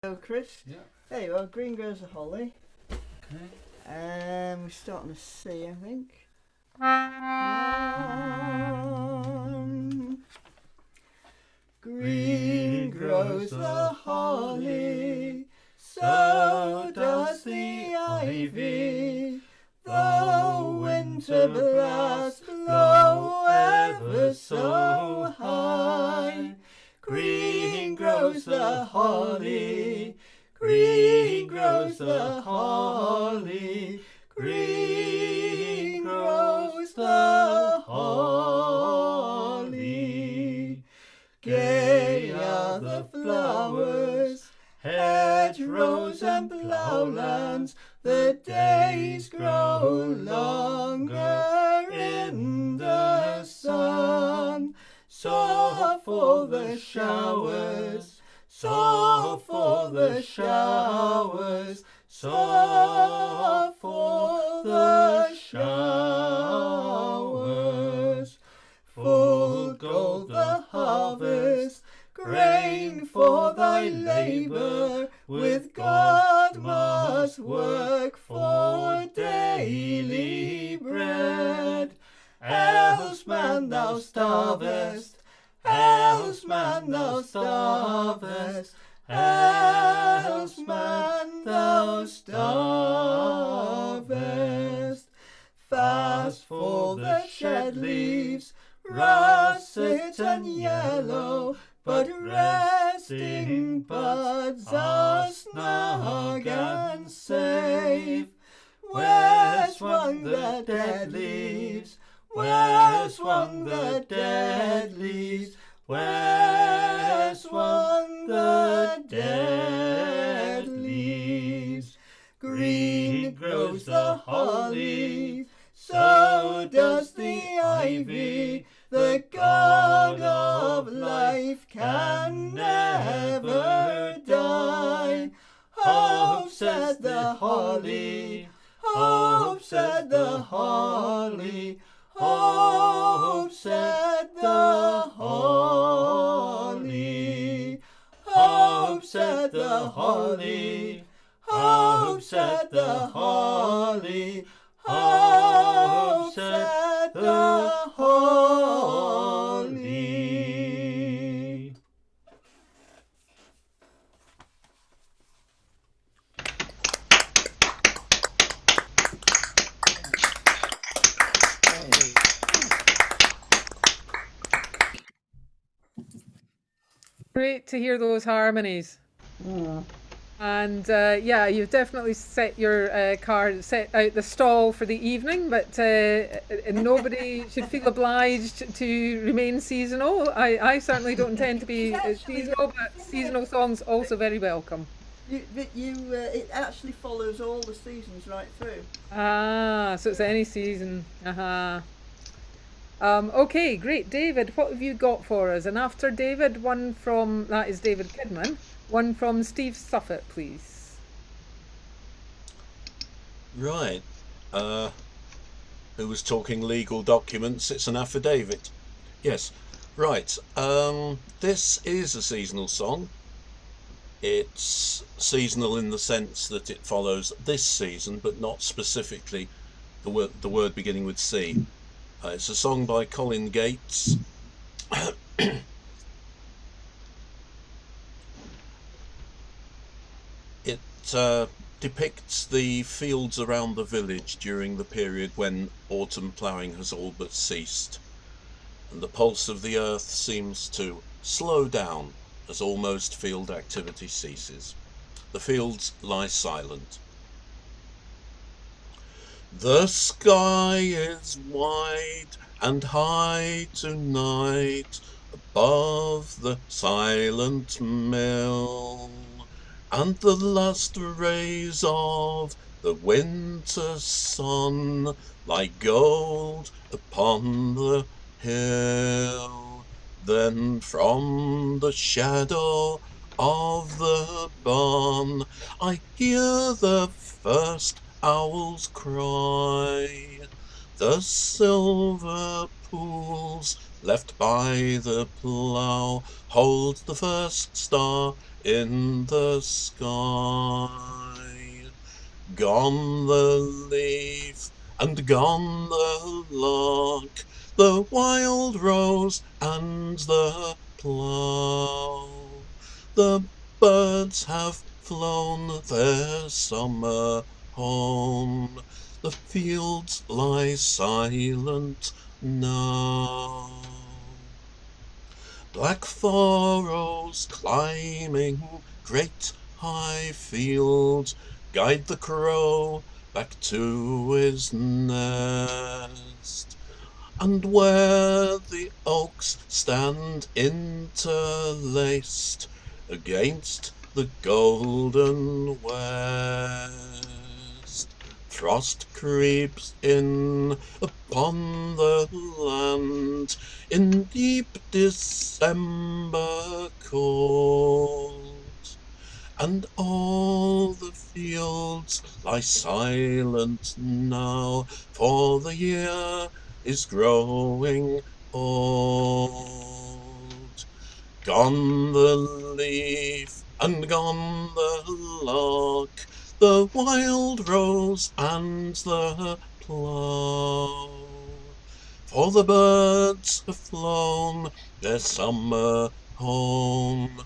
Hello, Chris. Yeah. There you are, green grows the holly. Okay. We're starting to see, I think. Green grows the holly, so does the ivy. Though winter blasts blow ever so high, green grows the holly, green grows the holly, green grows the holly. Gay are the flowers, hedgerows and ploughlands, the days grow longer in the sun. Soft for the showers, soft for the showers, soft for the showers. Full gold the harvest, grain for thy labour, with God must work for daily bread. Else man thou starvest, else man thou starvest, else man thou starvest. Fast for the shed leaves, russet and yellow, but resting buds are snug and safe. Where swung the dead leaves? Where swung the dead leaves? Where swung the dead leaves? Green grows the holly, so does the ivy. The God of life can never die. Hope said the holly, hope said the holly, hope said the holly, hope said the holly, hope said the holly, hope said the holly. Great to hear those harmonies. And yeah, you've definitely set your car, set out the stall for the evening, but nobody should feel obliged to remain seasonal. I certainly don't intend to be seasonal, but seasonal songs also very welcome. It actually follows all the seasons right through. Ah, so it's any season. Okay, great. David, what have you got for us? And after David, one from, that is David Kidman, one from Steve Suffet, please. Right. Who was talking legal documents? It's an affidavit. Yes. Right. This is a seasonal song. It's seasonal in the sense that it follows this season, but not specifically the word beginning with C. It's a song by Colin Gates. It depicts the fields around the village during the period when autumn ploughing has all but ceased, and the pulse of the earth seems to slow down as almost field activity ceases. The fields lie silent. The sky is wide and high tonight above the silent mill, and the last rays of the winter sun lie gold upon the hill. Then from the shadow of the barn I hear the first owl's cry. The silver pools left by the plough hold the first star in the sky. Gone the leaf and gone the lark, the wild rose and the plough. The birds have flown their summer home, the fields lie silent now. Black furrows climbing great high fields guide the crow back to his nest. And where the oaks stand interlaced against the golden west, frost creeps in upon the land in deep December cold, and all the fields lie silent now, for the year is growing old. Gone the leaf and gone the lark, the wild rose and the plough. For the birds have flown their summer home,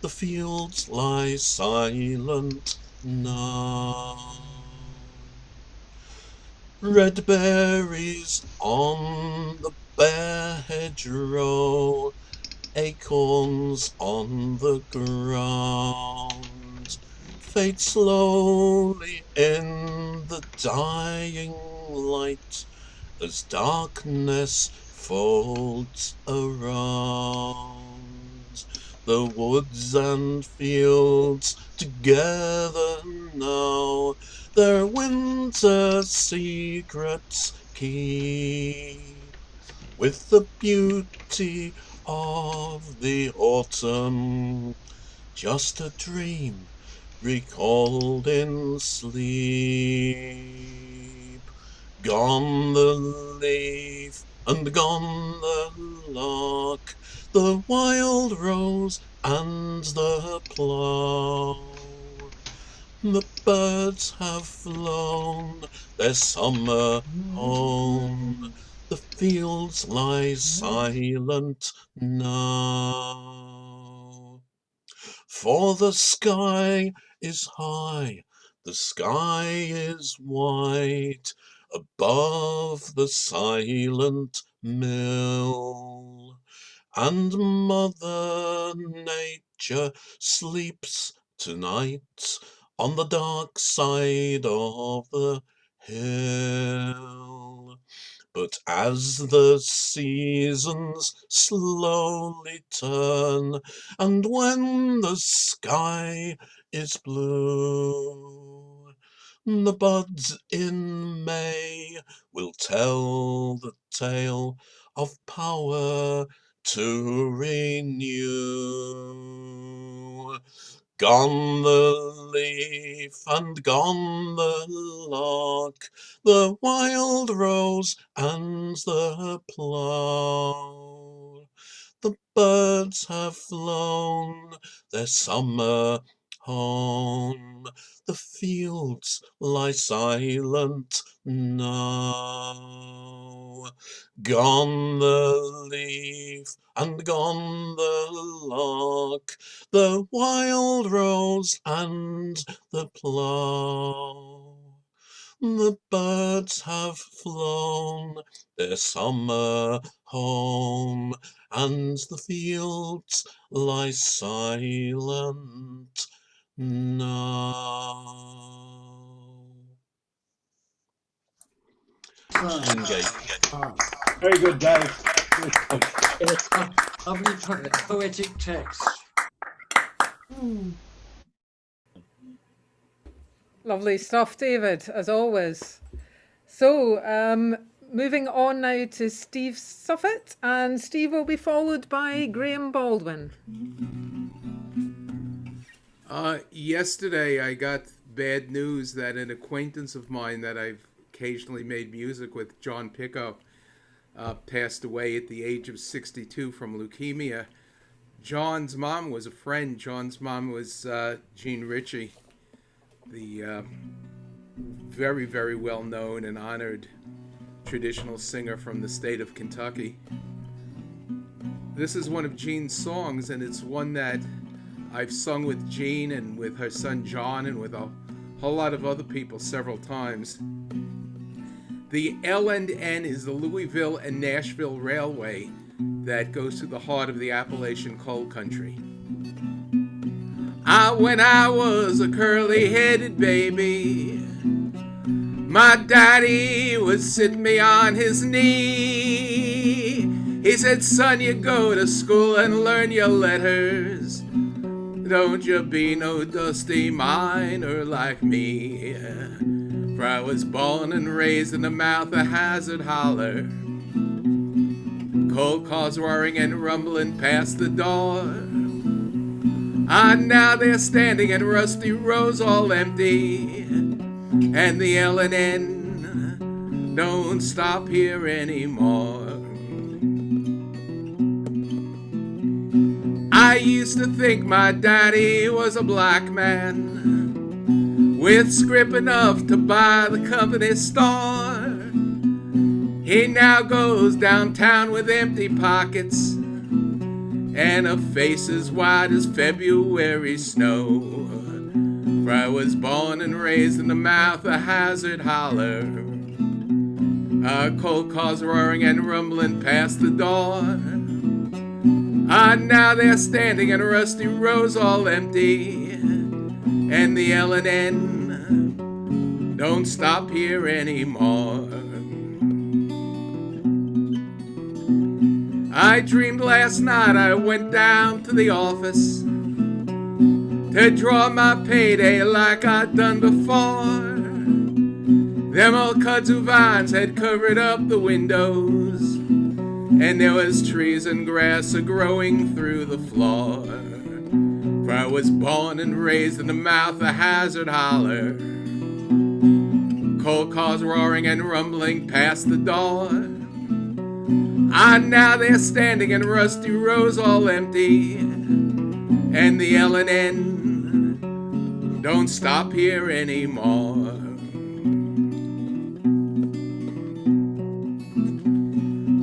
the fields lie silent now. Red berries on the bare hedgerow, acorns on the ground, fade slowly in the dying light as darkness folds around. The woods and fields together now their winter secrets keep, with the beauty of the autumn, just a dream recalled in sleep. Gone the leaf and gone the lark, the wild rose and the plough. The birds have flown their summer home, the fields lie silent now. For the sky is high, the sky is white, above the silent mill, and Mother Nature sleeps tonight on the dark side of the hill. But as the seasons slowly turn, and when the sky is blue, the buds in May will tell the tale of power to renew. Gone the leaf and gone the lark, the wild rose and the plough. The birds have flown their summer home, the fields lie silent now. Gone the leaf and gone the lark, the wild rose and the plough. The birds have flown their summer home, and the fields lie silent now. Engage. Very good, Dave. It's a lovely poetic text. Lovely stuff, David, as always. So, moving on now to Steve Suffet, and Steve will be followed by Graham Baldwin. Yesterday I got bad news that an acquaintance of mine that I've occasionally made music with, John Pickup, passed away at the age of 62 from leukemia. John's mom was a friend. John's mom was Jean Ritchie, the very, very well-known and honored traditional singer from the state of Kentucky. This is one of Jean's songs, and it's one that I've sung with Jean and with her son John and with a whole lot of other people several times. The Elen is the Louisville and Nashville Railway that goes to the heart of the Appalachian coal country. When I was a curly-headed baby, my daddy would sit me on his knee. He said, son, you go to school and learn your letters. Don't you be no dusty miner like me. For I was born and raised in the mouth of Hazard Holler. Coal cars roaring and rumbling past the door. Now they're standing in rusty rows all empty. And the Elen don't stop here anymore. I used to think my daddy was a black man with scrip enough to buy the company store. He now goes downtown with empty pockets and a face as white as February snow. For I was born and raised in the mouth of Hazard Holler. Coal cars roaring and rumbling past the door. Now they're standing in rusty rows all empty. And the Elen don't stop here anymore. I dreamed last night I went down to the office to draw my payday like I'd done before. Them old kudzu vines had covered up the windows, and there was trees and grass a-growing through the floor. For I was born and raised in the mouth of Hazard Holler. Coal cars roaring and rumbling past the door. Now they're standing in rusty rows all empty. And the Elen don't stop here anymore.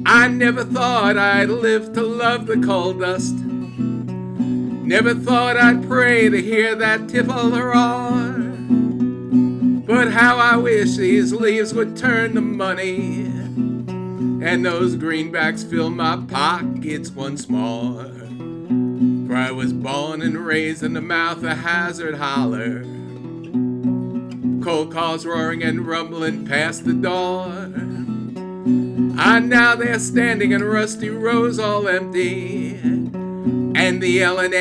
I never thought I'd live to love the coal dust. Never thought I'd pray to hear that tiffle roar. But how I wish these leaves would turn to money, and those greenbacks fill my pockets once more. For I was born and raised in the mouth of Hazard Holler. Coal cars roaring and rumbling past the door. Now they're standing in rusty rows all empty. And the Elen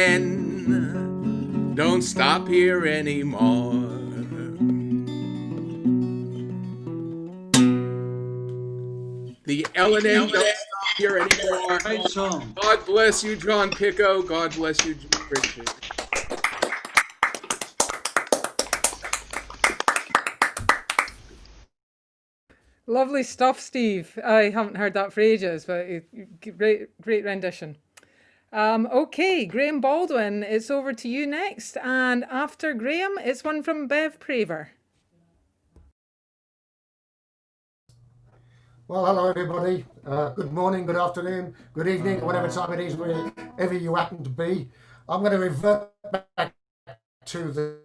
don't stop here anymore. The Elen don't stop here anymore. Great song. God bless you, John Picco. God bless you, Ritchie. Lovely stuff, Steve. I haven't heard that for ages, but great rendition. Okay, Graham Baldwin, it's over to you next. And after Graham, it's one from Bev Praver. Well, hello everybody. Good morning, good afternoon, good evening, whatever time it is, wherever you happen to be. I'm going to revert back to the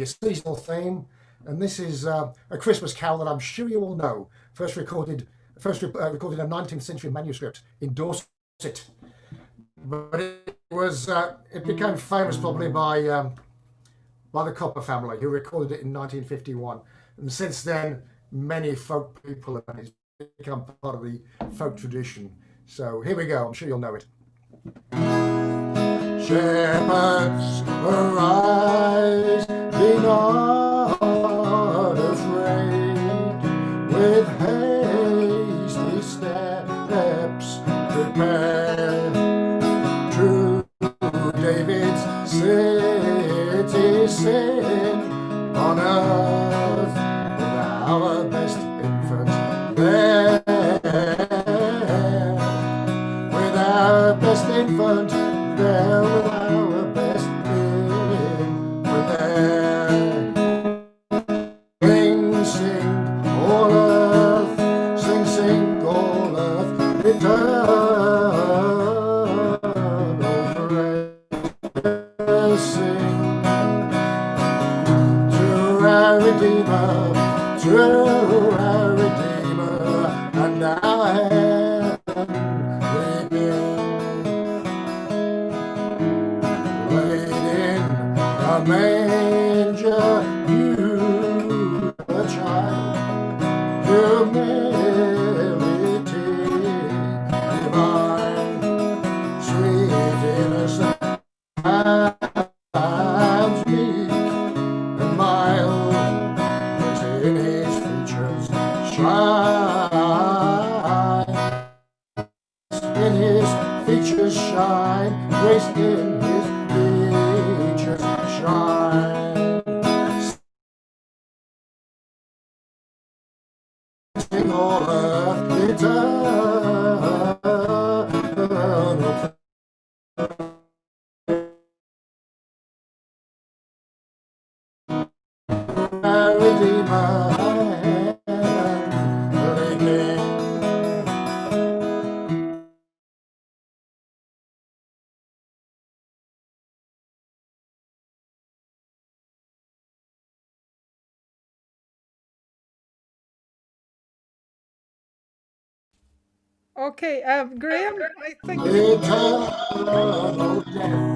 seasonal theme, and this is a Christmas carol that I'm sure you all know. First recorded in a 19th century manuscript in Dorset, but it became famous probably by the Copper family, who recorded it in 1951, and since then many folk people have become part of the folk tradition. So here we go, I'm sure you'll know it. Shepherds, arise, be not afraid, with hasty steps prepare to David's city sin on earth, with our best infant there, with our best infant there. our Redeemer, to our Redeemer, and our heaven begin. Laid in the manger, you a child, humility divine, sweet innocent and meek and mild, but in his features shine, in his features shine, grace in his features shine. Sing all earth eternal, our Redeemer, heaven begin. Okay, Graham, I think. Eternal death.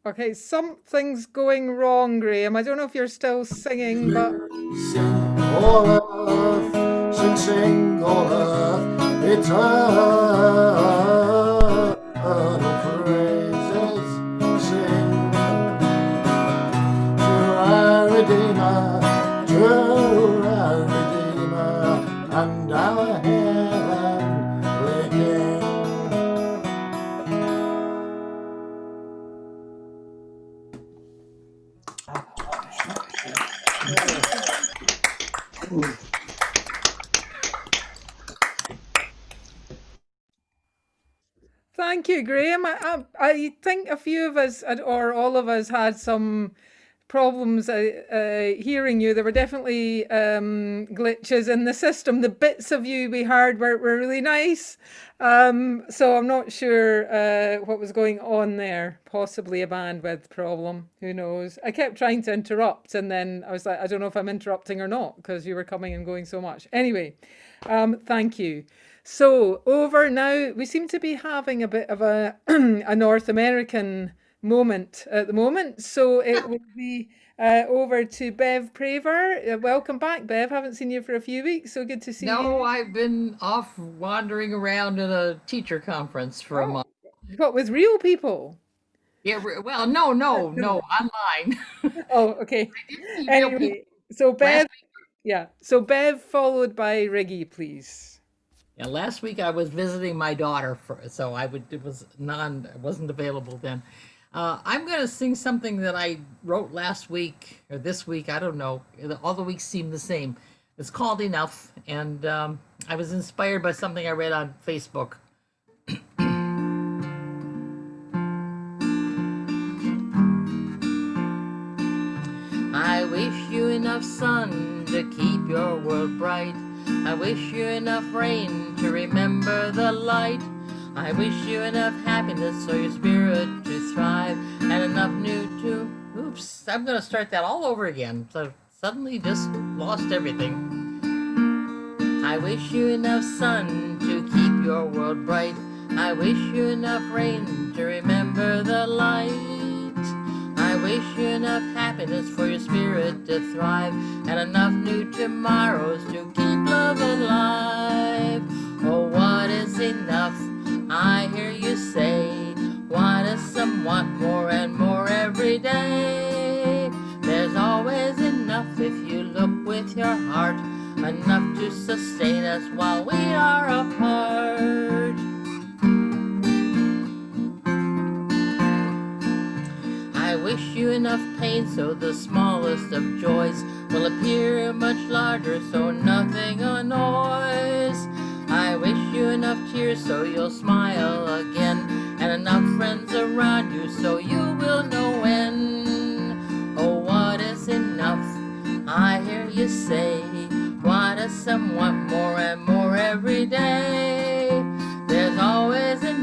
Okay, something's going wrong, Graham. I don't know if you're still singing, but Sing all earth, sing, sing all earth, eternal praises, sing to our Redeemer, and our heavenly King. thank you, Graham. I think a few of us, or all of us, had some problems hearing you. There were definitely glitches in the system. The bits of you we heard were really nice. So I'm not sure what was going on there. Possibly a bandwidth problem. Who knows? I kept trying to interrupt, and then I was like, I don't know if I'm interrupting or not, because you were coming and going so much. Anyway, thank you. So over now, we seem to be having a bit of a a North American moment at the moment. So it will be over to Bev Praver. Welcome back, Bev. Haven't seen you for a few weeks, so good to see you. No, I've been off wandering around at a teacher conference for a month. What, with real people? Yeah, well, no, online. Oh, okay. See real people. Anyway, so Bev, Last yeah. So Bev followed by Riggy, please. Yeah, last week I was visiting my daughter, so I wasn't available then. I'm going to sing something that I wrote last week or this week. I don't know. All the weeks seem the same. It's called Enough, and I was inspired by something I read on Facebook. I wish you enough sun to keep your world bright. I wish you enough rain to remember the light. I wish you enough happiness so your spirit to thrive, and enough new to... Oops, I'm going to start that all over again. So suddenly just lost everything. I wish you enough sun to keep your world bright. I wish you enough rain to remember the light. I wish you enough happiness for your spirit to thrive, and enough new tomorrows to keep love alive. Oh, what is enough? I hear you say, why does some want more and more every day? There's always enough if you look with your heart, enough to sustain us while we are apart. I wish you enough pain so the smallest of joys will appear much larger so nothing annoys. I wish you enough tears so you'll smile again, and enough friends around you so you will know when. Oh, what is enough? I hear you say, why does some want more and more every day?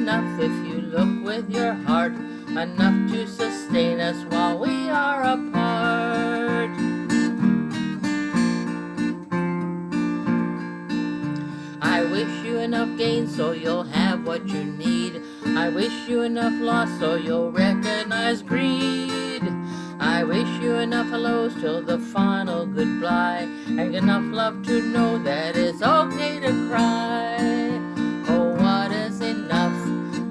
enough if you look with your heart, enough to sustain us while we are apart. I wish you enough gain so you'll have what you need. I wish you enough loss so you'll recognize greed. I wish you enough hellos till the final goodbye, and enough love to know that it's okay to cry. Oh, what is enough?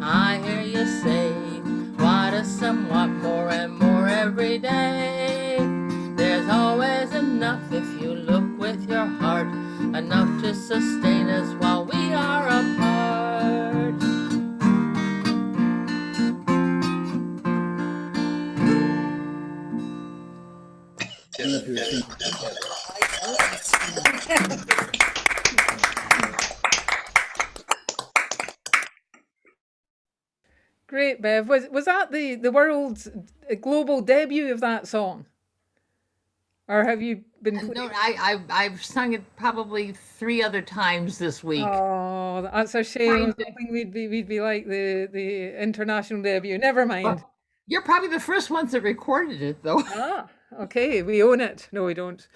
I hear you say. What is somewhat more and more every day? There's always enough if you look with your heart, enough to sustain us while we are apart. Great, Bev. Was that the world's global debut of that song? Or have you been... No, I've sung it probably 3 other times this week. Oh, that's a shame. I was hoping we'd be like the international debut. Never mind. Well, you're probably the first ones that recorded it, though. Ah, okay. We own it. No, we don't.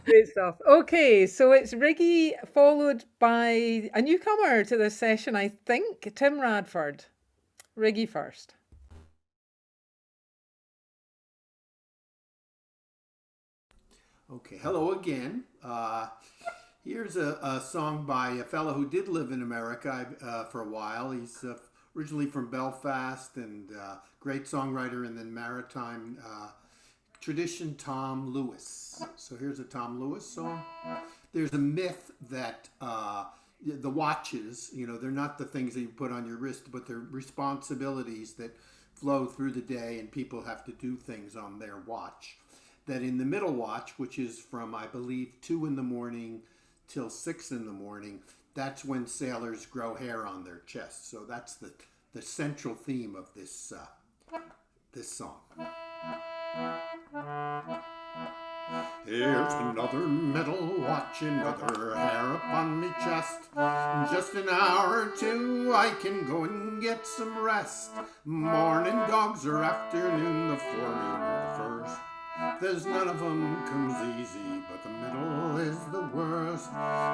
Great stuff. Okay, so it's Riggy followed by a newcomer to this session, I think, Tim Radford. Riggy first. Okay, hello again. Here's a song by a fellow who did live in America for a while. He's originally from Belfast and great songwriter in the maritime tradition, Tom Lewis. So here's a Tom Lewis song. There's a myth that the watches, you know, they're not the things that you put on your wrist, but they're responsibilities that flow through the day and people have to do things on their watch. That in the middle watch, which is from, I believe, 2 in the morning till 6 in the morning, that's when sailors grow hair on their chests. So that's the central theme of this song. Here's another middle watch, another hair upon me chest. In just an hour or 2 I can go and get some rest. Morning dogs or afternoon, the forenoon or the first. There's none of them comes easy, but the middle is the worst.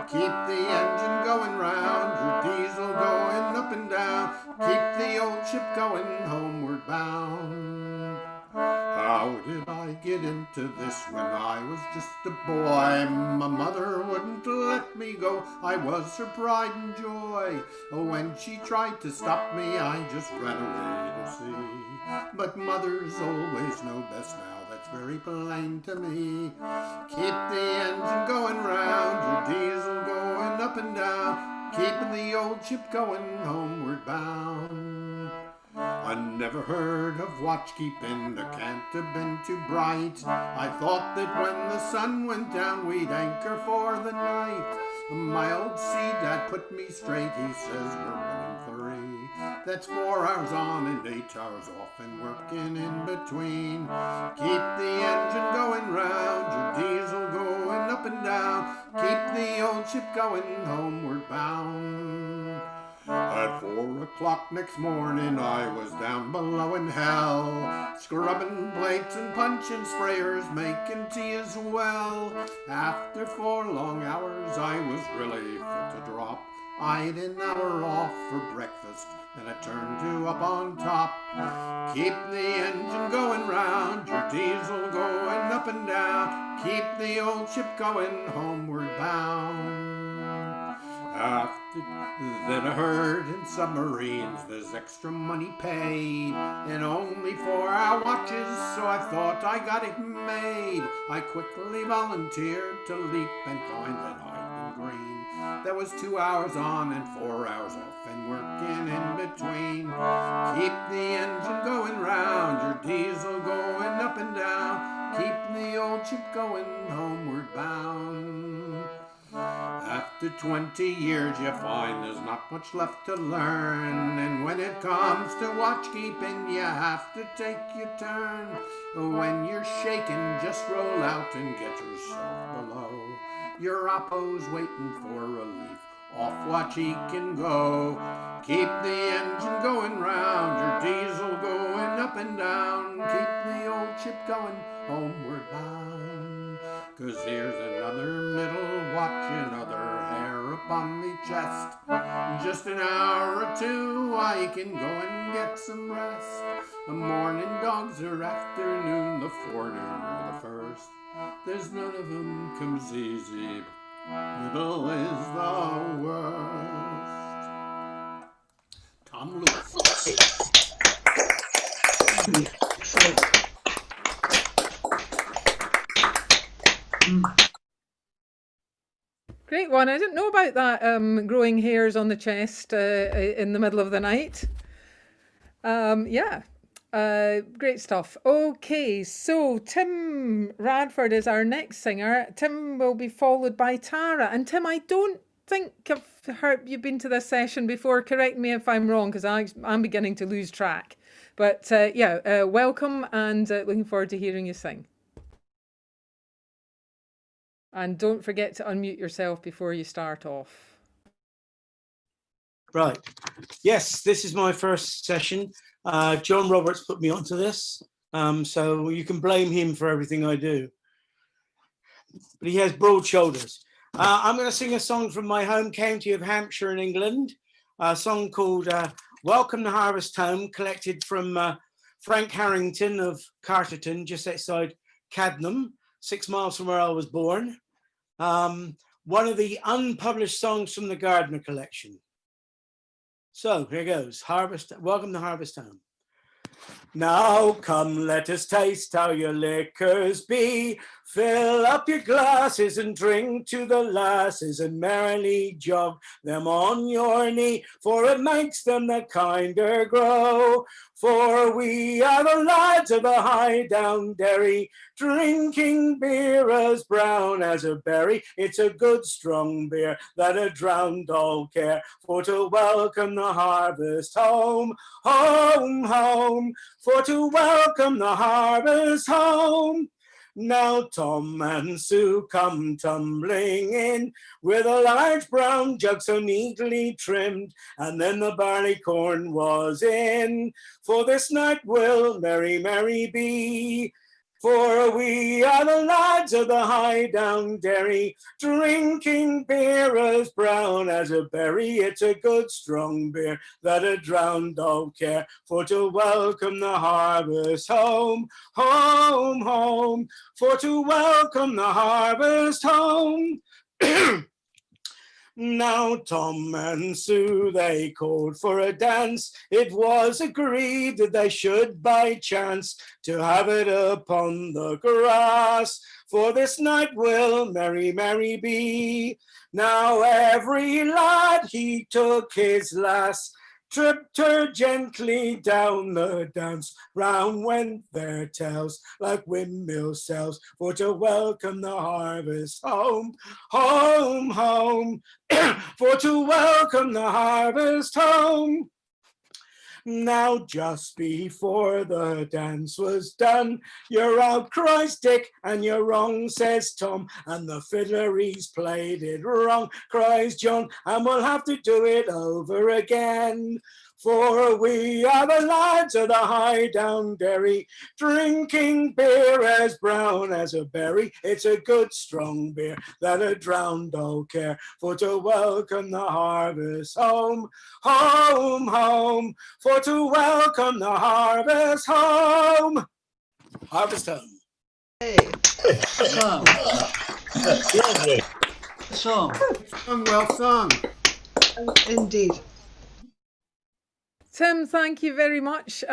Keep the engine going round, your diesel going up and down. Keep the old ship going homeward bound. How did I get into this when I was just a boy? My mother wouldn't let me go, I was her pride and joy. When she tried to stop me, I just ran away to sea. But mothers always know best now, that's very plain to me. Keep the engine going round, your diesel going up and down. Keeping the old ship going homeward bound. I never heard of watchkeeping, it can't have been too bright. I thought that when the sun went down we'd anchor for the night. My old sea dad put me straight, he says we're running 3. That's 4 hours on and 8 hours off and working in between. Keep the engine going round, your diesel going up and down. Keep the old ship going homeward bound. At 4 o'clock next morning I was down below in hell, scrubbing plates and punching sprayers, making tea as well. After 4 long hours I was really fit to drop. I'd an hour off for breakfast and I turned to up on top. Keep the engine going round, your diesel going up and down. Keep the old ship going homeward bound. After then I heard in submarines there's extra money paid, and only 4-hour watches, so I thought I got it made. I quickly volunteered to leap and find that I'd been green. There was 2 hours on and 4 hours off and working in between. Keep the engine going round, your diesel going up and down. Keep the old ship going homeward bound. After 20 years you find there's not much left to learn, and when it comes to watchkeeping you have to take your turn. When you're shaking, just roll out and get yourself below. Your oppo's waiting for relief off watch he can go. Keep the engine going round, your diesel going up and down. Keep the old ship going, homeward bound. 'Cause here's another middle watch, another hair upon me chest. Just an hour or two, I can go and get some rest. The morning dogs are afternoon, the forenoon or the first. There's none of 'em comes easy, middle is the worst. Tom Lewis. Great one. I didn't know about that growing hairs on the chest in the middle of the night. Great stuff. Okay, so Tim Radford is our next singer. Tim will be followed by Tara. And Tim, I don't think I've heard you've been to this session before. Correct me if I'm wrong, because I'm beginning to lose track. But welcome, and looking forward to hearing you sing. And don't forget to unmute yourself before you start off. Right. Yes, this is my first session. John Roberts put me onto this, so you can blame him for everything I do. But he has broad shoulders. I'm going to sing a song from my home county of Hampshire in England, a song called Welcome to Harvest Home, collected from Frank Harrington of Carterton, just outside Cadnam, 6 miles from where I was born. One of the unpublished songs from the Gardiner collection. So here goes. Welcome to Harvest Home. Now come, let us taste how your liquors be. Fill up your glasses and drink to the lasses, and merrily jog them on your knee, for it makes them the kinder grow. For we are the lads of the high down derry, drinking beer as brown as a berry. It's a good strong beer that'll drown all care, for to welcome the harvest home, home, home, for to welcome the harvest home. Now Tom and Sue come tumbling in, with a large brown jug so neatly trimmed, and then the barley corn was in, for this night will merry, merry be. For we are the lads of the high down derry, drinking beer as brown as a berry. It's a good strong beer that'll drown all care, for to welcome the harvest home, home, home, for to welcome the harvest home. Now Tom and Sue, they called for a dance. It was agreed that they should by chance to have it upon the grass, for this night will merry, merry be. Now every lad he took his lass, tripped her gently down the dance. Round went their tails like windmill sails, for to welcome the harvest home, home, home, for to welcome the harvest home. Now just before the dance was done, "You're out," cries Dick, "and you're wrong," says Tom, "and the fiddler he's played it wrong," cries John, "and we'll have to do it over again. For we are the lads of the high down derry, drinking beer as brown as a berry. It's a good strong beer that'll drown all care, for to welcome the harvest home, home, home, for to welcome the harvest home." Harvest home. Hey, song. Lovely. Song. Well sung. Indeed. Tim, thank you very much. Great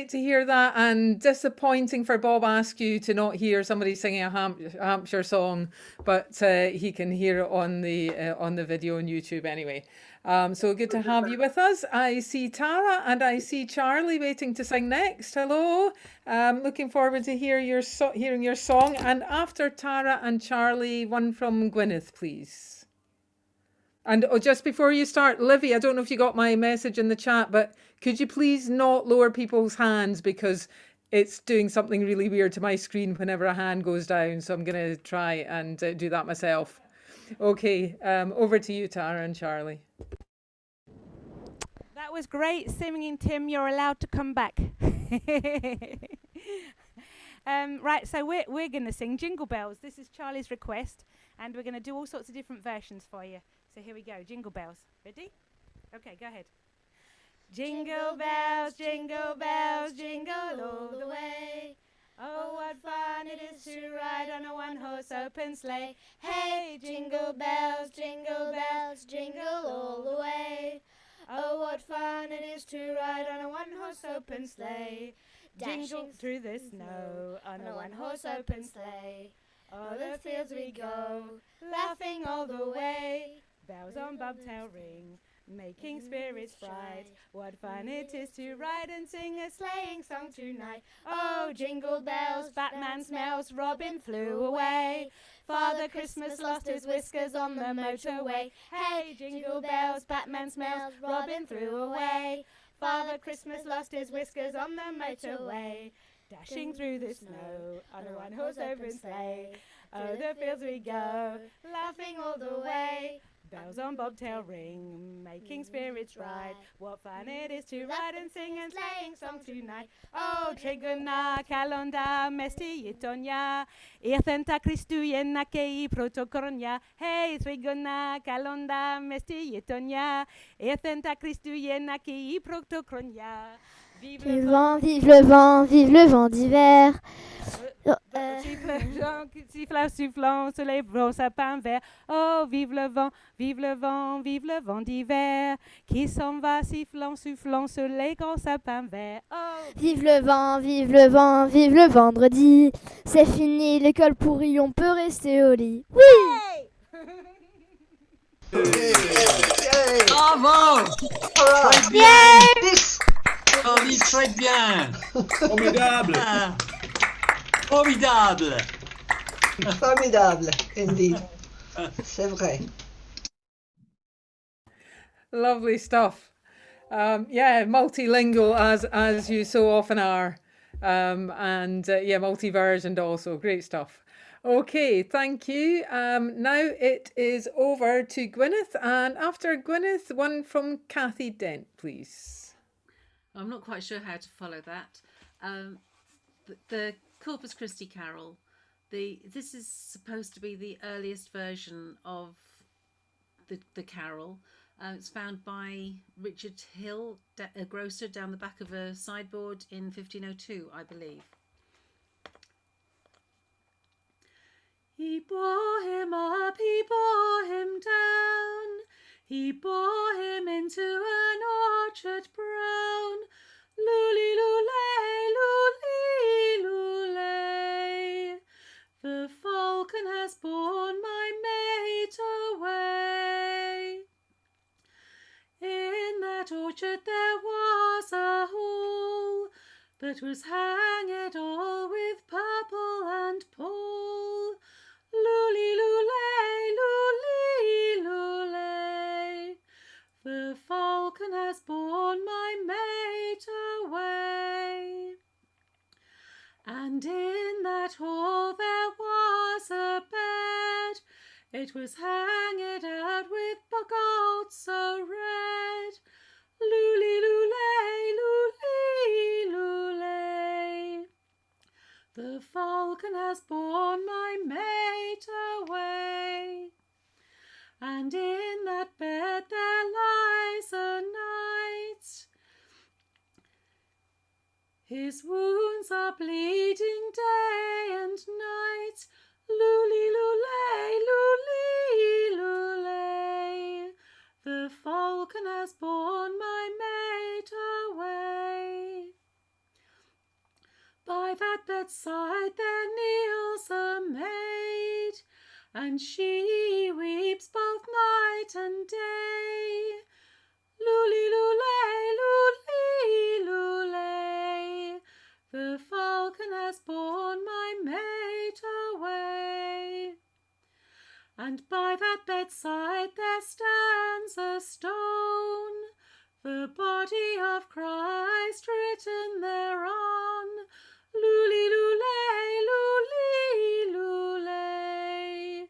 to hear that. And disappointing for Bob Askew to not hear somebody singing a Hampshire song, but he can hear it on the video on YouTube anyway. So good to have you with us. I see Tara and I see Charlie waiting to sing next. Hello. Looking forward to hearing your song. And after Tara and Charlie, one from Gwyneth, please. And just before you start, Livy, I don't know if you got my message in the chat, but could you please not lower people's hands, because it's doing something really weird to my screen whenever a hand goes down. So I'm going to try and do that myself. Okay, over to you, Tara and Charlie. That was great singing, Tim. You're allowed to come back. Right, so we're going to sing Jingle Bells. This is Charlie's request, and we're going to do all sorts of different versions for you. So here we go, Jingle Bells. Ready? Okay, go ahead. Jingle bells, jingle all the way. Oh, what fun it is to ride on a one-horse open sleigh. Hey, jingle bells, jingle all the way. Oh, what fun it is to ride on a one-horse open sleigh. Jingle through the snow on a one-horse open sleigh. O'er the fields we go, laughing all the way. Bells on bobtail ring, making spirits bright. What fun it is to ride and sing a sleighing song tonight. Oh, jingle bells, Batman smells, Robin flew away. Father Christmas lost his whiskers on the motorway. Hey, jingle bells, Batman smells, Robin flew away. Father Christmas lost his whiskers on the motorway. Dashing through the snow on a one-horse open sleigh. Oh, the fields we go, laughing all the way. Bells on bobtail ring, making spirits ride. What fun it is to ride and sing and sleighing song tonight. Oh, Trigona, Kalonda, Mesti, Itonia, Irthenta Christuyen, Akei, Protokoronia. Hey, Trigona, Kalonda, Mesti, Itonia, Irthenta Christuyen, Akei, Protokoronia. Vive le vent, vive le vent, vive le vent d'hiver. Sifflant, soufflant, soleil, beau sapin vert. Oh, vive le vent, vive le vent, vive le vent d'hiver. Qui s'en va, sifflant, soufflant, soleil, grand sapin vert. Oh, vive le vent, vive le vent, vive le vendredi. C'est fini, l'école pourrie, on peut rester au lit. Oui! Bravo! Très bien! Charlie, très bien! Formidable! Formidable! Formidable, indeed. C'est vrai. Lovely stuff. Yeah, multilingual as you so often are. Yeah, multi-versioned also. Great stuff. Okay, thank you. Now it is over to Gwyneth, and after Gwyneth, one from Kathy Dent, please. I'm not quite sure how to follow that. The Corpus Christi carol, this is supposed to be the earliest version of the carol. It's found by Richard Hill, a grocer, down the back of a sideboard in 1502, I believe. He bore him up, he bore him down, he bore him into an orchard brown. Lully, lulay, lully, lulay. The falcon has borne my mate away. In that orchard there was a hall that was hanged all with purple and pall. Lully, lulay, lully, lulay. The falcon has borne my mate away. And in that hall there was a bed. It was hanged out with boggarts so red. Lully, lulay, lully, lulay. The falcon has borne my mate away. And in that bed there lies a knight. His wounds are bleeding day and night. Lully, lulay, lully, lulay. The falcon has borne my mate away. By that bedside there kneels a maid, and she weeps both night and day. Lully, lulay, lully, lulay. The falcon has borne my mate away. And by that bedside there stands a stone, the body of Christ written thereon. Lully, lulay, lully, lulay.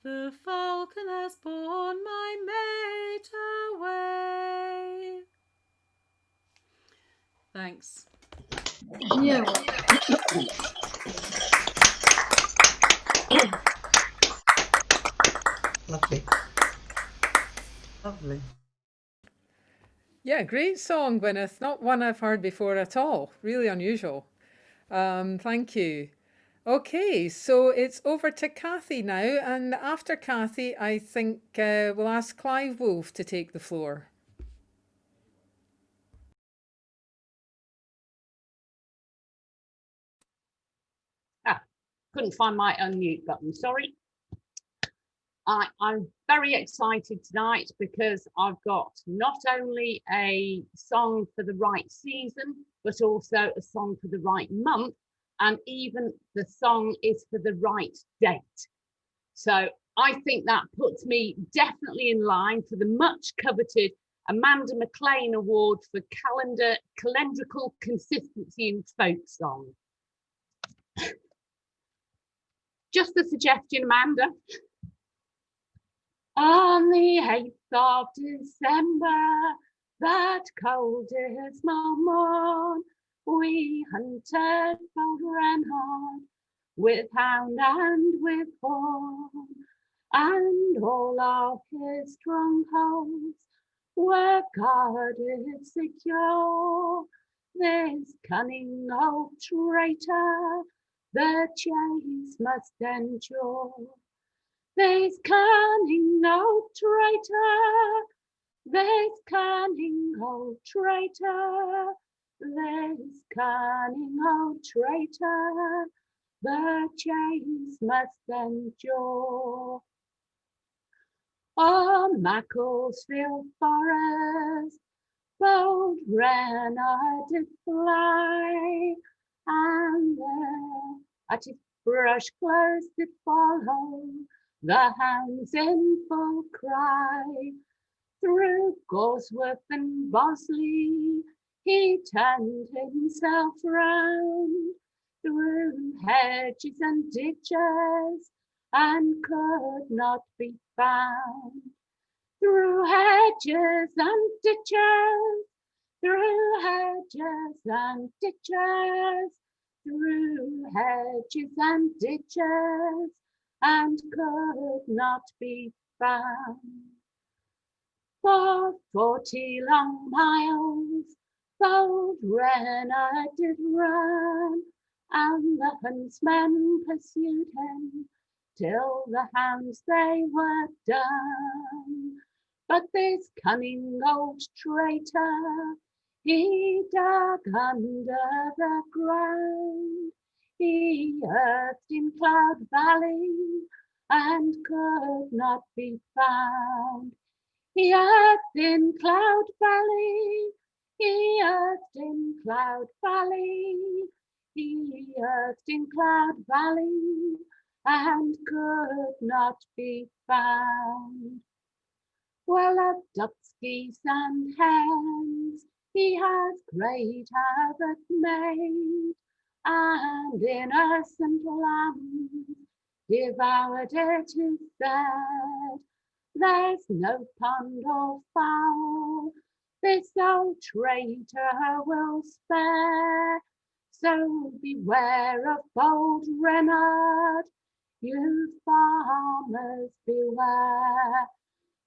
The The falcon has borne my mate away. Thanks. Yeah. Lovely. Lovely. Yeah, great song, Gwyneth. Not one I've heard before at all. Really unusual. Thank you. Okay, so it's over to Kathy now, and after Kathy, I think we'll ask Clive Woolf to take the floor. Couldn't find my unmute button, sorry. I'm very excited tonight because I've got not only a song for the right season, but also a song for the right month, and even the song is for the right date. So I think that puts me definitely in line for the much coveted Amanda McLean Award for calendrical consistency in folk song. Just a suggestion, Amanda. On the 8th of December, that cold dismal morn, we hunted for Renard with hound and with horn, and all of his strongholds were guarded secure. This cunning old traitor the chase must endure. This cunning old traitor, this cunning old traitor, this cunning old traitor, the chase must endure. On Macclesfield forest, bold Renard did fly, and there at his brush close did follow the hounds in full cry. Through Gosworth and Bosley he turned himself round, through hedges and ditches, and could not be found. Through hedges and ditches, through hedges and ditches, through hedges and ditches, and could not be found. For 40 long miles bold Renard did run, and the huntsmen pursued him till the hounds they were done. But this cunning old traitor, he dug under the ground. He earthed in Cloud Valley and could not be found. He earthed in Cloud Valley, he earthed in Cloud Valley, he earthed in Cloud Valley and could not be found. Well, of ducks, geese and hens he has great havoc made, and innocent lambs devoured it instead. There's no pond or fowl this old traitor will spare, so beware of bold Renard, you farmers beware.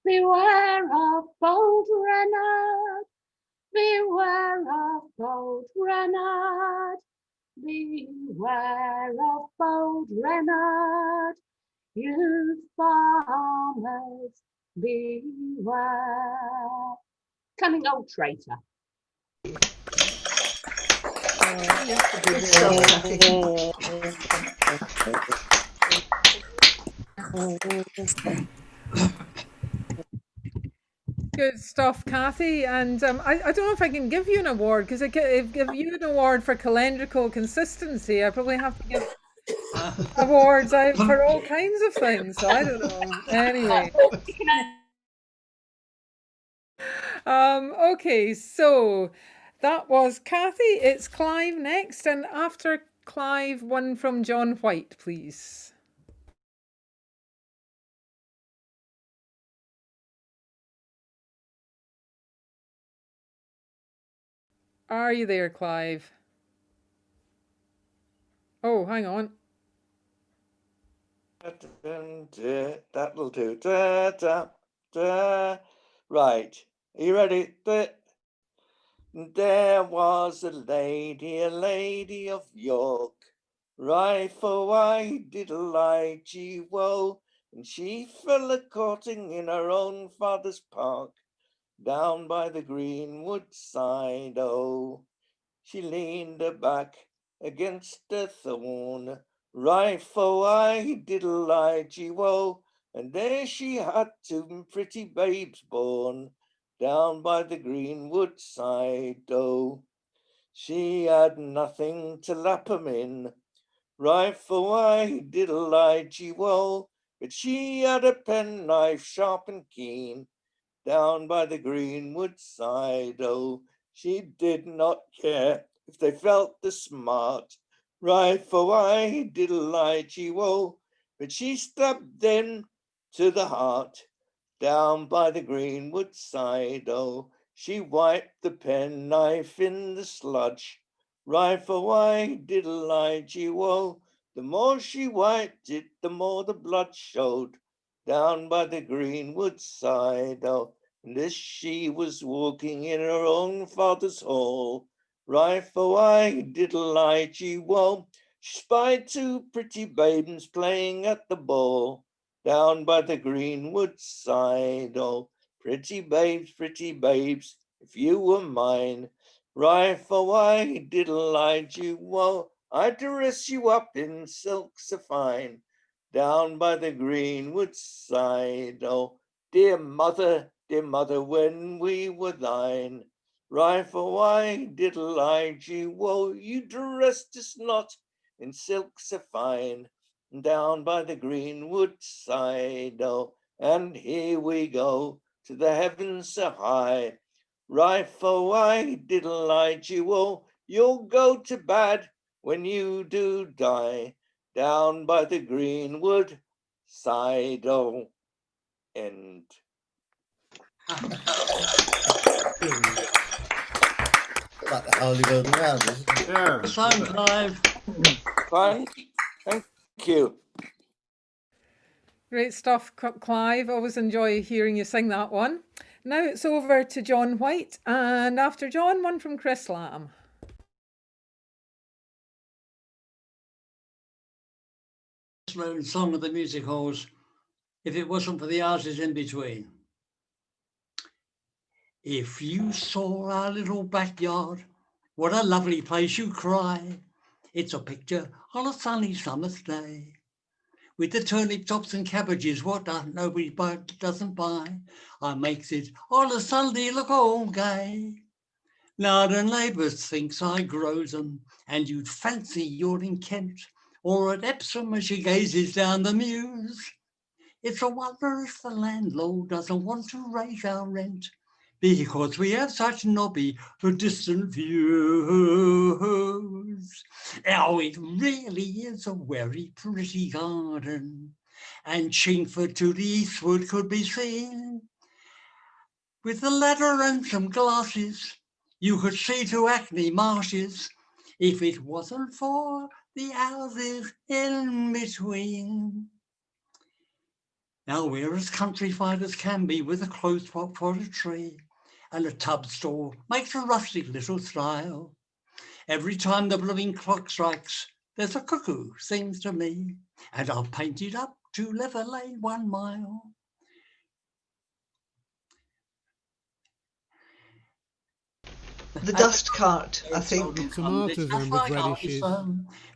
Beware of bold Renard, beware of bold Renard, beware of bold Renard, you farmers beware. Cunning old traitor. Good stuff, Kathy. And I don't know if I can give you an award, because if I give you an award for calendrical consistency, I probably have to give awards out for all kinds of things. So I don't know. Anyway. Okay, so that was Kathy. It's Clive next, and after Clive, one from John White, please. Are you there, Clive? Oh, hang on. That'll do. Da, da, da. Right. Are you ready? There was a lady of York, right for why did lie gee woe, and she fell a courting in her own father's park, down by the Greenwood side, oh. She leaned her back against a thorn, right for why did lie gee woe, and there she had two pretty babes born, down by the Greenwood side, oh. She had nothing to lap 'em in, right for why did lie gee woe, but she had a penknife sharp and keen, down by the Greenwood side, oh. She did not care if they felt the smart, right for why did lie gee woe, but she stabbed them to the heart, down by the Greenwood side, oh. She wiped the penknife in the sludge, right for why did lie gee woe. The more she wiped it, the more the blood showed, down by the Greenwood side, oh. And as she was walking in her own father's hall, right for why did lie gee woe, she spied two pretty babes playing at the ball, down by the Greenwood side, oh. Pretty babes, if you were mine, right for why did lie gee woe, I'd dress you up in silk so fine, down by the Greenwood side, oh. Dear mother, when we were thine, right for why did lie gee woe, you dressed us not in silk so fine, down by the Greenwood side, oh. And here we go to the heavens so high, right for why did lie gee woe, you'll go to bed when you do die, down by the Greenwood side, oh. End. Like the Holy Golden Round, isn't it? Yeah. Sign, Clive. Thank you. Great stuff, Clive. Always enjoy hearing you sing that one. Now it's over to John White, and after John, one from Chris Lamb. Song of the music halls, if it wasn't for the houses in between. If you saw our little backyard, what a lovely place, you cry. It's a picture on a sunny summer's day, with the turnip tops and cabbages, what nobody doesn't buy. I makes it on a Sunday look all gay. Now the neighbours thinks I grows 'em, and you'd fancy you're in Kent, or at Epsom as she gazes down the Mews. It's a wonder if the landlord doesn't want to raise our rent, because we have such nobby for distant views. Oh, it really is a very pretty garden, and Chingford to the eastward could be seen. With the ladder and some glasses, you could see to Hackney Marshes, if it wasn't for the houses in between. Now we're as countrified as can be, with a close pot for a tree, and a tub store makes a rustic little style. Every time the blooming clock strikes, there's a cuckoo, seems to me, and I've painted up to Leather Lane 1 mile. The dust cart, I think. Tomatoes and with radishes.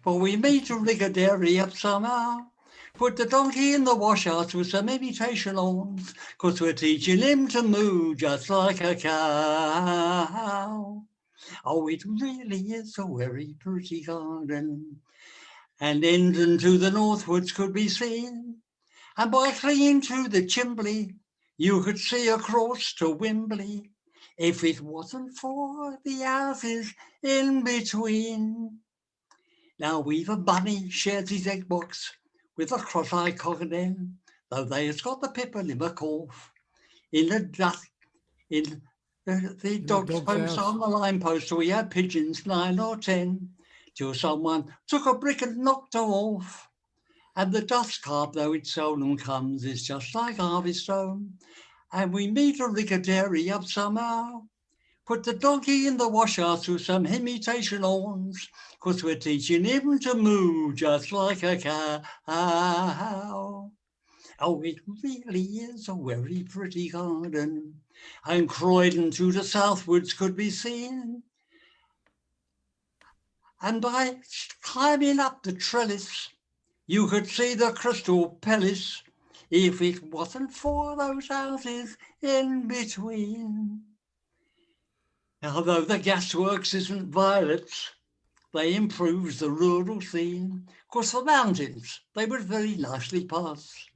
For we made to rig a dairy up somehow. Put the donkey in the wash-house with some imitation horns, 'cause we're teaching him to moo just like a cow. Oh, it really is a very pretty garden, and Endon to the northwards could be seen. And by clinging to the chimbley, you could see across to Wembley, if it wasn't for the houses in between. Now we've a bunny shares his egg box with a cross-eyed cock-a-den, though they has got the pip and him a cough. In the The dogs post on the line post, so we had pigeons 9 or 10, till someone took a brick and knocked her off. And the dust cart, though it seldom comes, is just like harvest home. And we meet a rickadary up somehow. Put the donkey in the washer through some imitation horns, 'cause we're teaching him to moo just like a cow. Oh, it really is a very pretty garden, and Croydon to the southwards could be seen. And by climbing up the trellis, you could see the Crystal Palace, if it wasn't for those houses in between. Although the gasworks isn't violets, they improves the rural scene. 'Course the mountains, they were very nicely passed,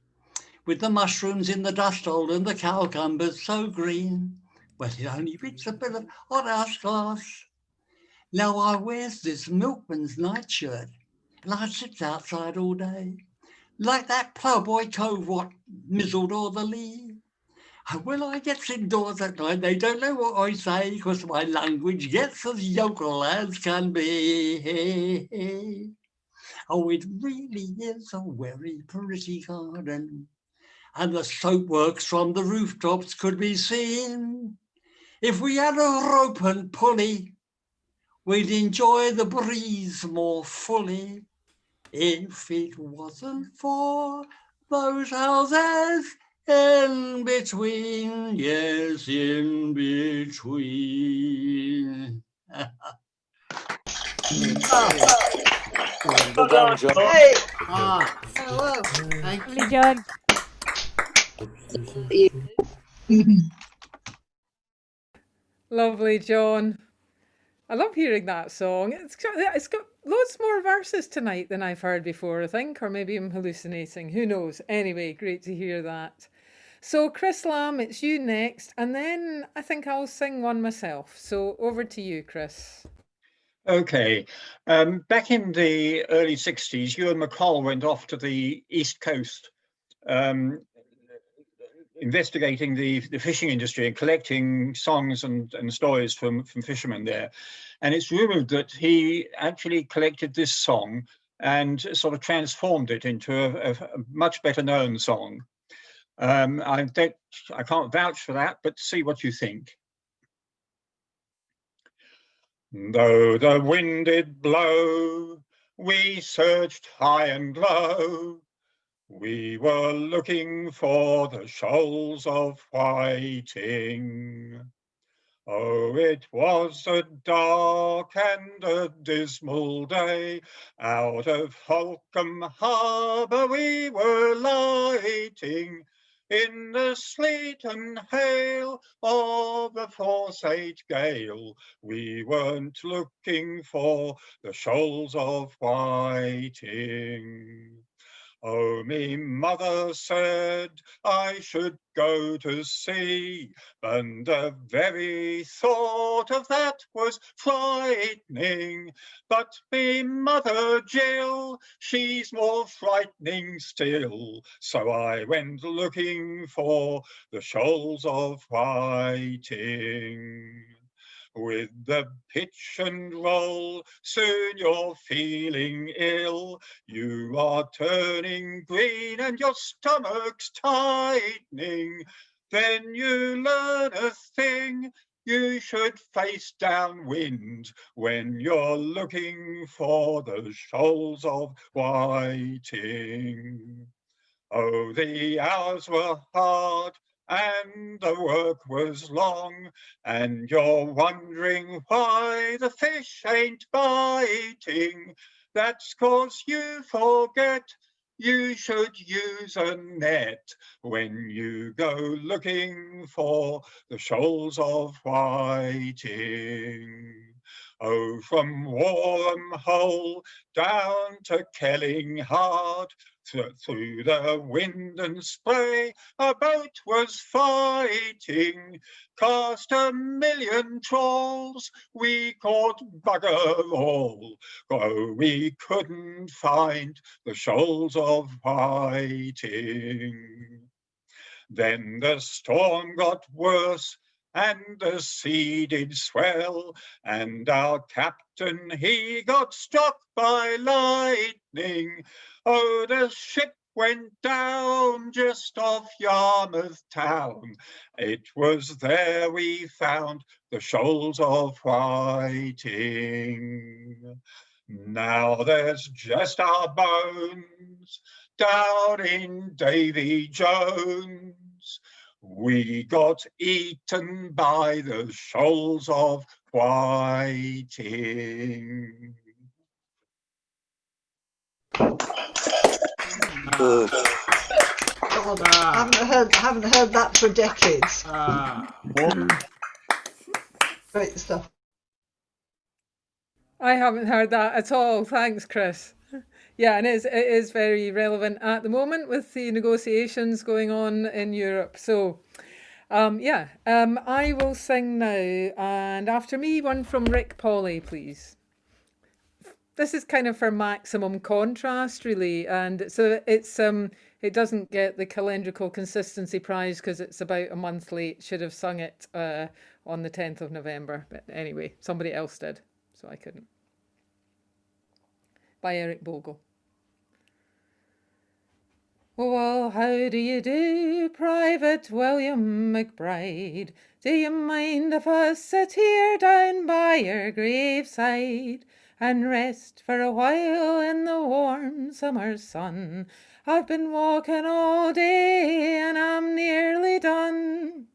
with the mushrooms in the dust hole and the cucumbers so green. Well, it only beats a bit of hot house glass. Now I wears this milkman's nightshirt, and I sits outside all day, like that ploughboy cove what mizzled o'er the lea. And when I gets indoors at night, they don't know what I say, because my language gets as yokel as can be. Oh, it really is a very pretty garden, and the soapworks from the rooftops could be seen. If we had a rope and pulley, we'd enjoy the breeze more fully, if it wasn't for those houses in between. Yes, in between. Well done, John. Hey! Ah, hello. Thank Lovely, John. Lovely, John. I love hearing that song. It's got loads more verses tonight than I've heard before, I think, or maybe I'm hallucinating. Who knows? Anyway, great to hear that. So, Chris Lamb, it's you next, and then I think I'll sing one myself. So, over to you, Chris. Okay. Back in the early 60s, Ewan McColl went off to the East Coast, investigating the fishing industry and collecting songs and stories from fishermen there. And it's rumored that he actually collected this song and sort of transformed it into a much better known song. I can't vouch for that, but see what you think. Though the wind did blow, we searched high and low. We were looking for the shoals of whiting. Oh, it was a dark and a dismal day. Out of Holcombe Harbour we were lighting, in the sleet and hail of the Forsyth gale. We weren't looking for the shoals of whiting. Oh, me mother said I should go to sea, and the very thought of that was frightening. But me mother Jill, she's more frightening still. So I went looking for the shoals of whiting. With the pitch and roll, soon you're feeling ill. You are turning green and your stomach's tightening. Then you learn a thing, you should face downwind when you're looking for the shoals of whiting. Oh, the hours were hard and the work was long, and you're wondering why the fish ain't biting. That's 'cause you forget you should use a net when you go looking for the shoals of whiting. Oh, from Warham Hole down to Kellinghart, through the wind and spray, a boat was fighting. Cast 1,000,000 trawls, we caught bugger all. Oh, we couldn't find the shoals of whiting. Then the storm got worse, and the sea did swell, and our captain, he got struck by lightning. Oh, the ship went down just off Yarmouth town. It was there we found the shoals of whiting. Now there's just our bones down in Davy Jones. We got eaten by the shoals of whiting. Good. God, haven't heard that for decades. Great stuff. I haven't heard that at all. Thanks, Chris. Yeah, and it is very relevant at the moment with the negotiations going on in Europe. So, I will sing now, and after me, one from Rick Polly, please. This is kind of for maximum contrast, really, and so it doesn't get the calendrical consistency prize because it's about a month late. Should have sung it on the 10th of November, but anyway, somebody else did, so I couldn't. By Eric Bogle. Well, how do you do, Private William McBride? Do you mind if I sit here down by your graveside and rest for a while in the warm summer sun? I've been walking all day and I'm nearly done.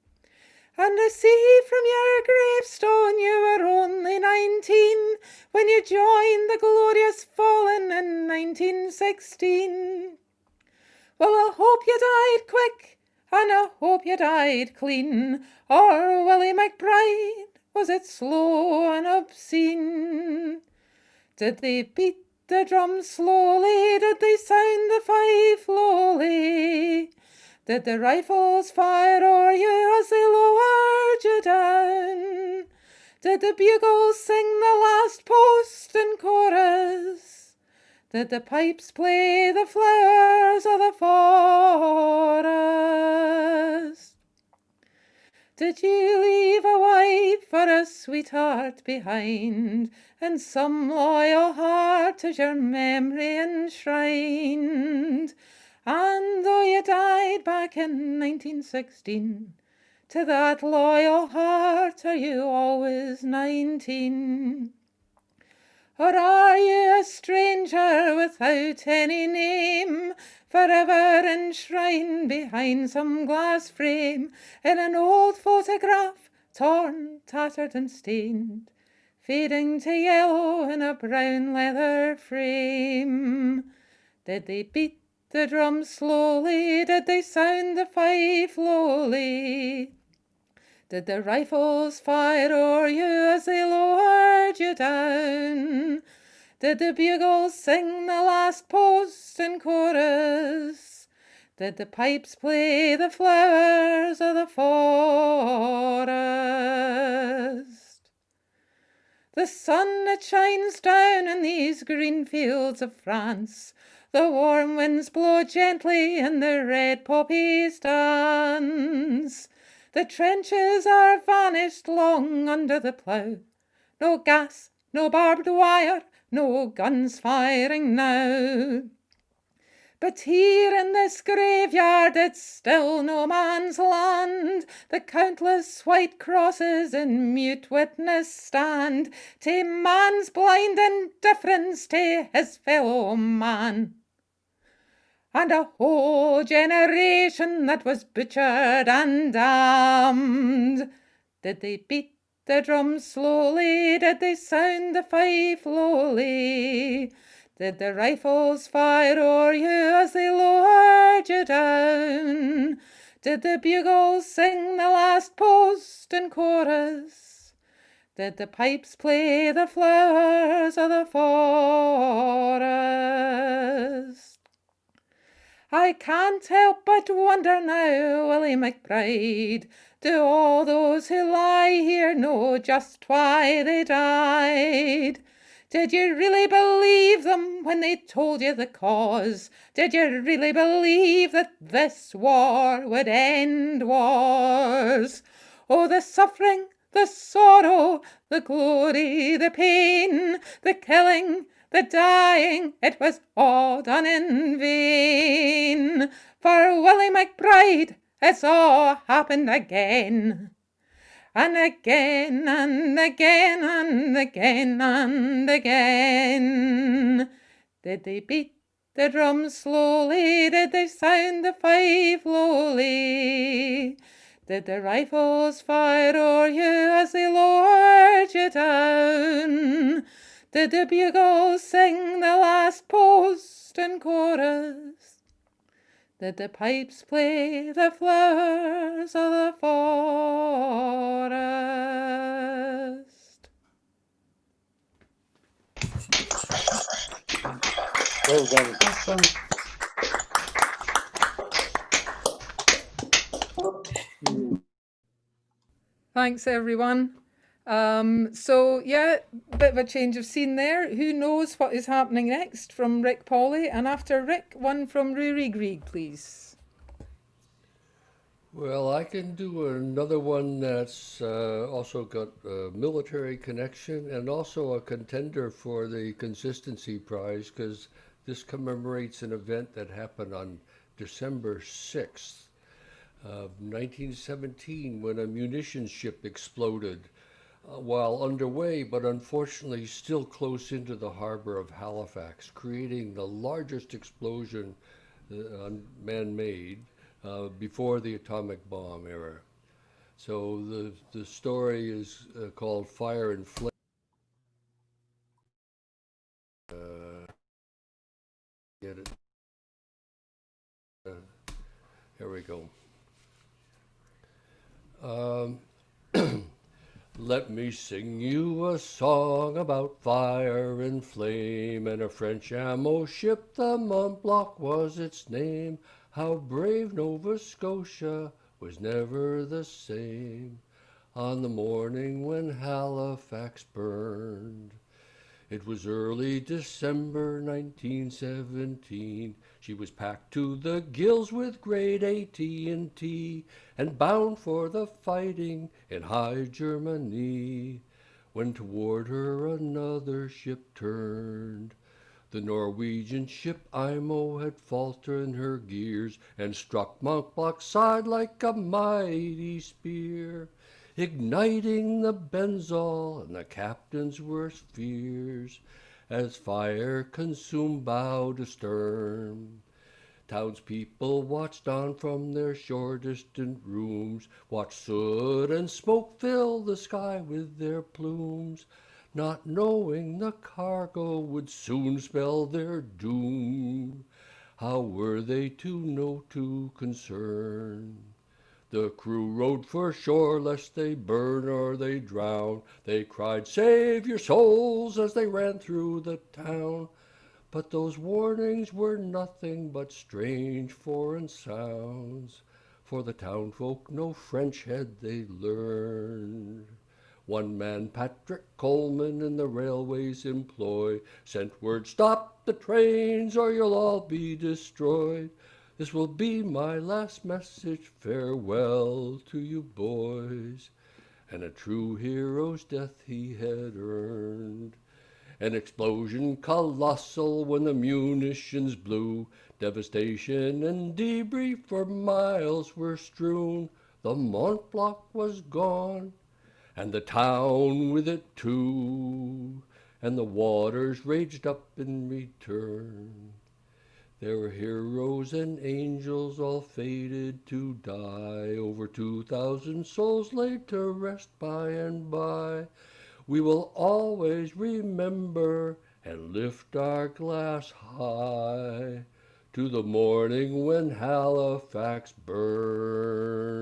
And I see from your gravestone you were only 19 when you joined the glorious fallen in 1916. Well, I hope you died quick, and I hope you died clean, or Willie McBride, was it slow and obscene? Did they beat the drum slowly? Did they sound the fife lowly? Did the rifles fire o'er you as they lowered you down? Did the bugles sing the last post and chorus? Did the pipes play the flowers of the forest? Did you leave a wife or a sweetheart behind, and some loyal heart is your memory enshrined? And though you died back in 1916, to that loyal heart are you always 19? Or are you a stranger without any name, forever enshrined behind some glass frame, in an old photograph, torn, tattered and stained, fading to yellow in a brown leather frame? Did they beat the drum slowly? Did they sound the fife lowly? Did the rifles fire o'er you as they lowered you down? Did the bugles sing the last post and chorus? Did the pipes play the flowers of the forest? The sun it shines down in these green fields of France. The warm winds blow gently and the red poppies dance. The trenches are vanished long under the plough. No gas, no barbed wire, no guns firing now. But here in this graveyard it's still no man's land. The countless white crosses in mute witness stand to man's blind indifference to his fellow man. And a whole generation that was butchered and damned. Did they beat the drum slowly? Did they sound the fife lowly? Did the rifles fire o'er you as they lowered you down? Did the bugles sing the last post and chorus? Did the pipes play the flowers of the forest? I can't help but wonder now, Willie McBride, do all those who lie here know just why they died? Did you really believe them when they told you the cause? Did you really believe that this war would end wars? Oh, the suffering, the sorrow, the glory, the pain, the killing, the dying, it was all done in vain. For Willie McBride, it's all happened again. And again, and again, and again, and again. Did they beat the drums slowly? Did they sound the fife lowly? Did the rifles fire o'er you as they lowered you down? Did the bugles sing the last post and chorus? Did the pipes play the flowers of the forest? Well done. Awesome. Thanks, everyone. So yeah, bit of a change of scene there. Who knows what is happening next from Rick Polly? And after Rick, one from Rory Grieg, please. Well, I can do another one that's also got a military connection and also a contender for the Consistency Prize, because this commemorates an event that happened on December 6th of 1917 when a munitions ship exploded while underway, but unfortunately still close into the harbor of Halifax, creating the largest explosion man-made before the atomic bomb era. So the story is called Fire and Flame. Get it. Here we go. Let me sing you a song about fire and flame, and a French ammo ship, the Mont Blanc was its name. How brave Nova Scotia was never the same on the morning when Halifax burned. It was early December 1917. She was packed to the gills with great AT&T and bound for the fighting in high Germany, when toward her another ship turned. The Norwegian ship Imo had faltered in her gears and struck Mont Blanc's side like a mighty spear, igniting the benzol and the captain's worst fears, as fire consumed bow to stern. Townspeople watched on from their shore distant rooms, watched soot and smoke fill the sky with their plumes, not knowing the cargo would soon spell their doom. How were they to know to concern? The crew rowed for shore lest they burn or they drown. They cried, "Save your souls," as they ran through the town. But those warnings were nothing but strange foreign sounds, for the townfolk no French had they learned. One man, Patrick Coleman, in the railway's employ, sent word, "Stop the trains or you'll all be destroyed. This will be my last message, farewell to you boys." And a true hero's death he had earned. An explosion colossal when the munitions blew, devastation and debris for miles were strewn. The Mont Blanc was gone, and the town with it too, and the waters raged up in return. There were heroes and angels all fated to die, over 2,000 souls laid to rest by and by. We will always remember and lift our glass high to the morning when Halifax burned.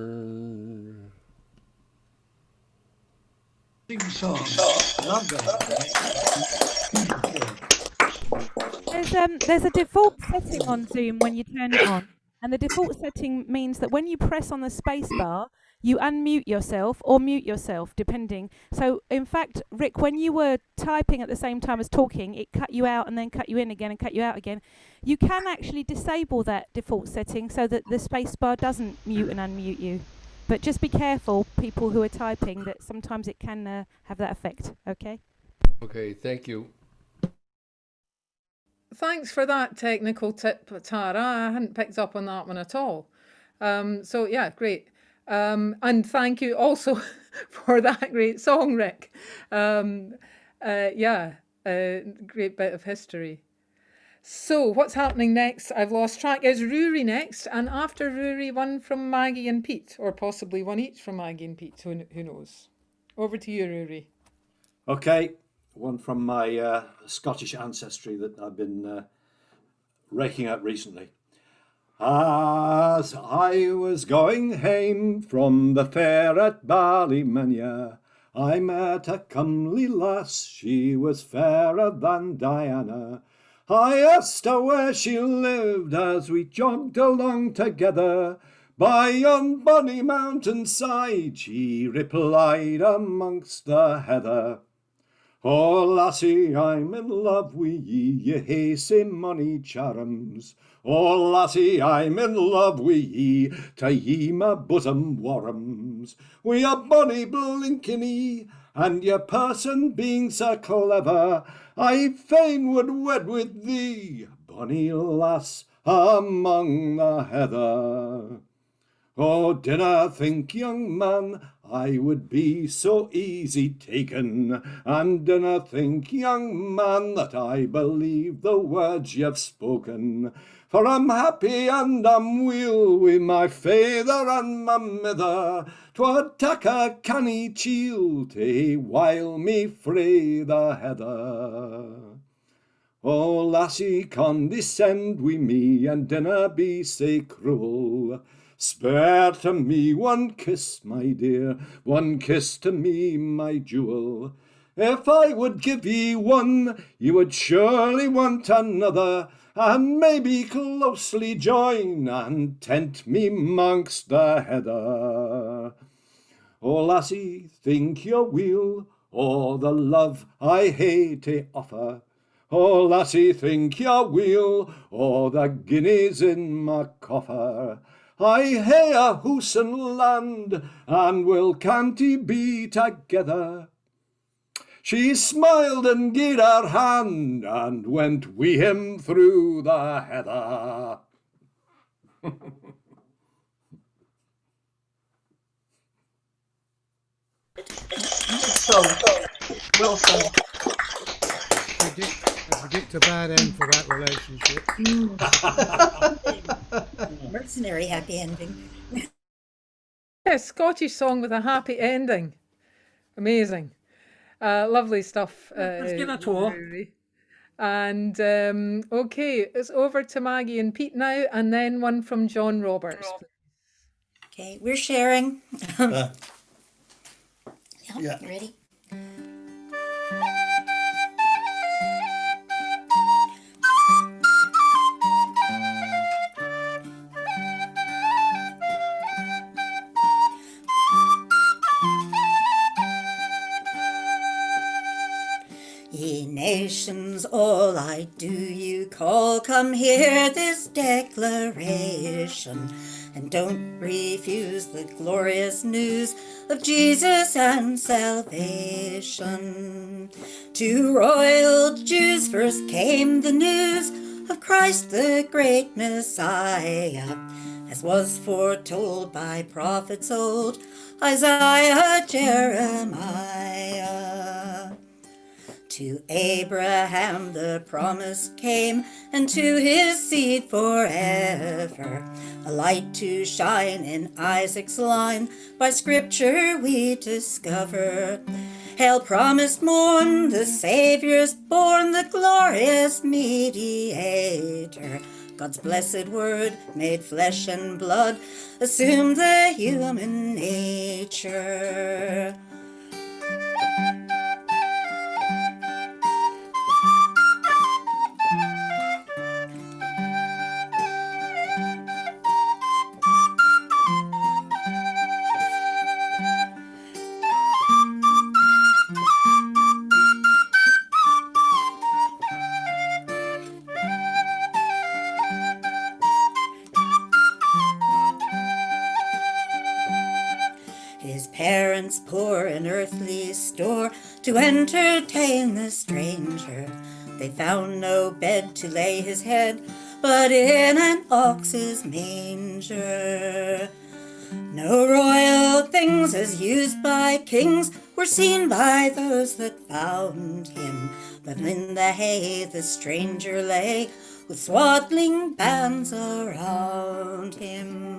Song. Love that. There's a default setting on Zoom when you turn it on, and the default setting means that when you press on the space bar, you unmute yourself or mute yourself, depending. So, in fact, Rick, when you were typing at the same time as talking, it cut you out and then cut you in again and cut you out again. You can actually disable that default setting so that the space bar doesn't mute and unmute you. But just be careful, people who are typing, that sometimes it can have that effect. Okay. Okay, thank you. Thanks for that technical tip, Tara. I hadn't picked up on that one at all. So yeah, great. And thank you also for that great song, Rick. Yeah, great bit of history. So what's happening next? I've lost track. Is Rory next? And after Rory, one from Maggie and Pete, or possibly one each from Maggie and Pete. Who knows? Over to you, Rory. Okay, one from my Scottish ancestry that I've been raking out recently. As I was going hame from the fair at Ballymoney, I met a comely lass, she was fairer than Diana. I asked her where she lived as we jogged along together. By yon bonny mountain side, she replied, amongst the heather. Oh, lassie, I'm in love wi' ye, ye hae sae mony charms. Oh, lassie, I'm in love wi' ye, to ye my bosom warms. Wi' a bonny blinking ee, and your person being so clever, I fain would wed with thee, bonny lass, among the heather. Oh, dinna think, young man, I would be so easy taken, and dinna think, young man, that I believe the words you've spoken. For I'm happy and I'm weel wi' my father and my mither, 'twould tak a canny chiel to wile me frae the heather. Oh, lassie, condescend wi' me, and dinna be sae cruel. Spare to me one kiss, my dear, one kiss to me, my jewel. If I would give ye one, you would surely want another, and maybe closely join and tent me mongst the heather. Oh, lassie, think your weel o' the love I hae to offer. Oh, lassie, think your weel o' the guineas in my coffer. I hae a hoose and land, and we'll canty be together. She smiled and gied her hand, and went wi' him through the heather. Well sung. I predict a bad end for that relationship. Mercenary happy ending. Yeah, Scottish song with a happy ending. Amazing. Lovely stuff. Let's give it a tour. Rory. And okay, it's over to Maggie and Pete now, and then one from John Roberts. Okay, we're sharing. Yeah. You ready? Ye nations, all I do you call, come hear this declaration, and don't refuse the glorious news of Jesus and salvation. To royal Jews first came the news of Christ the great Messiah, as was foretold by prophets old, Isaiah, Jeremiah. To Abraham the promise came, and to his seed forever, a light to shine in Isaac's line, by scripture we discover. Hail promised morn, the Saviour's born, the glorious mediator. God's blessed word, made flesh and blood, assumed the human nature. His parents pour an earthly store to entertain the stranger. They found no bed to lay his head, but in an ox's manger. No royal things as used by kings were seen by those that found him, but in the hay the stranger lay, with swaddling bands around him.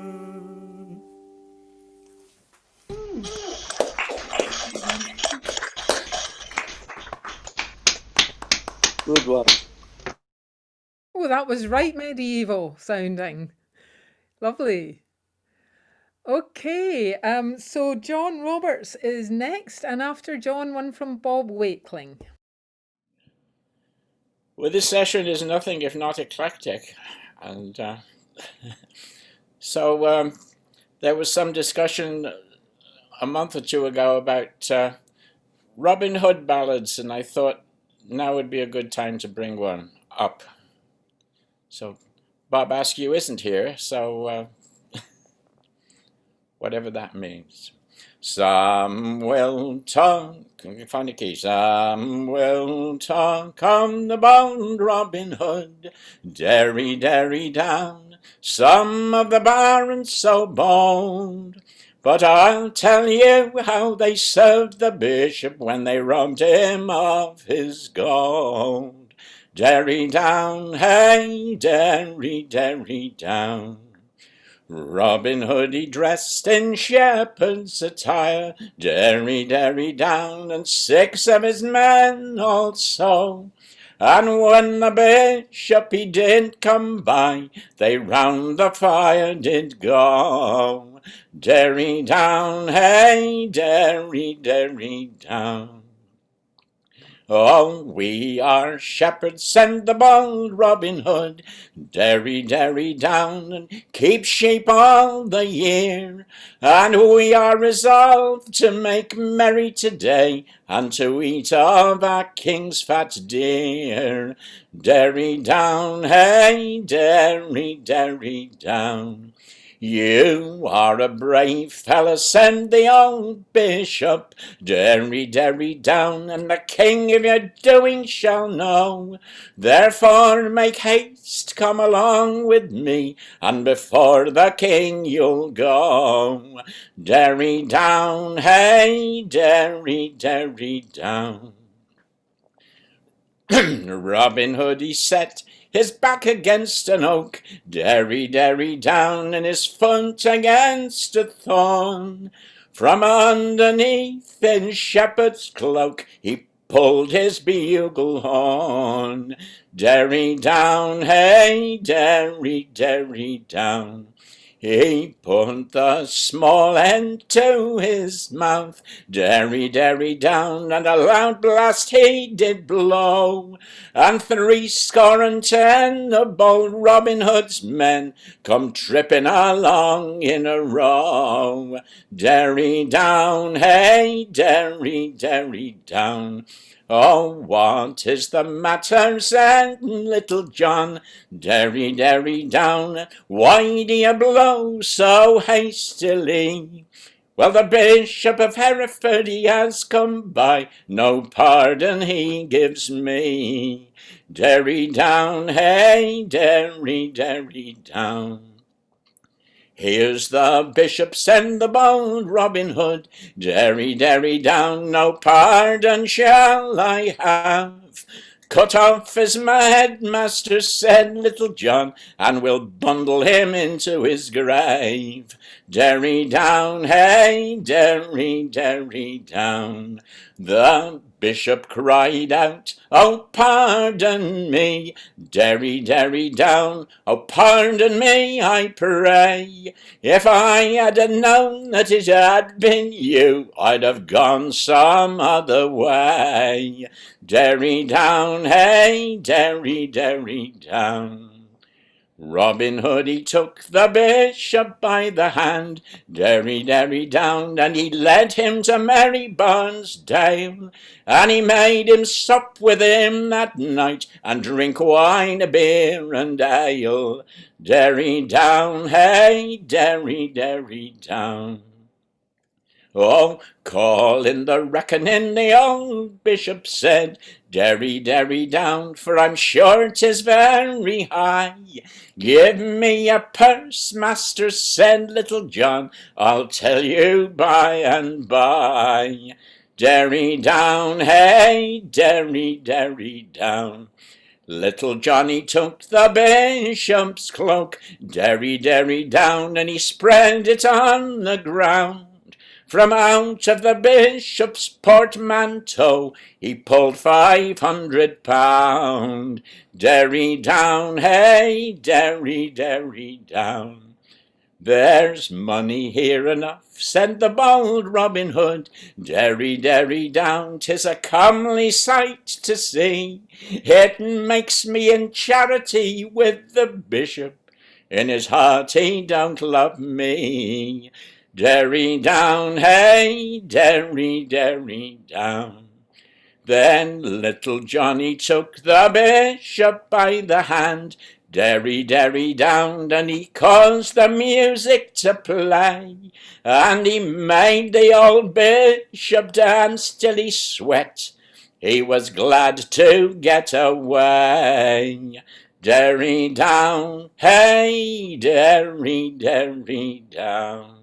Good one. Oh, that was right medieval sounding. Lovely. Okay, so John Roberts is next, and after John, one from Bob Wakeling. Well, this session is nothing if not eclectic. And so there was some discussion a month or two ago about Robin Hood ballads, and I thought now would be a good time to bring one up. So Bob Askew isn't here, so whatever that means. Some will talk, can you find the key? Some will talk on the bold Robin Hood, derry, derry down, some of the barons so bold. But I'll tell you how they served the bishop when they robbed him of his gold. Derry down, hey, derry, derry down. Robin Hood he dressed in shepherd's attire, derry, derry down, and 6 of his men also. And when the bishop he did come by, they round the fire did go. Derry down, hey, derry, derry down. Oh, we are shepherds, send the bold Robin Hood, derry, derry down, and keep sheep all the year. And we are resolved to make merry today, and to eat of our king's fat deer. Derry down, hey, derry, derry down. You are a brave fella, send the old bishop, derry, derry down, and the king of your doing shall know. Therefore make haste, come along with me, and before the king you'll go. Derry down, hey, derry, derry down. Robin Hood he set his back against an oak, derry, derry down, and his foot against a thorn. From underneath his shepherd's cloak he pulled his bugle horn. Derry down, hey, derry, derry down. He put the small end to his mouth, derry, derry down, and a loud blast he did blow. And 70 of bold Robin Hood's men come tripping along in a row. Derry down, hey, derry, derry down. Oh, what is the matter, said Little John, derry, derry down, why do you blow so hastily? Well, the Bishop of Hereford he has come by, no pardon he gives me. Derry down, hey, derry, derry down. Here's the bishop, send the bold Robin Hood, derry, derry down, no pardon shall I have. Cut off his headmaster, said Little John, and we'll bundle him into his grave. Derry down, hey, derry, derry down. The bishop cried out, oh, pardon me, derry, derry down, oh, pardon me, I pray. If I had known that it had been you, I'd have gone some other way. Derry down, hey, derry, derry down. Robin Hood he took the bishop by the hand, derry, derry down, and he led him to Mary Barnesdale, and he made him sup with him that night, and drink wine, beer, and ale. Derry down, hey, derry, derry down. Oh, call in the reckoning, the old bishop said, derry, derry down, for I'm sure 'tis very high. Give me a purse, master, said Little John, I'll tell you by and by. Derry down, hey, derry, derry down. Little Johnny took the bishop's cloak, derry, derry down, and he spread it on the ground. From out of the bishop's portmanteau he pulled £500. Derry down, hey, derry, derry down. There's money here enough, said the bold Robin Hood. Derry, derry down, 'tis a comely sight to see. It makes me in charity with the bishop. In his heart he don't love me. Derry down, hey, derry, derry down. Then little Johnny took the bishop by the hand, derry, derry down, and he caused the music to play, and he made the old bishop dance till he sweat. He was glad to get away. Derry down, hey, derry, derry down.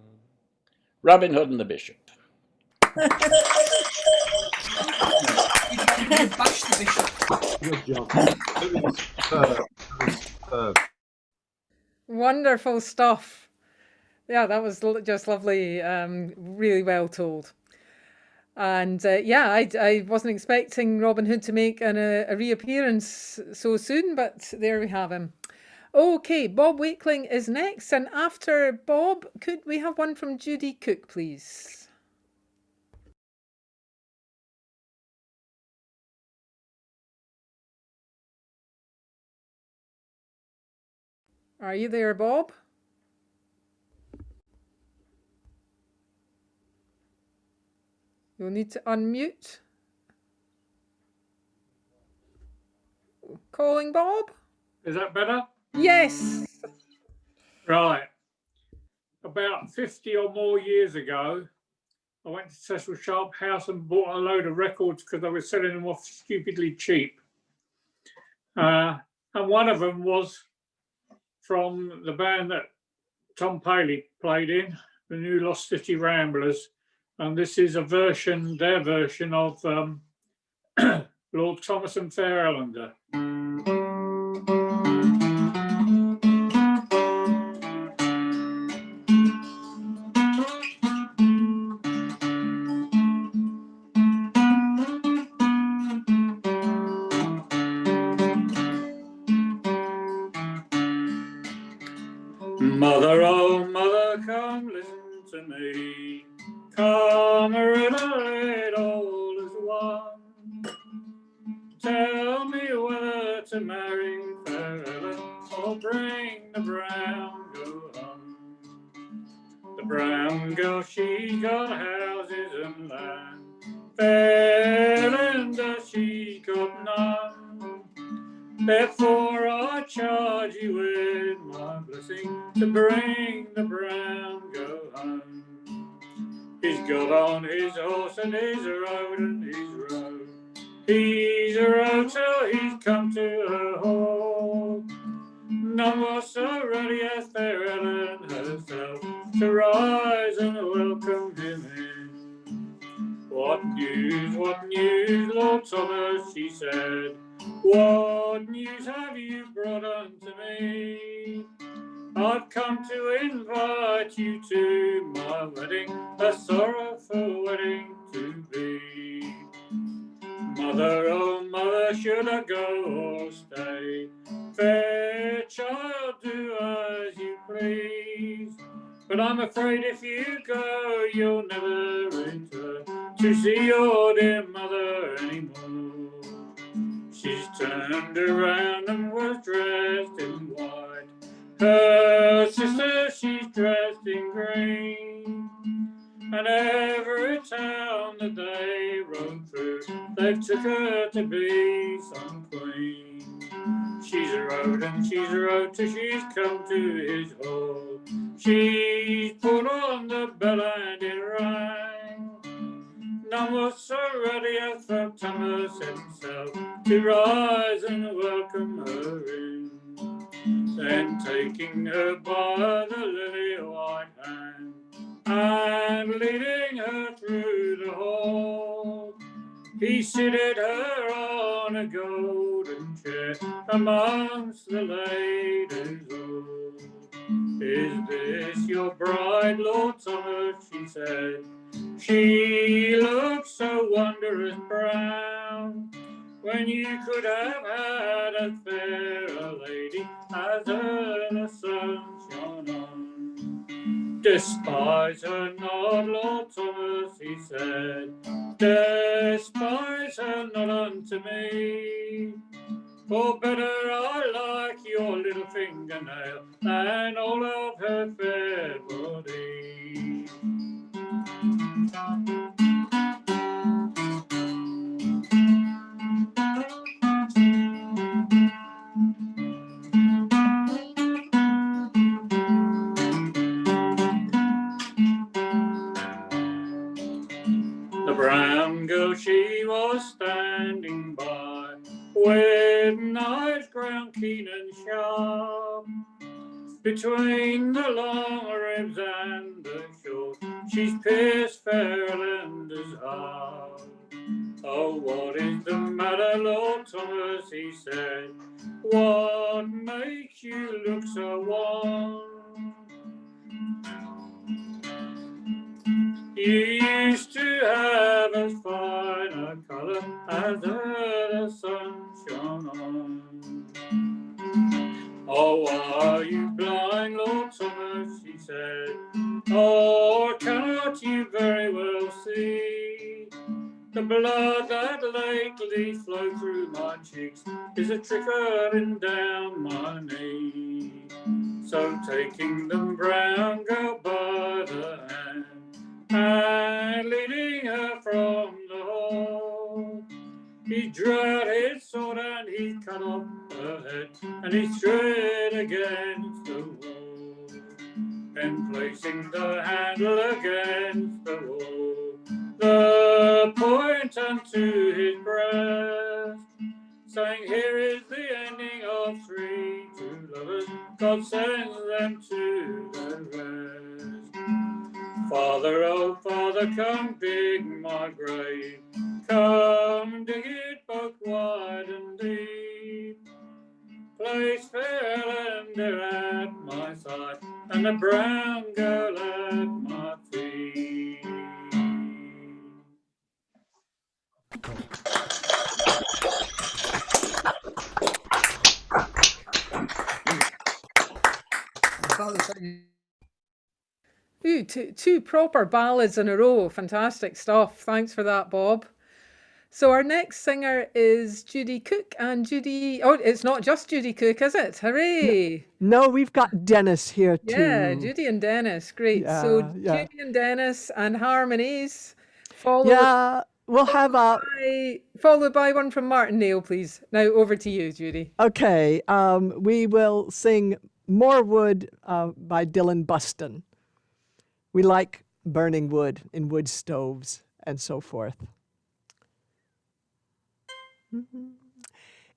Robin Hood and the Bishop. Good job. Wonderful stuff. Yeah, that was just lovely. Really well told. And yeah, I wasn't expecting Robin Hood to make a reappearance so soon, but there we have him. Okay, Bob Wakeling is next, and after Bob, could we have one from Judy Cook, please? Are you there, Bob? You'll need to unmute. Calling Bob? Is that better? Yes. Right. About 50 or more years ago, I went to Cecil Sharp House and bought a load of records because they were selling them off stupidly cheap. And one of them was from the band that Tom Paley played in, the New Lost City Ramblers. And this is a version, their version of Lord Thomas and Fair Ellender. Mother, oh mother, come listen to me. Come and it all is one. Tell me whether to marry Fair Ellen or bring the brown girl home. The brown girl, she got houses and land. Fair Ellen, she got none. Therefore I charge you with my blessing to bring the brown girl home. He's got on his horse and he's rode and he's rode. He's rode till he's come to her hall. None was so ready as Fair Ellen herself to rise and welcome him in. What news, Lord Thomas, she said. What news have you brought unto me? I've come to invite you to my wedding, a sorrowful wedding to be. Mother, oh mother, should I go or stay? Fair child, do as you please. But I'm afraid if you go, you'll never return to see your dear mother anymore. She's turned around and was dressed in white. Her sister, she's dressed in green. And every town that they rode through, they took her to be some queen. She's rode and she's rode till she's come to his hall. She's put on the bell and it rang. none was so ready as Sir Thomas himself to rise and welcome her in. Then taking her by the lily white hand and leading her through the hall, he seated her on a golden chair amongst the ladies all. Is this your bride, Lord Thomas? She said. She looks so wondrous brown, when you could have had as fair a lady as her the sun shone on. Despise her not, Lord Thomas, he said. Despise her not unto me. For better I like your little fingernail than all of her fair body. The brown girl, she was standing by, with knives ground keen and sharp. Between the long ribs and the short, she's pierced fair Elender's heart. Oh, what is the matter, Lord Thomas, he said. What makes you look so wan? You used to have as fine a colour as the sun shone on. Oh, are you blind, Lord Thomas, he said, or cannot you very well see? The blood that lately flowed through my cheeks is a trickling down my knee. So taking the brown girl by the hand and leading her from the hall, he drew out his sword and he cut off her head and he threw it against the wall. Then placing the handle against the wall, the point unto his breast, saying, here is the ending of three true lovers, God sends them to the rest. Father, oh Father, come dig my grave, come dig it both wide and deep. Place fair Elender at my side, and the brown girl at my feet. Ooh, two proper ballads in a row. Fantastic stuff. Thanks for that, Bob. So our next singer is Judy Cook, and Judy... Oh, it's not just Judy Cook, is it? Hooray! No, we've got Dennis here too. Yeah, Judy and Dennis. Great. So Yeah. Judy and Dennis and harmonies. Followed Yeah, we'll have a... Followed by one from Martindale, please. Now over to you, Judy. Okay, we will sing More Wood by Dylan Buston. We like burning wood in wood stoves and so forth.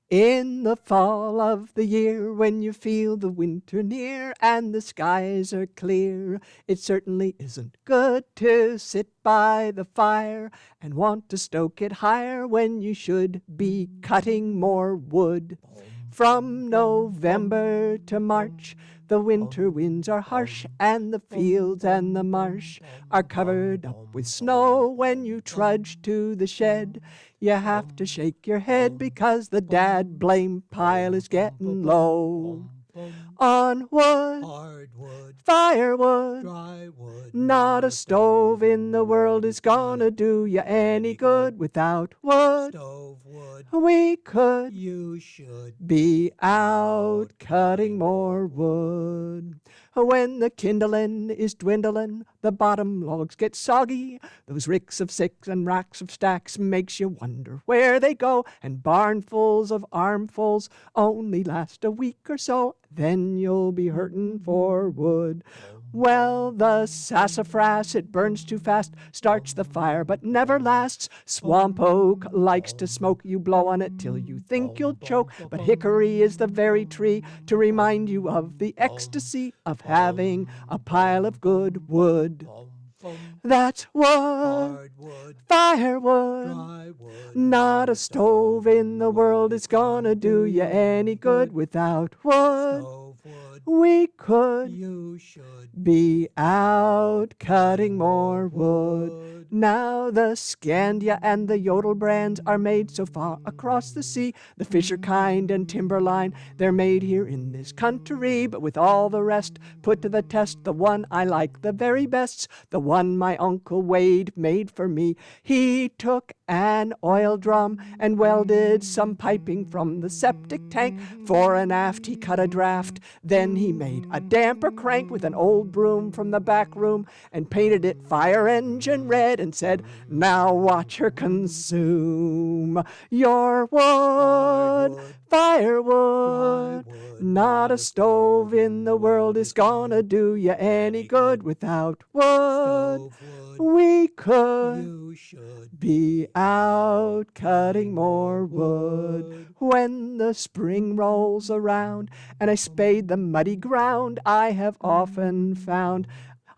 In the fall of the year, when you feel the winter near and the skies are clear, it certainly isn't good to sit by the fire and want to stoke it higher when you should be cutting more wood. From November to March, the winter winds are harsh, and the fields and the marsh are covered up with snow. When you trudge to the shed, you have to shake your head because the dad blame pile is getting low. On wood, hardwood, firewood, dry wood, not a stove in the world is gonna do you any good. Without wood, we could, you should be out cutting more wood. When the kindling is dwindling, the bottom logs get soggy. Those ricks of six and racks of stacks makes you wonder where they go. And barnfuls of armfuls only last a week or so. Then you'll be hurting for wood. Well, the sassafras, it burns too fast, starts the fire but never lasts. Swamp oak likes to smoke, you blow on it till you think you'll choke. But hickory is the very tree to remind you of the ecstasy of having a pile of good wood. That's wood, firewood, not a stove in the world is gonna do you any good. Without wood, we could be out cutting more wood. Now the Scandia and the Yodel brands are made so far across the sea. The Fisher kind and Timberline, they're made here in this country. But with all the rest put to the test, the one I like the very best's the one my Uncle Wade made for me. He took an oil drum and welded some piping from the septic tank. Fore and aft he cut a draft. Then he made a damper crank with an old broom from the back room and painted it fire engine red and said, now watch her consume your wood, firewood. Not a stove in the world is gonna do you any good. Without wood, we could be out cutting more wood. When the spring rolls around and I spade the muddy ground, I have often found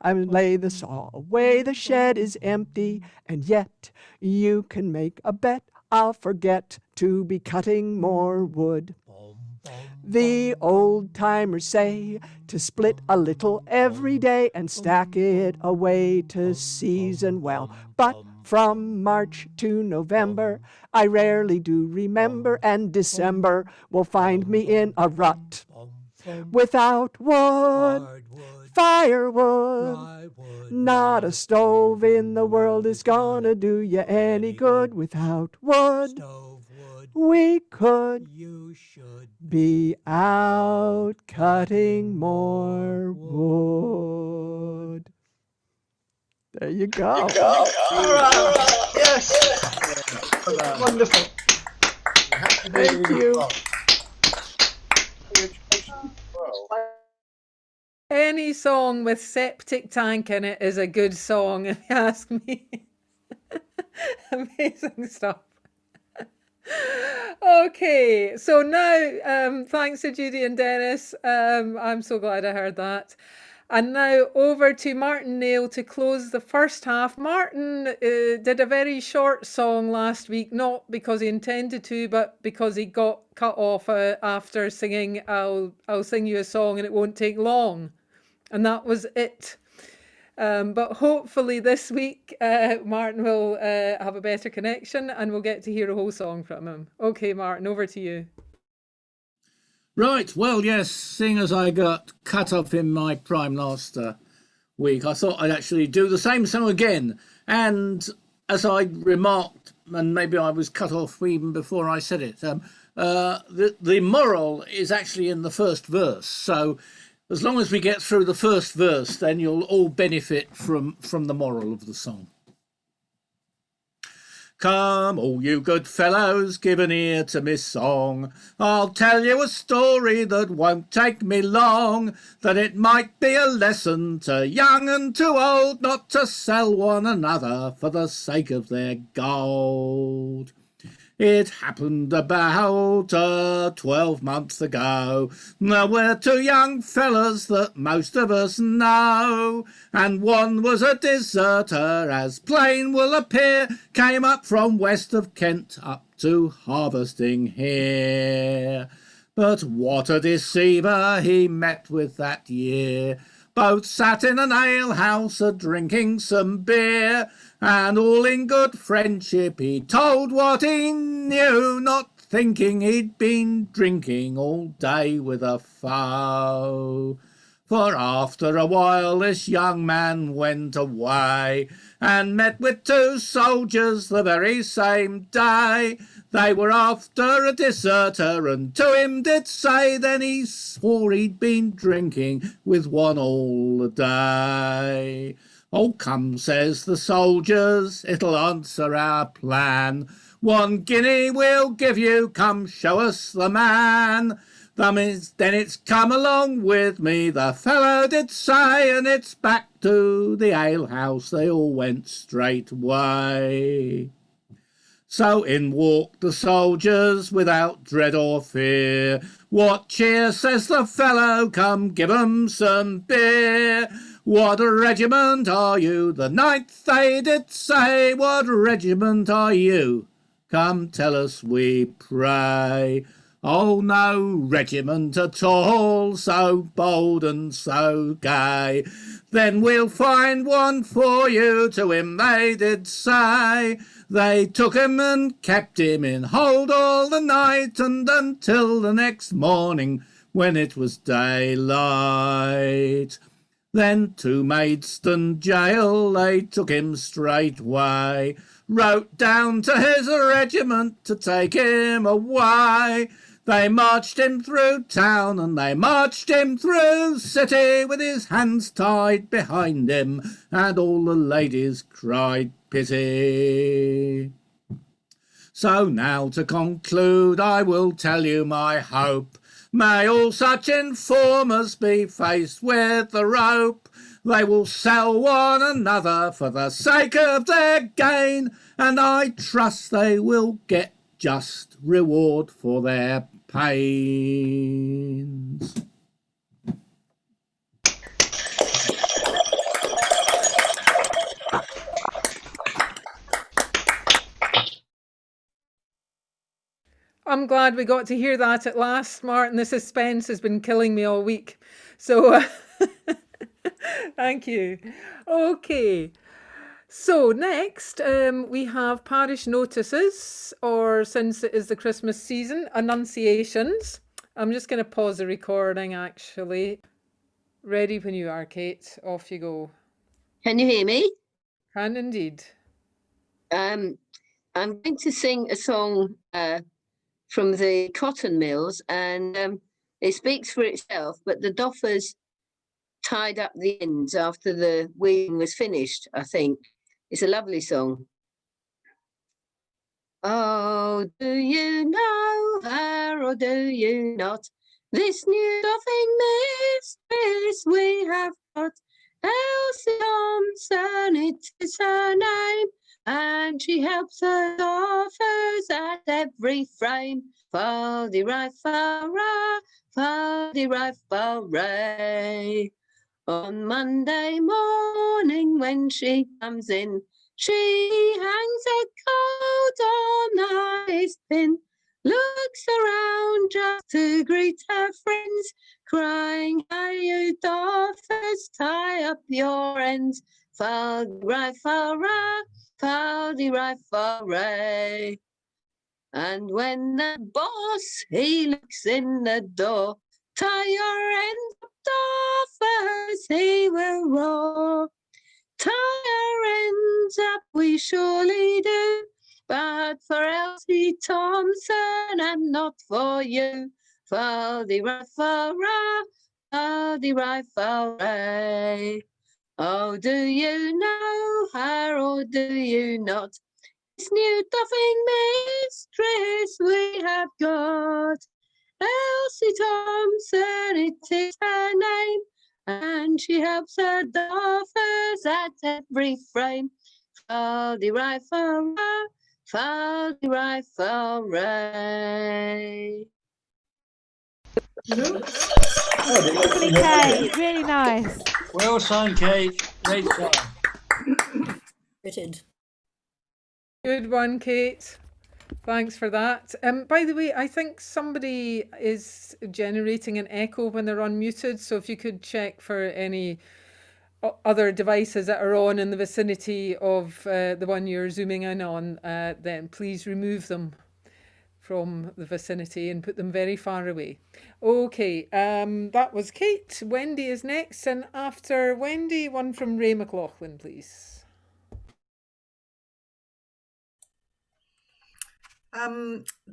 I lay the saw away, the shed is empty, and yet you can make a bet I'll forget to be cutting more wood. The old-timers say to split a little every day and stack it away to season well. But from March to November, I rarely do remember, and December will find me in a rut. Without wood, firewood, not a stove in the world is gonna do you any good. Without wood, we could be out cutting more wood. There you go. Yes. Wonderful. Thank you. Any song with septic tank in it is a good song, if you ask me. Amazing stuff. Okay, so now, thanks to Judy and Dennis. I'm so glad I heard that. And now over to Martin Nail to close the first half. Martin did a very short song last week, not because he intended to, but because he got cut off after singing I'll sing you a song and it won't take long. And that was it. But hopefully this week Martin will have a better connection and we'll get to hear a whole song from him. Okay, Martin, over to you. Right, well, yes, seeing as I got cut off in my prime last week, I thought I'd actually do the same song again. And as I remarked, and maybe I was cut off even before I said it, the moral is actually in the first verse. So as long as we get through the first verse, then you'll all benefit from the moral of the song. Come, all you good fellows, give an ear to me song. I'll tell you a story that won't take me long, that it might be a lesson to young and to old, not to sell one another for the sake of their gold. It happened about 12 months ago. There were two young fellas that most of us know, and one was a deserter, as plain will appear, came up from west of Kent up to harvesting here. But what a deceiver he met with that year. Both sat in an alehouse a-drinking some beer, and all in good friendship he told what he knew, not thinking he'd been drinking all day with a foe. For after a while this young man went away, and met with two soldiers the very same day. They were after a deserter, and to him did say, then he swore he'd been drinking with one all the day. Oh, come, says the soldiers, it'll answer our plan. 1 guinea we'll give you, come show us the man. Then it's come along with me, the fellow did say, and it's back to the alehouse they all went straightway. So in walked the soldiers without dread or fear. What cheer, says the fellow, come give 'em some beer. What regiment are you? The 9th they did say. What regiment are you? Come tell us, we pray. Oh, no regiment at all, so bold and so gay. Then we'll find one for you, to him they did say. They took him and kept him in hold all the night, and until the next morning, when it was daylight. Then to Maidstone jail they took him straightway, wrote down to his regiment to take him away. They marched him through town and they marched him through city, with his hands tied behind him, and all the ladies cried pity. So now to conclude, I will tell you my hope. May all such informers be faced with the rope. They will sell one another for the sake of their gain, and I trust they will get just reward for their pains. I'm glad we got to hear that at last, Martin. The suspense has been killing me all week. So, thank you. Okay. So next, we have parish notices, or since it is the Christmas season, annunciations. I'm just going to pause the recording, actually. Ready when you are, Kate. Off you go. Can you hear me? Can indeed. I'm going to sing a song from the cotton mills, and it speaks for itself, but the doffers tied up the ends after the weaving was finished, I think. It's a lovely song. Oh, do you know her or do you not? This new doffing mistress we have got. Elsie Thompson, it is her name, and she helps her doffers at every frame. Fal-de-ri-fa-ra, fal-de-ri-fa-ray. On Monday morning when she comes in, she hangs a coat on the ice pin, looks around just to greet her friends, crying, "Hey, you doffers, tie up your ends. Fal-de-ri-fa-ra, fal-de-ri-fa-ray." And when the boss, he looks in the door, "Tie your ends up, doffers," he will roar. Tie our ends up we surely do, but for Elsie Thompson and not for you. Fal-de-ri-fa-ra, fal-de-ri-fa-ray. Oh, do you know her or do you not? This new doffing mistress we have got. Elsie Thompson, it is her name, and she helps her doffers at every frame. Fal-de-ri-fa-ra, fal-de-ri-fa-ray. Lovely, Kate. Really nice. Well sung, Kate. Great song. Fitted. Good one, Kate. Thanks for that. By the way, I think somebody is generating an echo when they're unmuted, so if you could check for any other devices that are on in the vicinity of the one you're zooming in on, then please remove them from the vicinity and put them very far away. Okay, that was Kate. Wendy is next, and after Wendy, one from Ray McLaughlin, please.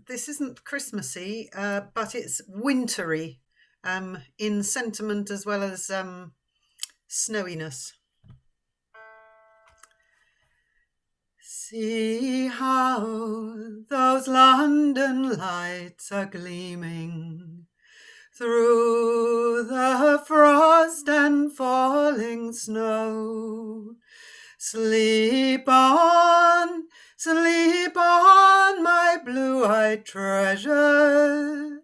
This isn't Christmassy, but it's wintry in sentiment as well as snowiness. See how those London lights are gleaming through the frost and falling snow. Sleep on, my blue-eyed treasure.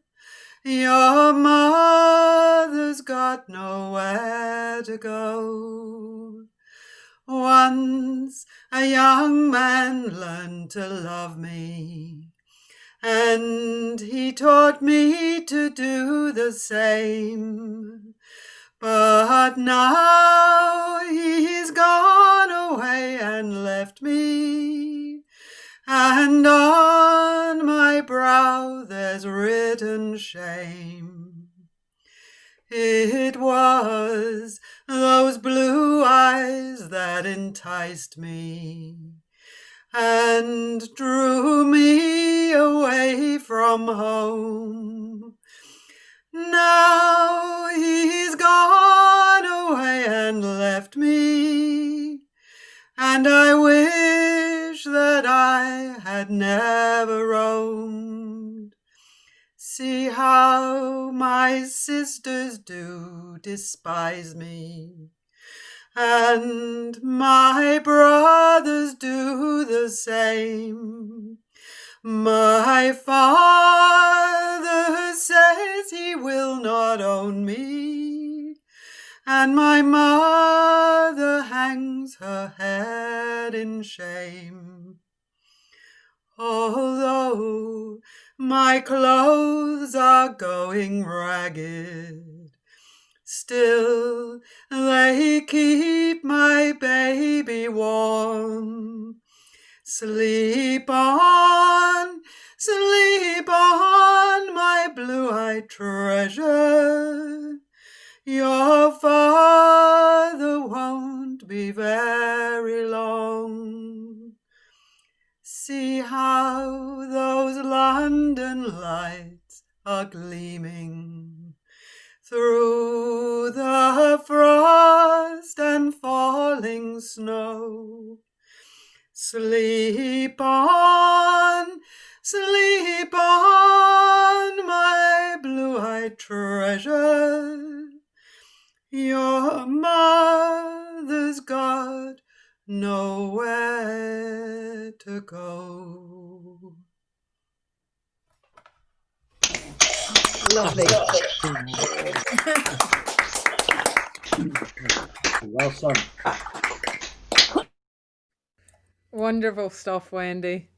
Your mother's got nowhere to go. Once a young man learned to love me, and he taught me to do the same. But now he's gone away and left me, and on my brow there's written shame. It was those blue eyes that enticed me and drew me away from home. Now he's gone away and left me, and I wish that I had never roamed. See how my sisters do despise me, and my brothers do the same. My father says he will not own me, and my mother hangs her head in shame. Although my clothes are going ragged, still they keep my baby warm. Sleep on, my blue-eyed treasure. Your father won't be very long. See how those London lights are gleaming through the frost and falling snow. Sleep on, my blue-eyed treasure. Your mother's got nowhere to go. Lovely. Well sung. Wonderful stuff, Wendy.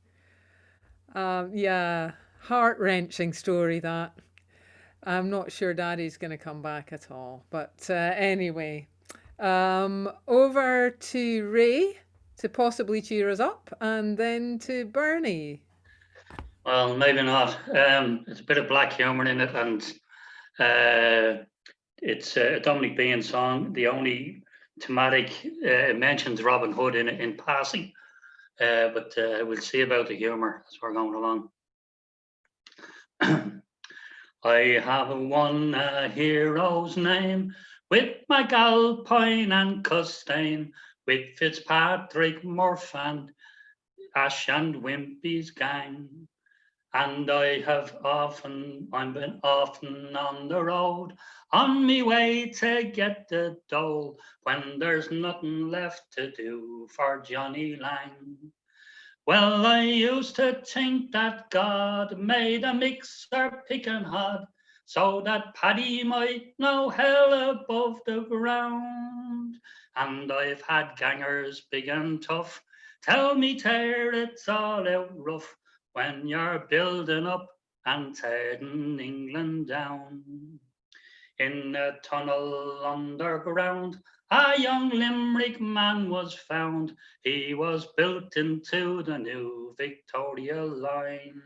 Yeah, heart-wrenching story that. I'm not sure Daddy's going to come back at all. But anyway, over to Ray to possibly cheer us up, and then to Bernie. Well, maybe not. It's a bit of black humour in it, and it's a Dominic Bean song. The only thematic mentions Robin Hood in passing, but we'll see about the humour as we're going along. I have won a hero's name with McAlpine and Custine, with Fitzpatrick, Murph and Ash and Wimpy's gang. And I have been often on the road, on me way to get the dole, when there's nothing left to do for Johnny Lang. Well, I used to think that God made a mixer picking hod, so that Paddy might know hell above the ground. And I've had gangers big and tough tell me tear it's all out rough when you're building up and tearing England down. In a tunnel underground, a young Limerick man was found. He was built into the new Victoria line.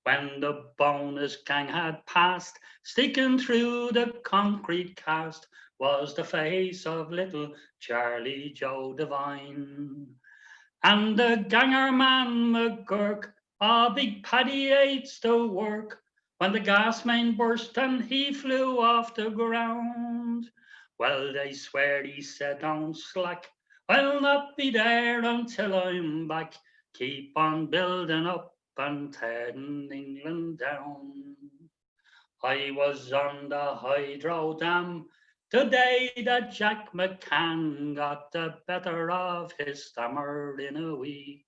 When the bonus gang had passed, sticking through the concrete cast was the face of little Charlie Joe Devine. And the ganger man McGurk, big Paddy hates the work, when the gas main burst and he flew off the ground. Well, they swear he said, don't slack, I'll not be there until I'm back. Keep on building up and tearing England down. I was on the hydro dam the day that Jack McCann got the better of his stammer in a week.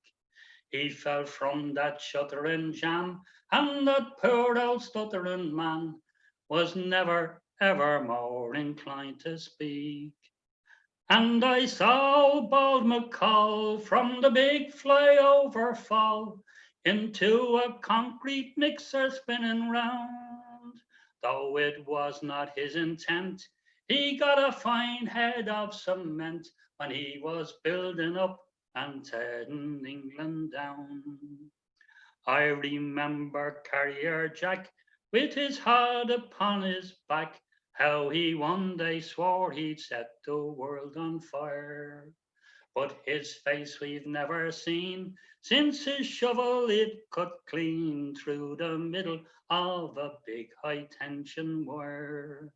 He fell from that shuddering jam, and that poor old stuttering man was never ever more inclined to speak. And I saw Bald McCall from the big flyover fall into a concrete mixer spinning round. Though it was not his intent, he got a fine head of cement when he was building up and tearing England down. I remember Carrier Jack with his heart upon his back, how he one day swore he'd set the world on fire. But his face we've never seen since his shovel it cut clean through the middle of a big high tension wire.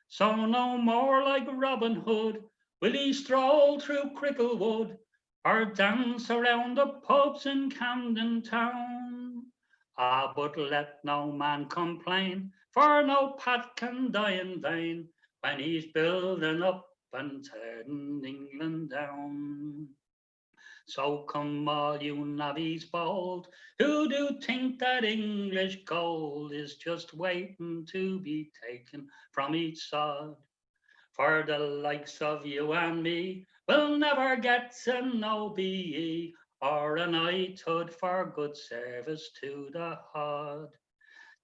So no more like Robin Hood will he stroll through Cricklewood or dance around the pubs in Camden Town. Ah, but let no man complain, for no Pat can die in vain when he's building up and tearing England down. So come all you navvies bold, who do think that English gold is just waiting to be taken from each side. For the likes of you and me will never get an OBE or a knighthood for good service to the hod.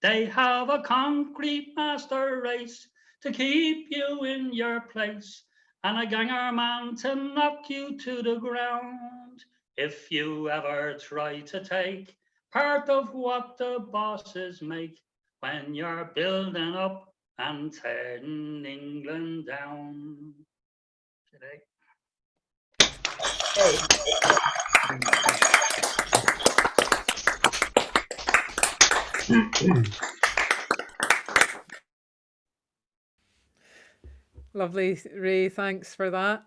They have a concrete master race to keep you in your place, and a ganger man to knock you to the ground. If you ever try to take part of what the bosses make when you're building up and tearing England down. Today. Lovely, Ray. Thanks for that.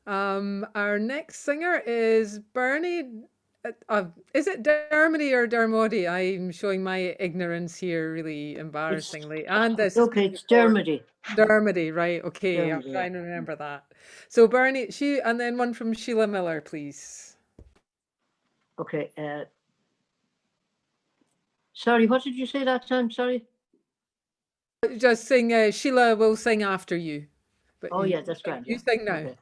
Our next singer is Bernie. Is it Dermody or Dermody? I'm showing my ignorance here really embarrassingly. And this okay, it's Dermody. Dermody, right? Okay, Dermody, I'm trying to remember that. So Bernie, and then one from Sheila Miller, please. Okay. Sorry, what did you say that time? Sorry. Just sing. Sheila will sing after you. But Oh yeah, that's great. You sing now.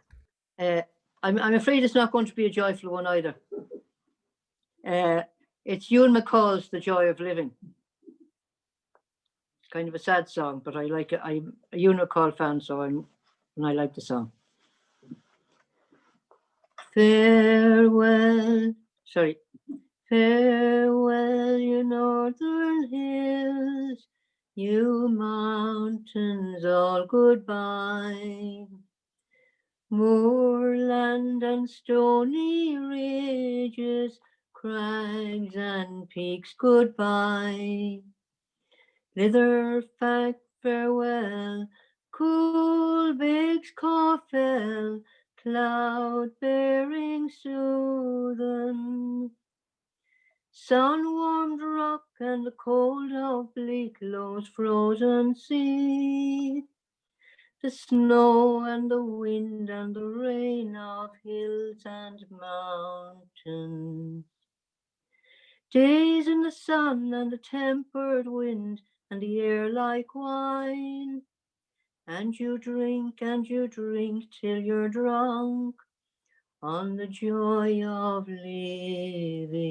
Okay. I'm afraid it's not going to be a joyful one either. It's Ewan McCall's "The Joy of Living." It's kind of a sad song, but I like it. I'm a Ewan McCall fan, and I like the song. Farewell, you northern hills, you mountains, all goodbye. Moorland and stony ridges, crags and peaks, goodbye. Litherfack, farewell, Coolbig's Caufel, cloud-bearing Soothen. Sun-warmed rock and the cold of bleak Low's frozen sea. The snow and the wind and the rain of hills and mountains. Days in the sun and the tempered wind and the air like wine. And you drink till you're drunk on the joy of living.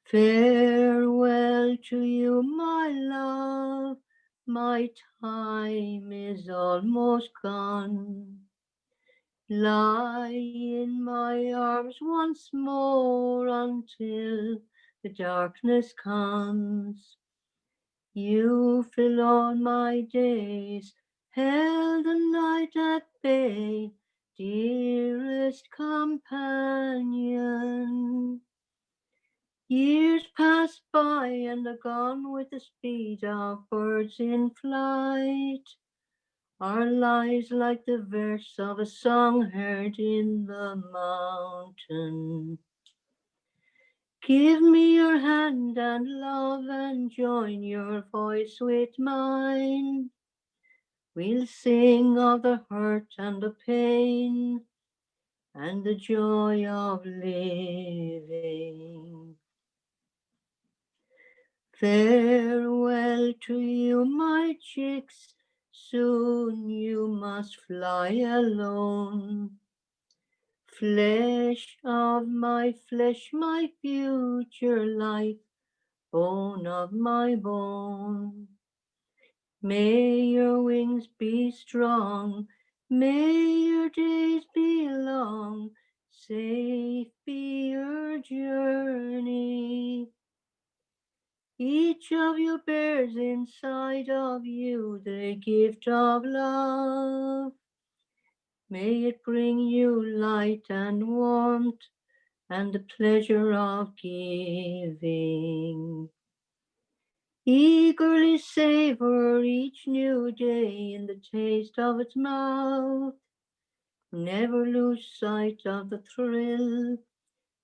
Farewell to you, my love, my time is almost gone. Lie in my arms once more until the darkness comes. You fill all my days, held the night at bay, dearest companion. Years pass by and are gone with the speed of birds in flight. Our lives like the verse of a song heard in the mountain. Give me your hand and love and join your voice with mine. We'll sing of the hurt and the pain and the joy of living. Farewell to you, my chicks, soon you must fly alone. Flesh of my flesh, my future life, bone of my bone. May your wings be strong, may your days be long, safe be your journey. Each of you bears inside of you the gift of love. May it bring you light and warmth and the pleasure of giving. Eagerly savor each new day in the taste of its mouth. Never lose sight of the thrill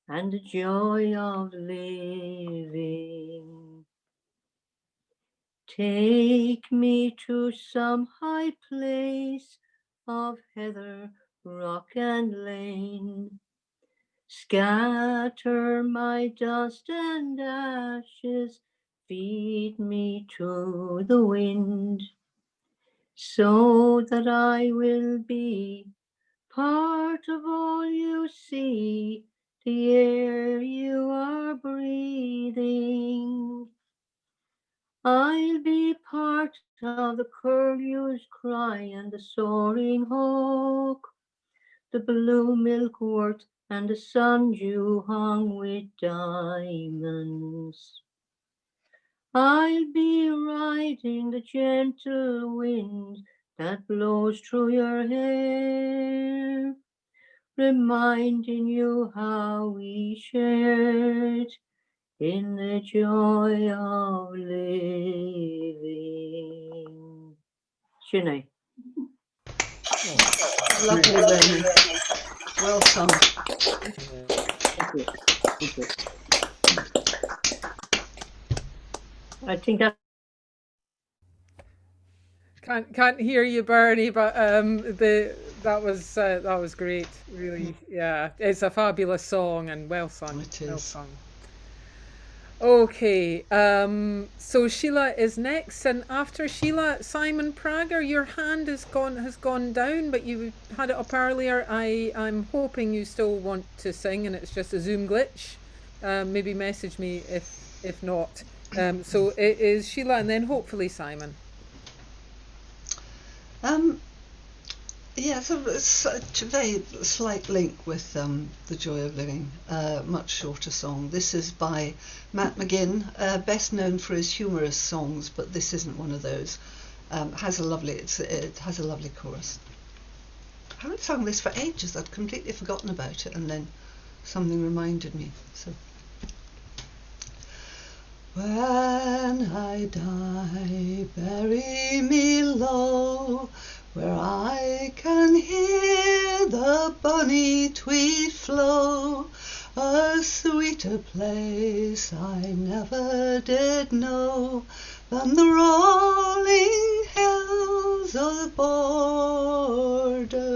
and the joy of living. Take me to some high place of heather, rock and lane. Scatter my dust and ashes, feed me to the wind, so that I will be part of all you see, the air you are breathing. I'll be part of the curlew's cry and the soaring hawk, the blue milkwort and the sundew hung with diamonds. I'll be riding the gentle wind that blows through your hair, reminding you how we shared in the joy of living. Sinead. Lovely, Bernie. Well sung. Thank you. Thank you. I think Can't hear you, Bernie, but that was great. Really, yeah, it's a fabulous song and well sung. It is. Well sung. Okay, so Sheila is next, and after Sheila, Simon Prager, your hand has gone down, but you had it up earlier. I'm hoping you still want to sing, and it's just a Zoom glitch. Maybe message me if not. So it is Sheila, and then hopefully Simon. Yeah, so it's a very slight link with The Joy of Living, much shorter song. This is by Matt McGinn, best known for his humorous songs, but this isn't one of those. It has a lovely chorus. I haven't sung this for ages. I'd completely forgotten about it, and then something reminded me. So, when I die, bury me low, where I can hear the bonny Tweed flow, a sweeter place I never did know than the rolling hills o' the borders.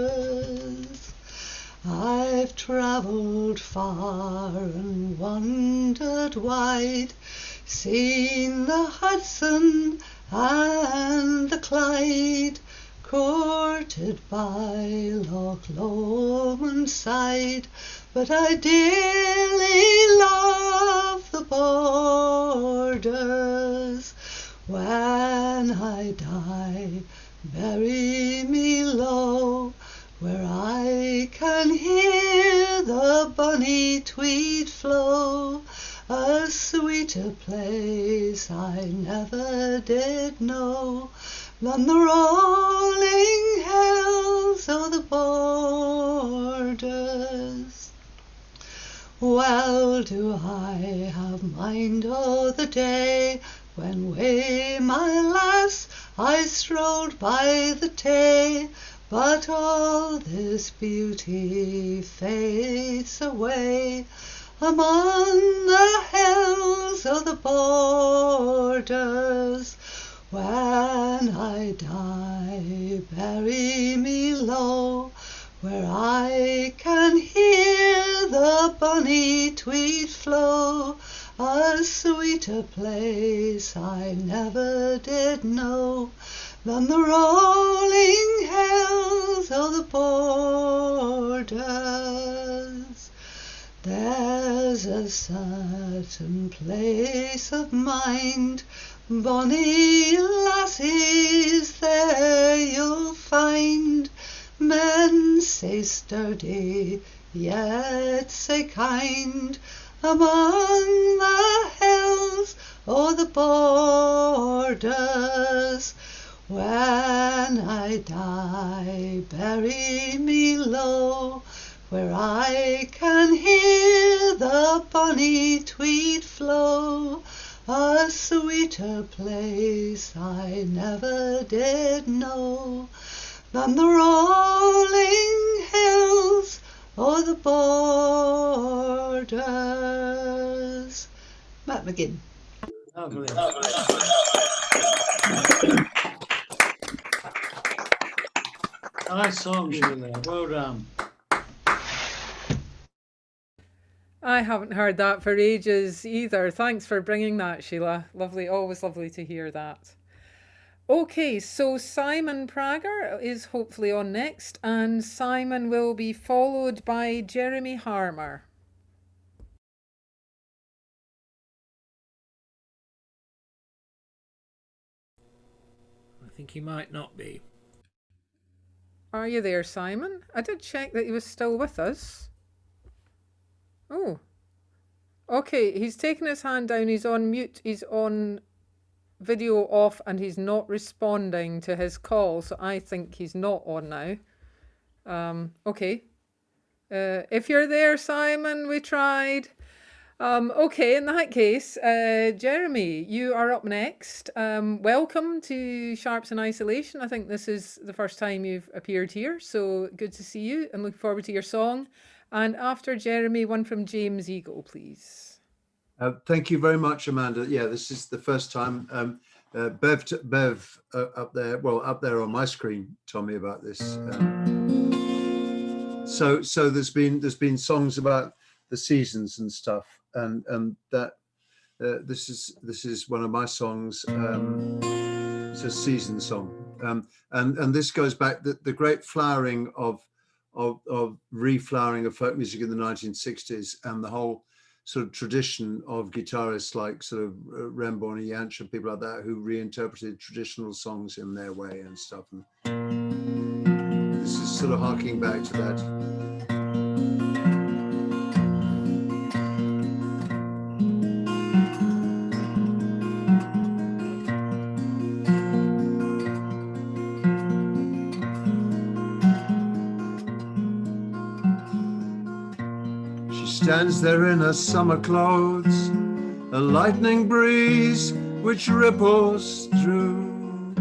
I've travelled far and wandered wide, seen the Hudson and the Clyde, courted by Loch Lomond's side, but I dearly love the borders. When I die, bury me low, where I can hear the bonny Tweed flow, a sweeter place I never did know than the rolling hills o' the borders. Well do I have mind o' the day when wi' my lass I strolled by the Tay, but all this beauty fades away. among the hills of the borders. When I die, bury me low, where I can hear the bonny Tweed flow. A sweeter place I never did know than the rolling hills of the borders. There's a certain place of mind, bonny lassies there you'll find, men say sturdy, yet say kind, among the hills o'er the borders. When I die, bury me low, where I can hear the bonny Tweed flow. A sweeter place I never did know than the rolling hills o'er the borders. Matt McGinn. Lovely. Nice song, Sheila. Well done. I haven't heard that for ages either. Thanks for bringing that, Sheila. Lovely, always lovely to hear that. Okay, so Simon Prager is hopefully on next, and Simon will be followed by Jeremy Harmer. I think he might not be. Are you there, Simon? I did check that he was still with us. Oh. Okay, he's taken his hand down, he's on mute, he's on video off, and he's not responding to his call, so I think he's not on now. Okay. If you're there, Simon, we tried. Okay, in that case, Jeremy, you are up next. Welcome to Sharps in Isolation. I think this is the first time you've appeared here, so good to see you and look forward to your song. And after Jeremy, one from James Eagle, please. Thank you very much, Amanda. Yeah, this is the first time. Bev up there on my screen told me about this. So there's been songs about the seasons and stuff, and that this is one of my songs. It's a season song, and this goes back the great flowering of reflowering of folk music in the 1960s, and the whole sort of tradition of guitarists like sort of Remborn and Jansch and people like that who reinterpreted traditional songs in their way and stuff. And this is sort of harking back to that. Stands there in her summer clothes, a lightning breeze which ripples through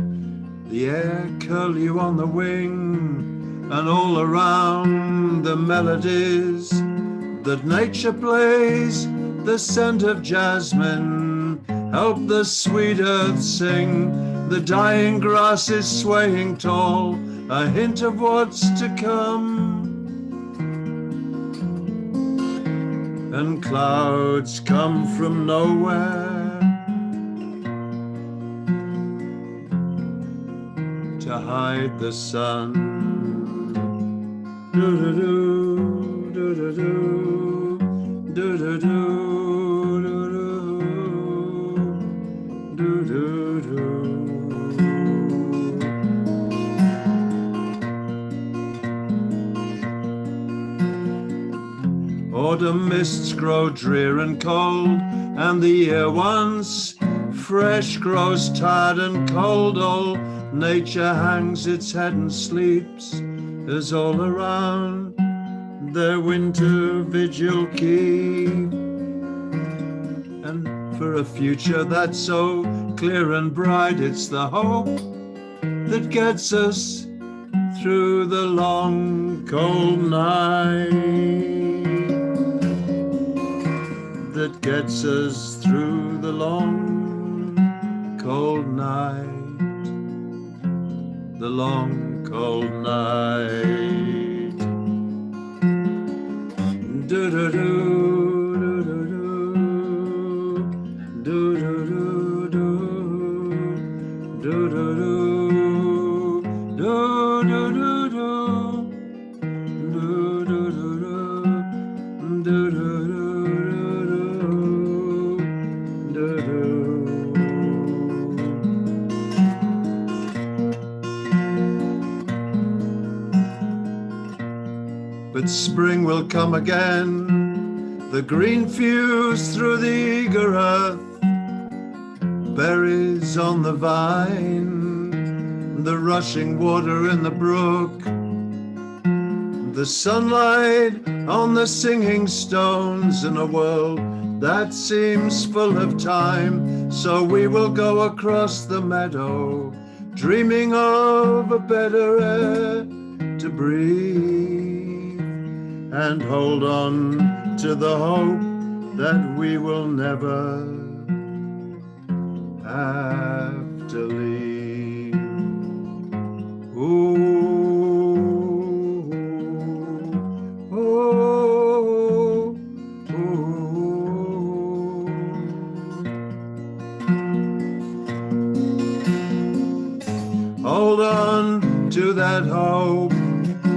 the air, curl you on the wing, and all around the melodies that nature plays, the scent of jasmine, help the sweet earth sing, the dying grass is swaying tall, a hint of what's to come. And clouds come from nowhere to hide the sun. Do-do-do, do-do-do, do-do-do, do-do-do, do-do-do. Autumn mists grow drear and cold, and the year once fresh grows tired and cold. All nature hangs its head and sleeps, as all around their winter vigil keep. And for a future that's so clear and bright, it's the hope that gets us through the long cold night. gets us through the long, cold night. The long, cold night. Do-do-do, do-do-do, do-do-do-do, do-do-do, do-do-do-do, do-do-do-do, do-do-do-do-do. But spring will come again, the green fuse through the eager earth, berries on the vine, the rushing water in the brook, the sunlight on the singing stones, in a world that seems full of time. So we will go across the meadow, dreaming of a better air to breathe, and hold on to the hope that we will never have to leave. Ooh, oh, hold on to that hope,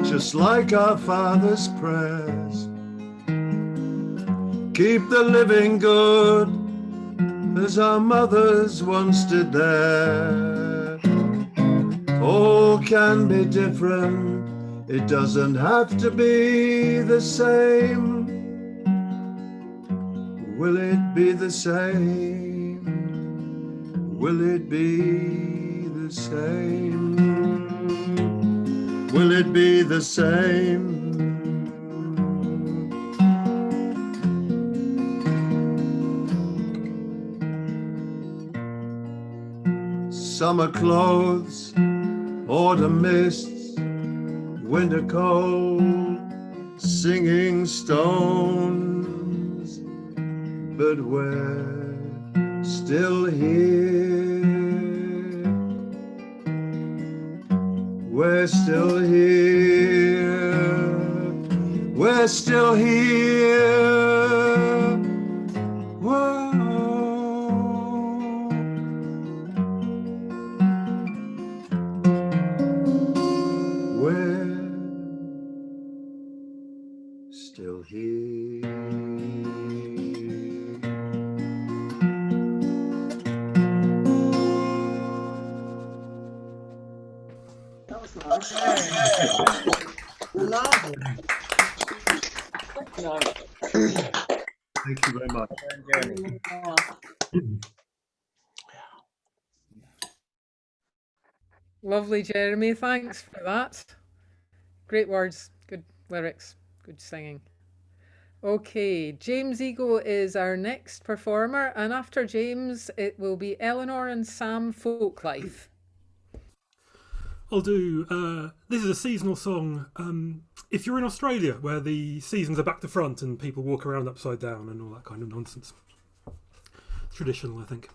just like our father's prayers. Keep the living good, as our mothers once did there. All can be different, it doesn't have to be the same. Will it be the same? Will it be the same? Will it be the same? Summer clothes, autumn mists, winter cold, singing stones, but we're still here. We're still here. We're still here. Whoa. Still here. That was nice. Lovely. Thank you very much. Lovely, Jeremy. Thanks for that. Great words, good lyrics, good singing. Okay, James Eagle is our next performer, and after James, it will be Eleanor and Sam Folklife. I'll do, this is a seasonal song. If you're in Australia, where the seasons are back to front and people walk around upside down and all that kind of nonsense. Traditional, I think.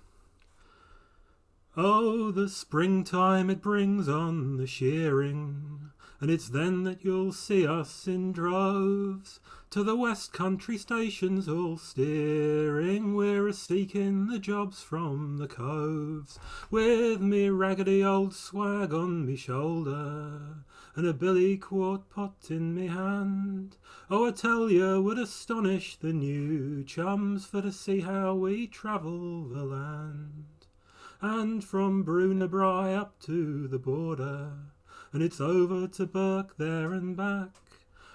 Oh, the springtime it brings on the shearing, and it's then that you'll see us in droves to the West Country stations all steering. We're a-seeking the jobs from the coves, with me raggedy old swag on me shoulder and a billy quart pot in me hand. Oh, I tell you, would astonish the new chums for to see how we travel the land. And from Brunabri up to the border, and it's over to Burke there and back.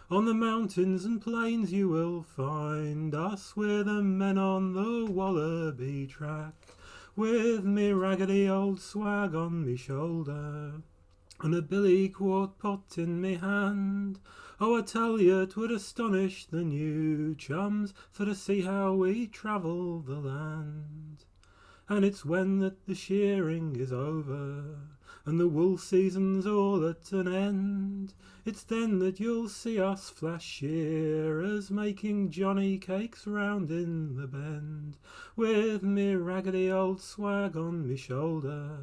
On the mountains and plains you will find us, we're the men on the Wallaby track, with me raggedy old swag on me shoulder and a billy quart pot in me hand. Oh, I tell you, 'twould astonish the new chums for to see how we travel the land. And it's when that the shearing is over, and the wool season's all at an end. It's then that you'll see us flash shearers making Johnny cakes round in the bend, with me raggedy old swag on me shoulder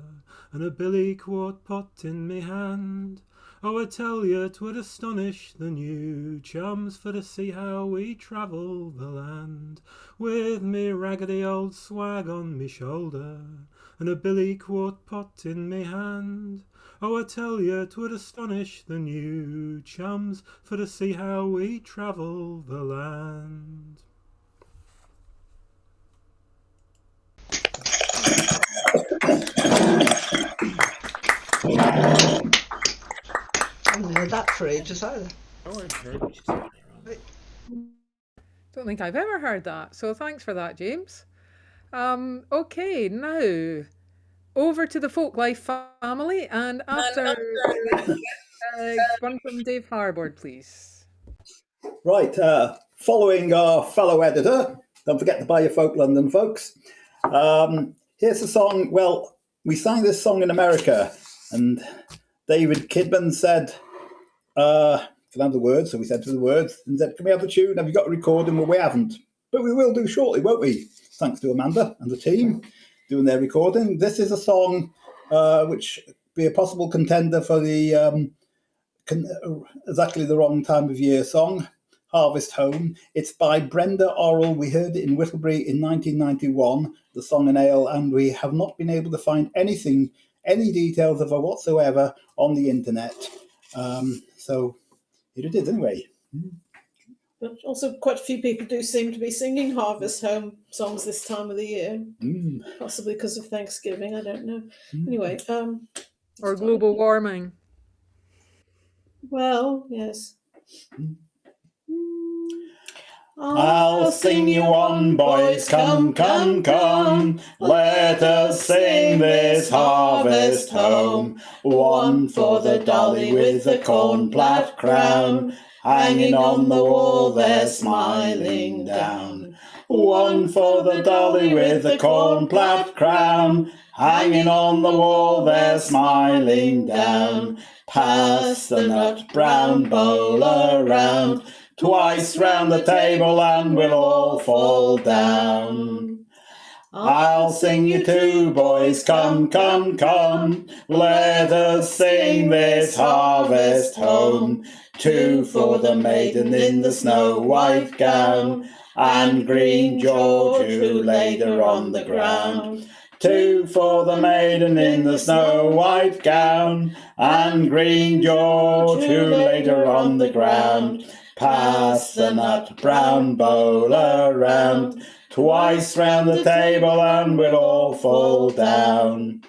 and a billy quart pot in me hand. Oh, I tell you, 'twould astonish the new chums for to see how we travel the land, with me raggedy old swag on me shoulder and a billy quart pot in me hand. Oh, I tell you, 'twould astonish the new chums for to see how we travel the land. I haven't heard that for ages either. Don't think I've ever heard that, so thanks for that, James. Okay, now over to the Folklife family, and after one from Dave Harbord, please. Right, following our fellow editor, don't forget to buy your Folk London, folks. Here's a song. Well, we sang this song in America, and David Kidman said, can I have the words? So we said to the words and said, can we have the tune? Have you got a recording? Well, we haven't, but we will do shortly, won't we? Thanks to Amanda and the team doing their recording. This is a song which be a possible contender for the exactly the wrong time of year song, Harvest Home. It's by Brenda Orrell. We heard it in Whittlebury in 1991, the song and ale, and we have not been able to find any details of her whatsoever on the internet. So here it is anyway. But also quite a few people do seem to be singing Harvest Home songs this time of the year. Possibly because of Thanksgiving, I don't know. Anyway. Or global warming. Well, yes. I'll sing you one, boys, come, come, come. Let us sing this harvest home. One for the dolly with the cornplat crown, hanging on the wall there smiling down. One for the dolly with the cornplat crown, hanging on the wall there smiling down. Pass the nut brown bowl around, twice round the table and we'll all fall down. I'll sing you two, boys, come, come, come. Let us sing this harvest home. Two for the maiden in the snow-white gown, and Green George who laid her on the ground. Two for the maiden in the snow-white gown, and Green George who laid her on the ground. Pass the nut brown bowl around, twice round the table and we'll all fall down.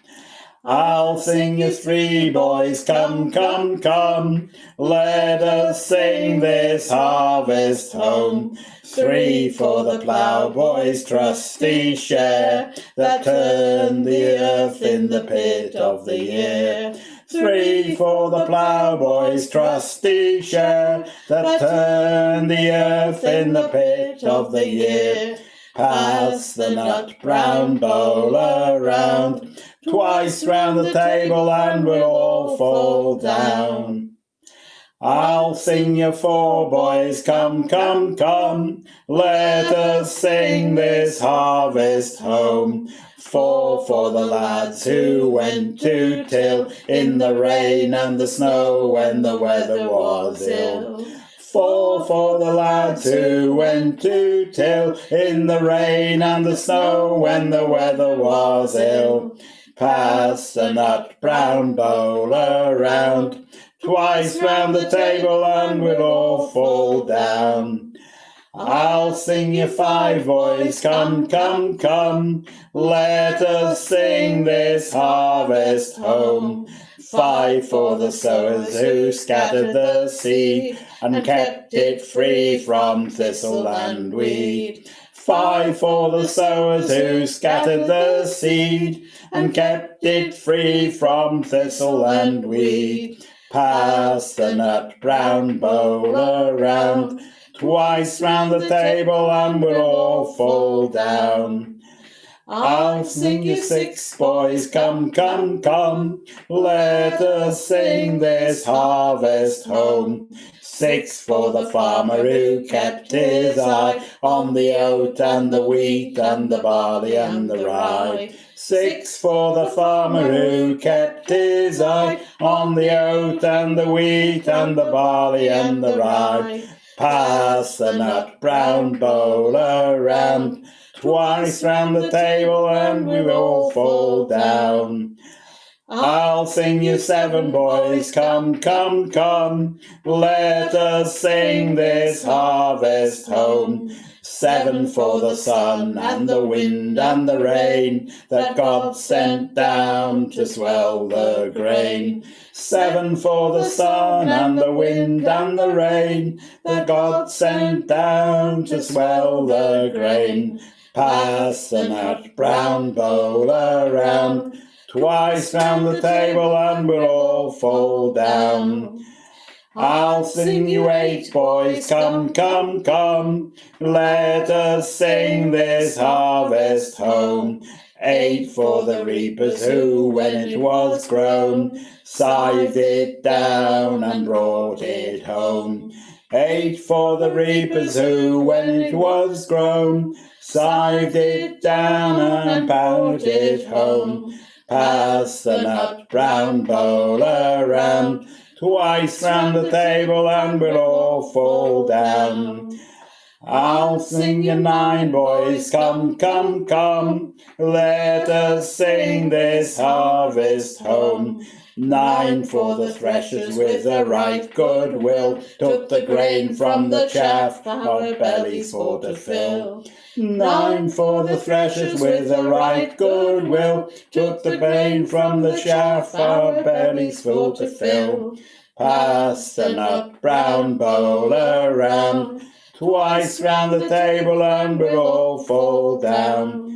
I'll sing you three, boys, come, come, come. Let us sing this harvest home. Three for the ploughboy's trusty share, that turned the earth in the pit of the year. Three for the ploughboy's trusty share, that turned the earth in the pit of the year. Pass the nut brown bowl around, twice round the table and we'll all fall down. I'll sing you four, boys, come, come, come. Let us sing this harvest home. Four for the lads who went to till in the rain and the snow when the weather was ill. Four for the lads who went to till in the rain and the snow when the weather was ill. Pass the nut brown bowl around, twice round the table and we'll all fall down. I'll sing you five, boys, come, come, come. Let us sing this harvest home. Five for the sowers who scattered the seed and kept it free from thistle and weed. Five for the sowers who scattered the seed and kept it free from thistle and weed. Pass the nut brown bowl around, twice round the table and we'll all fall down. I'll sing you six, boys, come, come, come. Let us sing this harvest home. Six for the farmer who kept his eye on the oat and the wheat and the barley and the rye. Six for the farmer who kept his eye on the oat and the wheat and the barley and the rye. Pass the nut brown bowl around, twice round the table and we'll all fall down. I'll sing you seven, boys, come, come, come. Let us sing this harvest home. Seven for the sun and the wind and the rain that God sent down to swell the grain. Seven for the sun and the wind and the rain that God sent down to swell the grain. Pass the nut brown bowl around, twice round the table and we'll all fall down. I'll sing you eight, boys, come, come, come. Let us sing this harvest home. Eight for the reapers who, when it was grown, scythed it down and brought it home. Eight for the reapers who, when it was grown, scythed it down and brought it home. Pass the nut brown bowl around, twice round the table and we'll all fall down. I'll sing you nine, boys, come, come, come. Let us sing this harvest home. Nine for the threshers with a right good will, took the grain from the chaff our bellies for to fill. Nine for the threshers with a right good will, took the grain from the chaff our bellies full to fill. Pass the nut brown bowl around, twice round the table and we'll all fall down.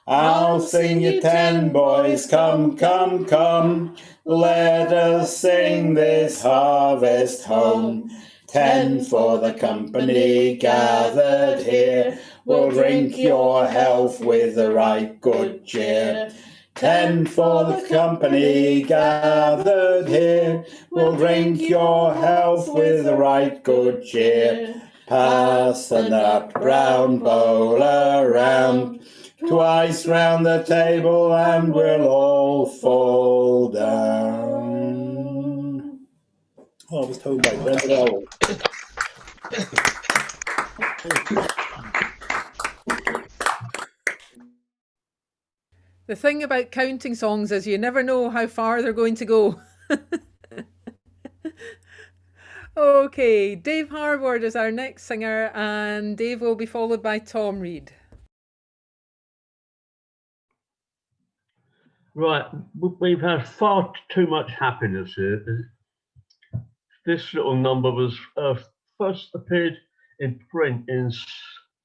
I'll sing you 10, boys, come, come, come. Let us sing this harvest home. 10 for the company gathered here, we'll drink your health with a right good cheer. 10 for the company gathered here, we'll drink your health with a right good cheer. Pass the nut brown bowl around, twice round the table and we'll all fall down. Harvest Home by Brendan Owl. The thing about counting songs is you never know how far they're going to go. Okay, Dave Harward is our next singer, and Dave will be followed by Tom Reed. Right, we've had far too much happiness here. This little number was first appeared in print in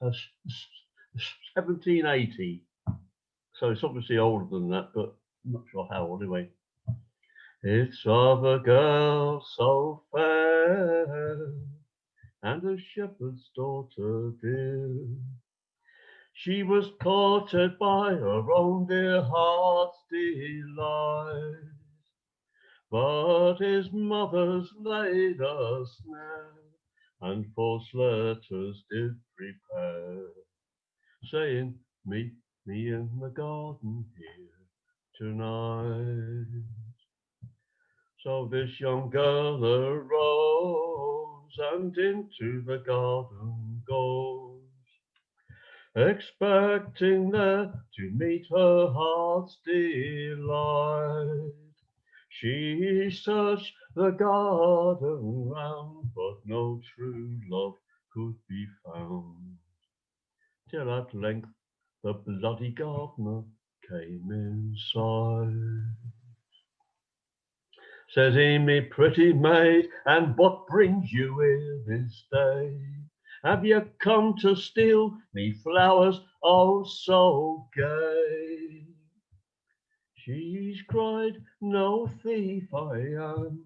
1780. So it's obviously older than that, but I'm not sure how old anyway. It's of a girl so fair, and a shepherd's daughter dear. She was courted by her own dear heart's delight, but his mother's laid a snare, and false letters did prepare, saying, meet me in the garden here tonight. So this young girl arose and into the garden goes, expecting there to meet her heart's delight. She searched the garden round, but no true love could be found, till at length the bloody gardener came inside. Says he, me pretty maid, and what brings you here this day? Have you come to steal me flowers, oh so gay? She's cried, no thief I am,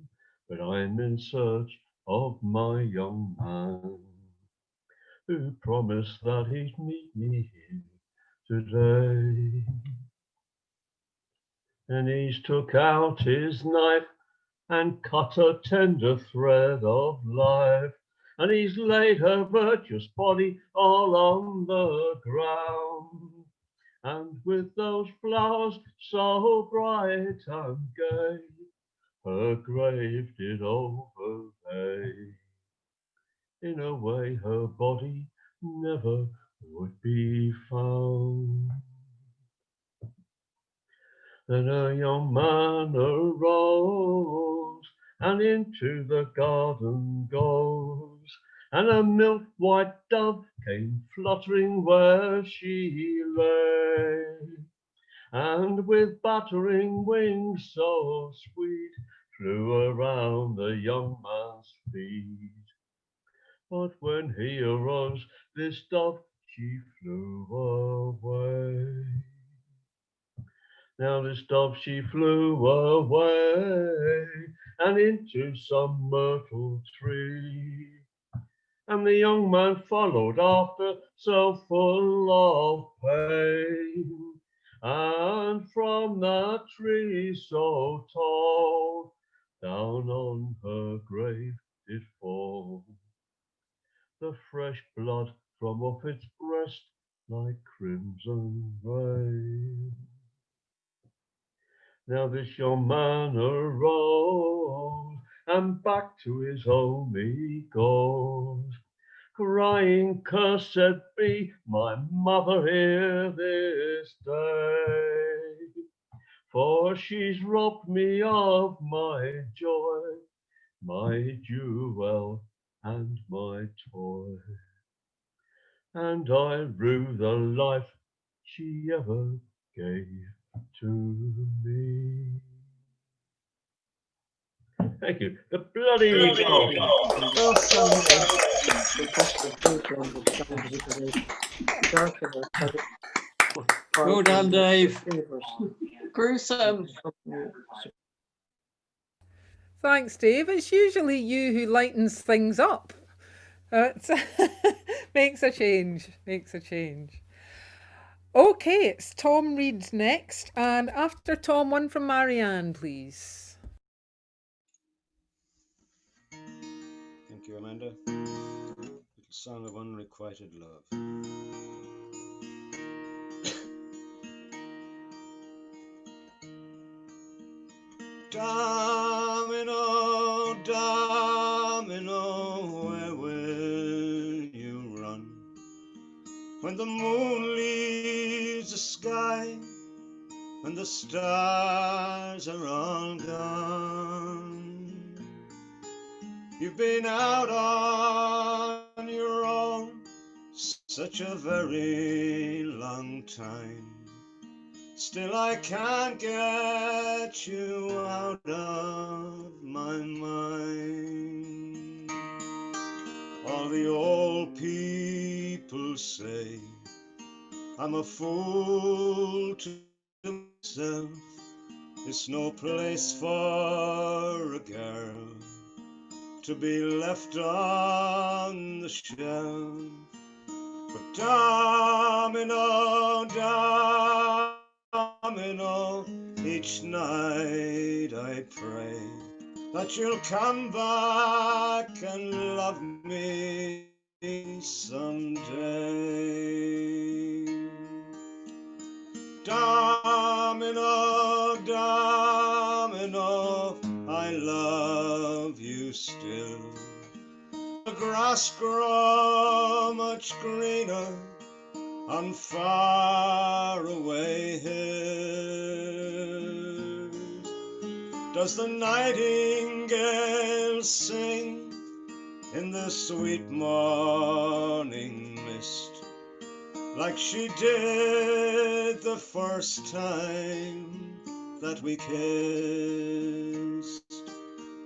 but I'm in search of my young man, who promised that he'd meet me here today. And he's took out his knife and cut a tender thread of life, and he's laid her virtuous body all on the ground. And with those flowers so bright and gay, her grave did overlay. In a way her body never would be found. Then a young man arose and into the garden goes, and a milk-white dove came fluttering where she lay, and with battering wings so sweet flew around the young man's feet. But when he arose, this dove she flew away. Now this dove she flew away and into some myrtle tree, and the young man followed after, so full of pain. And from that tree so tall, down on her grave did fall the fresh blood from off its breast like crimson rain. Now this young man arose, and back to his home he goes, crying, "Cursed be my mother here this day, for she's robbed me of my joy, my jewel and my toy, and I rue the life she ever gave to me." Thank you. The bloody Well done, Dave. Gruesome. Thanks, Dave. It's usually you who lightens things up. It makes a change. Makes a change. Okay, it's Tom Reed next, and after Tom, one from Marianne, please. Thank you, Amanda. Little song of unrequited love. Domino, domino, where will you run when the moon leaves the sky and the stars are all gone? You've been out on your own such a very long time. Still I can't get you out of my mind. All the old people say I'm a fool to myself. It's no place for a girl to be left on the shelf. But domino, domino, each night I pray that you'll come back and love me someday. Domino, domino, I love you still. The grass grow much greener on far away hills. Does the nightingale sing in the sweet morning mist like she did the first time that we kissed?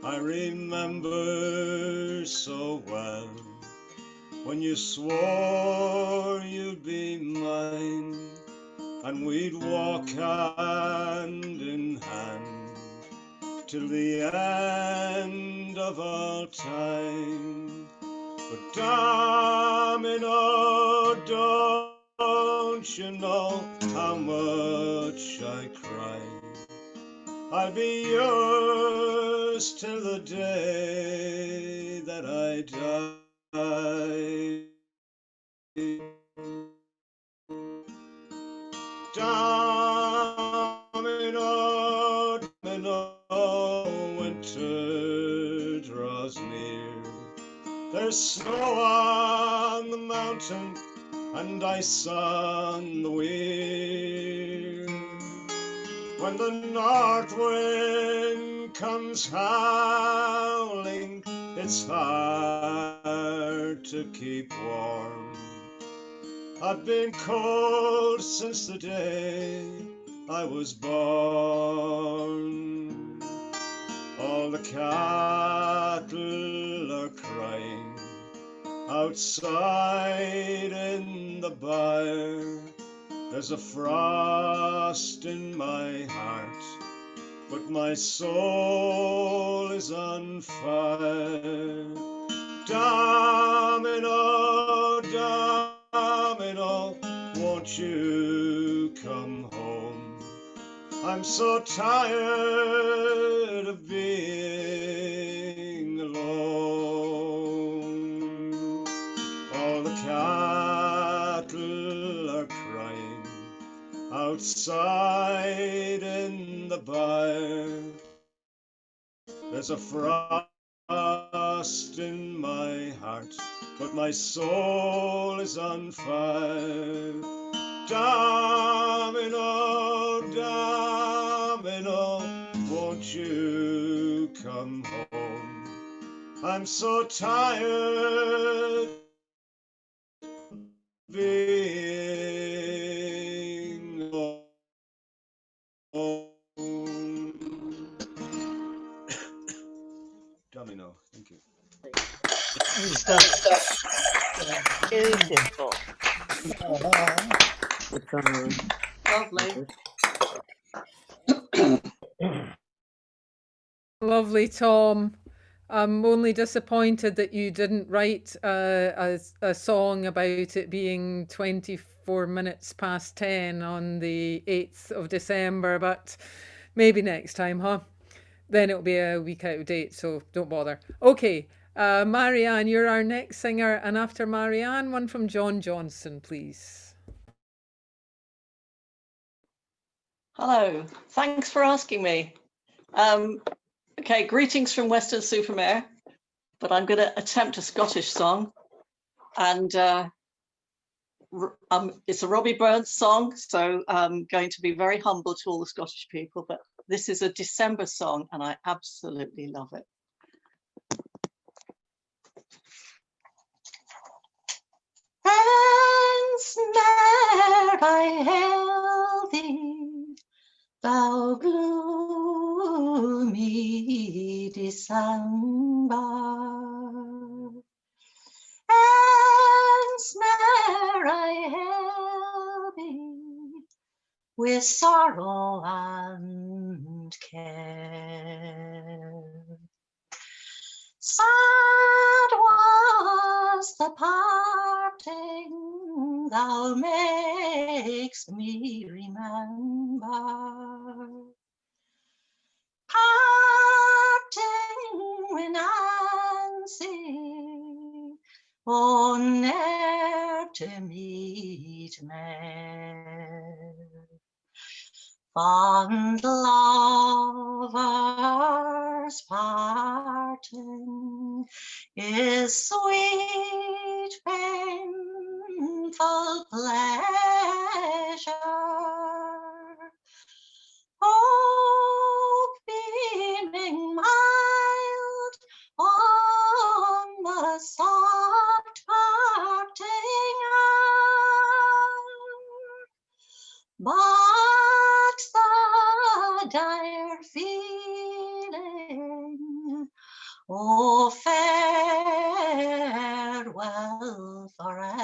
I remember so well when you swore you'd be mine, and we'd walk hand in hand till the end of all time. But domino, don't don't you know how much I cry? I'll be yours till the day that I die. Domino, domino, winter draws near. There's snow on the mountain and ice on the weir. When the north wind comes howling, it's hard to keep warm. I've been cold since the day I was born. All the cattle are crying outside in the byre. There's a frost in my heart, but my soul is on fire. Domino, domino, won't you come home? I'm so tired of being alone. All the cattle are crying outside in the byre. There's a frost in my heart, but my soul is on fire. Domino, domino, won't you come home? I'm so tired of being alone. Domino, thank you. Beautiful. Lovely. Lovely, Tom. I'm only disappointed that you didn't write a song about it being 24 minutes past 10 on the 8th of December, but maybe next time, huh? Then it'll be a week out of date, so don't bother. Okay, Marianne, you're our next singer, and after Marianne, one from John Johnson, please. Hello, thanks for asking me. Okay, greetings from Western Supermare, but I'm going to attempt a Scottish song, and it's a Robbie Burns song, so I'm going to be very humble to all the Scottish people, but this is a December song, and I absolutely love it. Ensnare I held thee, thou gloomy December. Ensnare I held thee, with sorrow and care. Sad was the parting, thou makest me remember. Parting with Nancy, oh, ne'er to meet more. Fond lovers parting is sweet, painful pleasure. Hope beaming mild on the soft parting hour, but the dire feeling, oh, farewell forever.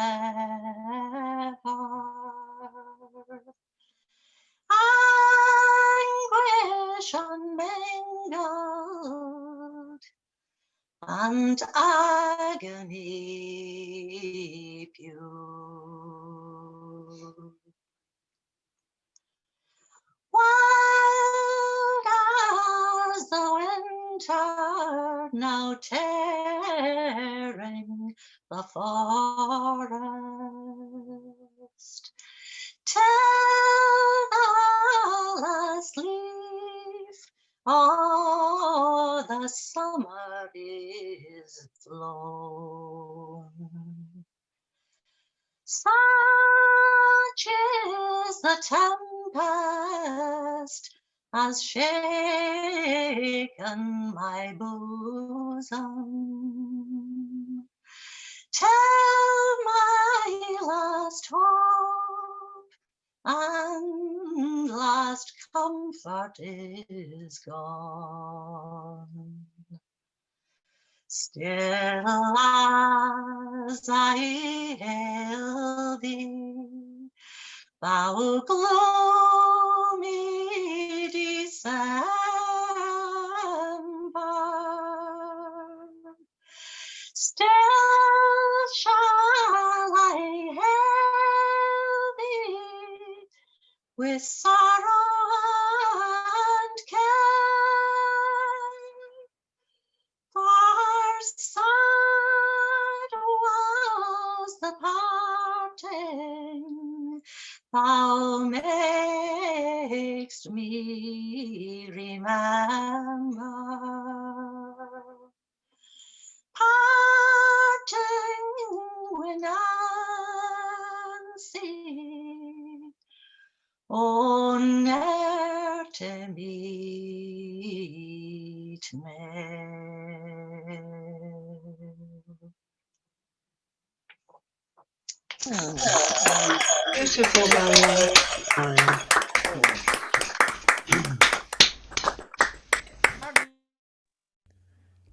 Anguish unmingled and agony pure. now tearing the forest. Tell the last leaf oh, the summer is flown. Such is the tempest has shaken my bosom. Tell my last hope and last comfort is gone. Still as I hail thee, thou gloomy December, still shall I hail thee with sorrow and care, for sad was the parting thou makest me remember. Parting with Nancy, oh, ne'er to meet me. Beautiful, Marianne.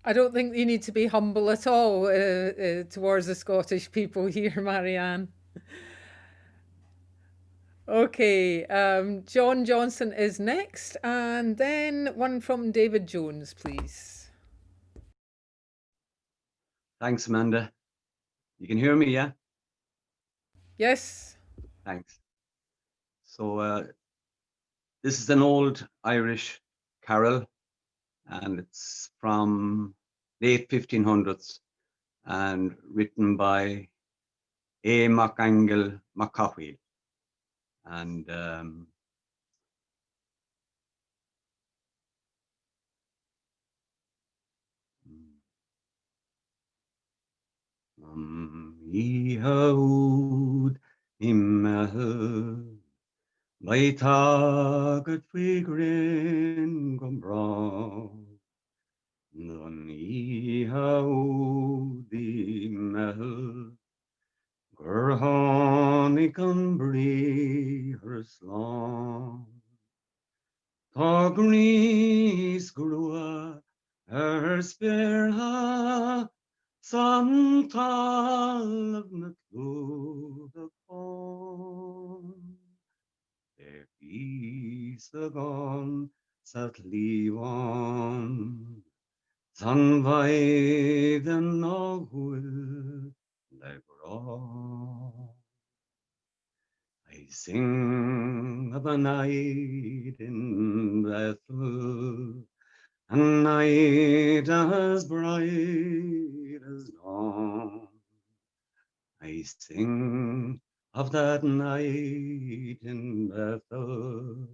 I don't think you need to be humble at all towards the Scottish people here, Marianne. Okay, John Johnson is next, and then one from David Jones, please. Thanks, Amanda. You can hear me, yeah? Yes. Thanks. So this is an old Irish carol, and it's from late 1500s and written by A. MacAngel MacCaughey. And Ihaud imel Lai tagad fi grin gombrog Nun ihaud imel Gurhani kan bri her slong Ta gris grua her spirha Santal of the pond. There is the gone sat leavon. Sanvai the nogul lebron. I sing of a night in Bethel. A night as bright as dawn. I sing of that night in Bethel,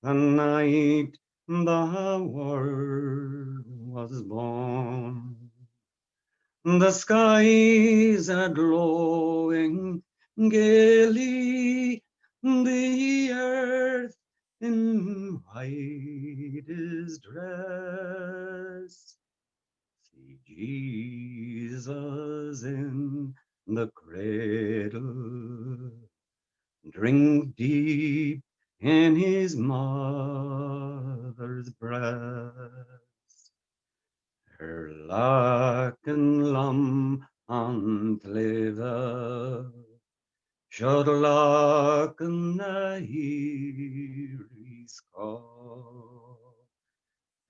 the night the Word was born. The skies are glowing gaily, the earth in white is dressed. See Jesus in the cradle, drink deep in his mother's breast. Her laken lam an tleva, shod laken na hiris call.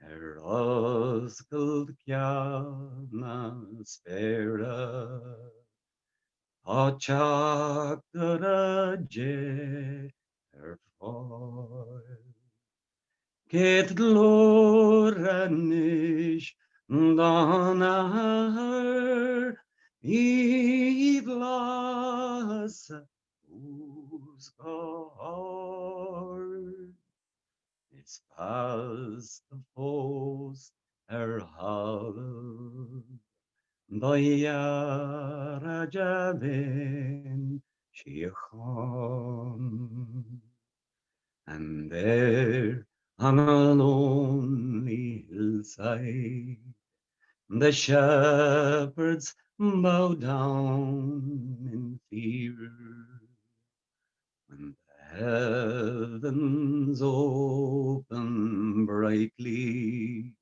Her oscailt ceanna spera, Ochak the je her foil. Get gloranish Donner Iglas Usgard. It's past the foes Hall. Doyara Javin Shiachon. And there on a lonely hillside, the shepherds bow down in fear. When the heavens open brightly,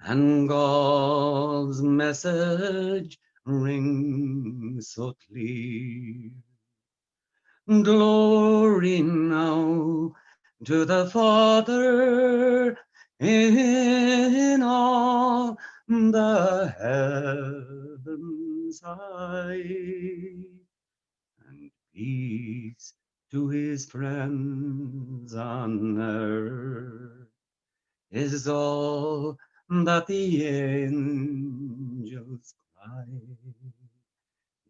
and God's message rings so clear. Glory now to the Father in all the heavens high, and peace to his friends on earth is all that the angels cry.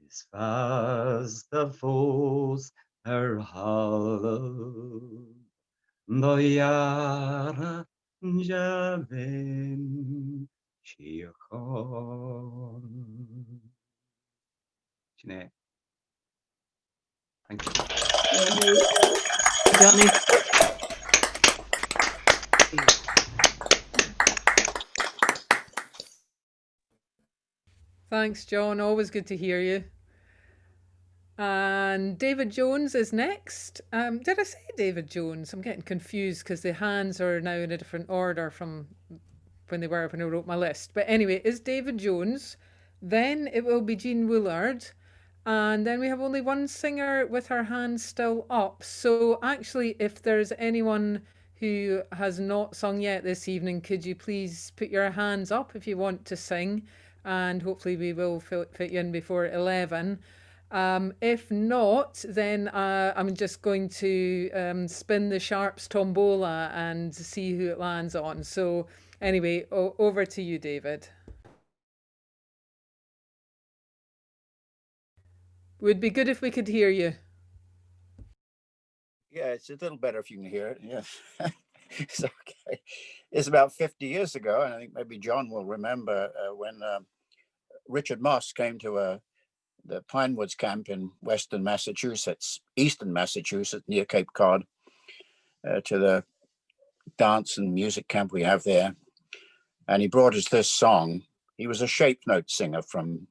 As fast the foes are hollow, Doyara Javin Shiachon. Sinead. Thank you. Johnny. Thanks, John. Always good to hear you. And David Jones is next. Did I say David Jones? I'm getting confused because the hands are now in a different order from when they were when I wrote my list. But anyway, it's David Jones. Then it will be Jean Woolard. And then we have only one singer with her hands still up. So actually, if there's anyone who has not sung yet this evening, could you please put your hands up if you want to sing? And hopefully we will fit you in before 11. If not, then I'm just going to spin the Sharps tombola and see who it lands on. So anyway, over to you, David. Would be good if we could hear you. Yeah, it's a little better if you can hear it. Yeah, it's okay. It's about 50 years ago, and I think maybe John will remember when Richard Moss came to the Pine Woods camp in eastern Massachusetts, near Cape Cod, to the dance and music camp we have there. And he brought us this song. He was a shape note singer from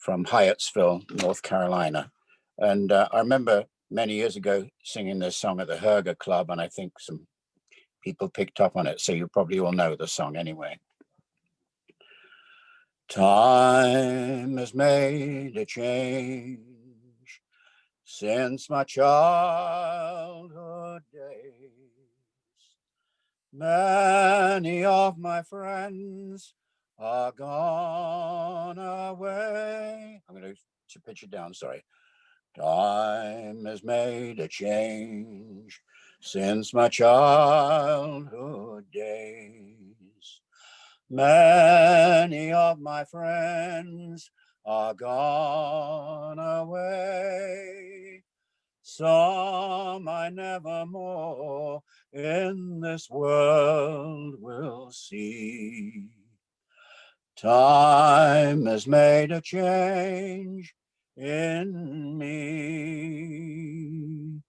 Hyattsville, North Carolina. And I remember many years ago singing this song at the Herger Club, and I think some people picked up on it. So you probably all know the song anyway. Time has made a change since my childhood days. Many of my friends are gone away. I'm going to pitch it down, sorry. Time has made a change since my childhood days. Many of my friends are gone away. Some I never more in this world will see. Time has made a change in me.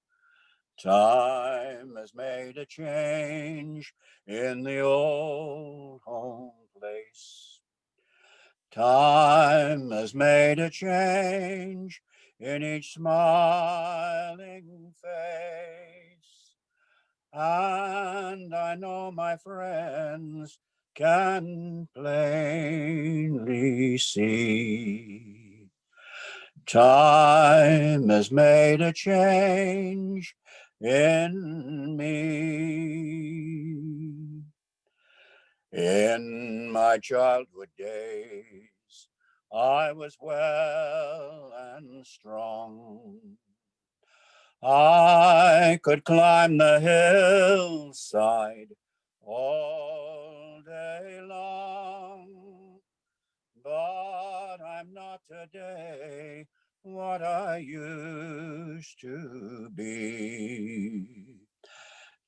Time has made a change in the old home place. Time has made a change in each smiling face. And I know my friends can plainly see. Time has made a change in me. In my childhood days, I was well and strong. I could climb the hillside all all day long. But I'm not today what I used to be.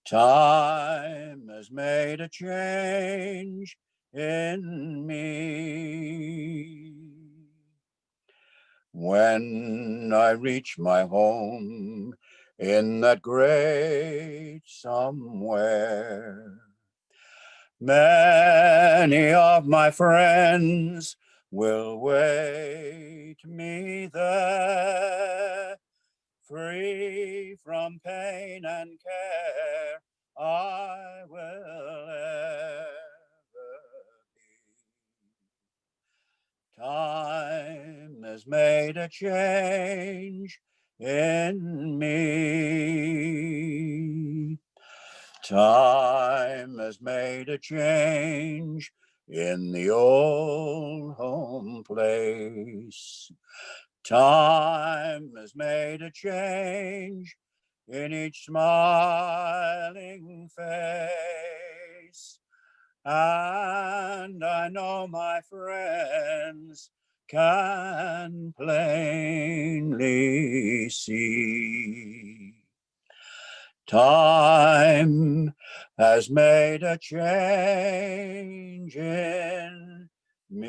Time has made a change in me. When I reach my home in that great somewhere, many of my friends will wait me there. Free from pain and care, I will ever be. Time has made a change in me. Time has made a change in the old home place. Time has made a change in each smiling face. And I know my friends can plainly see. Time has made a change in me.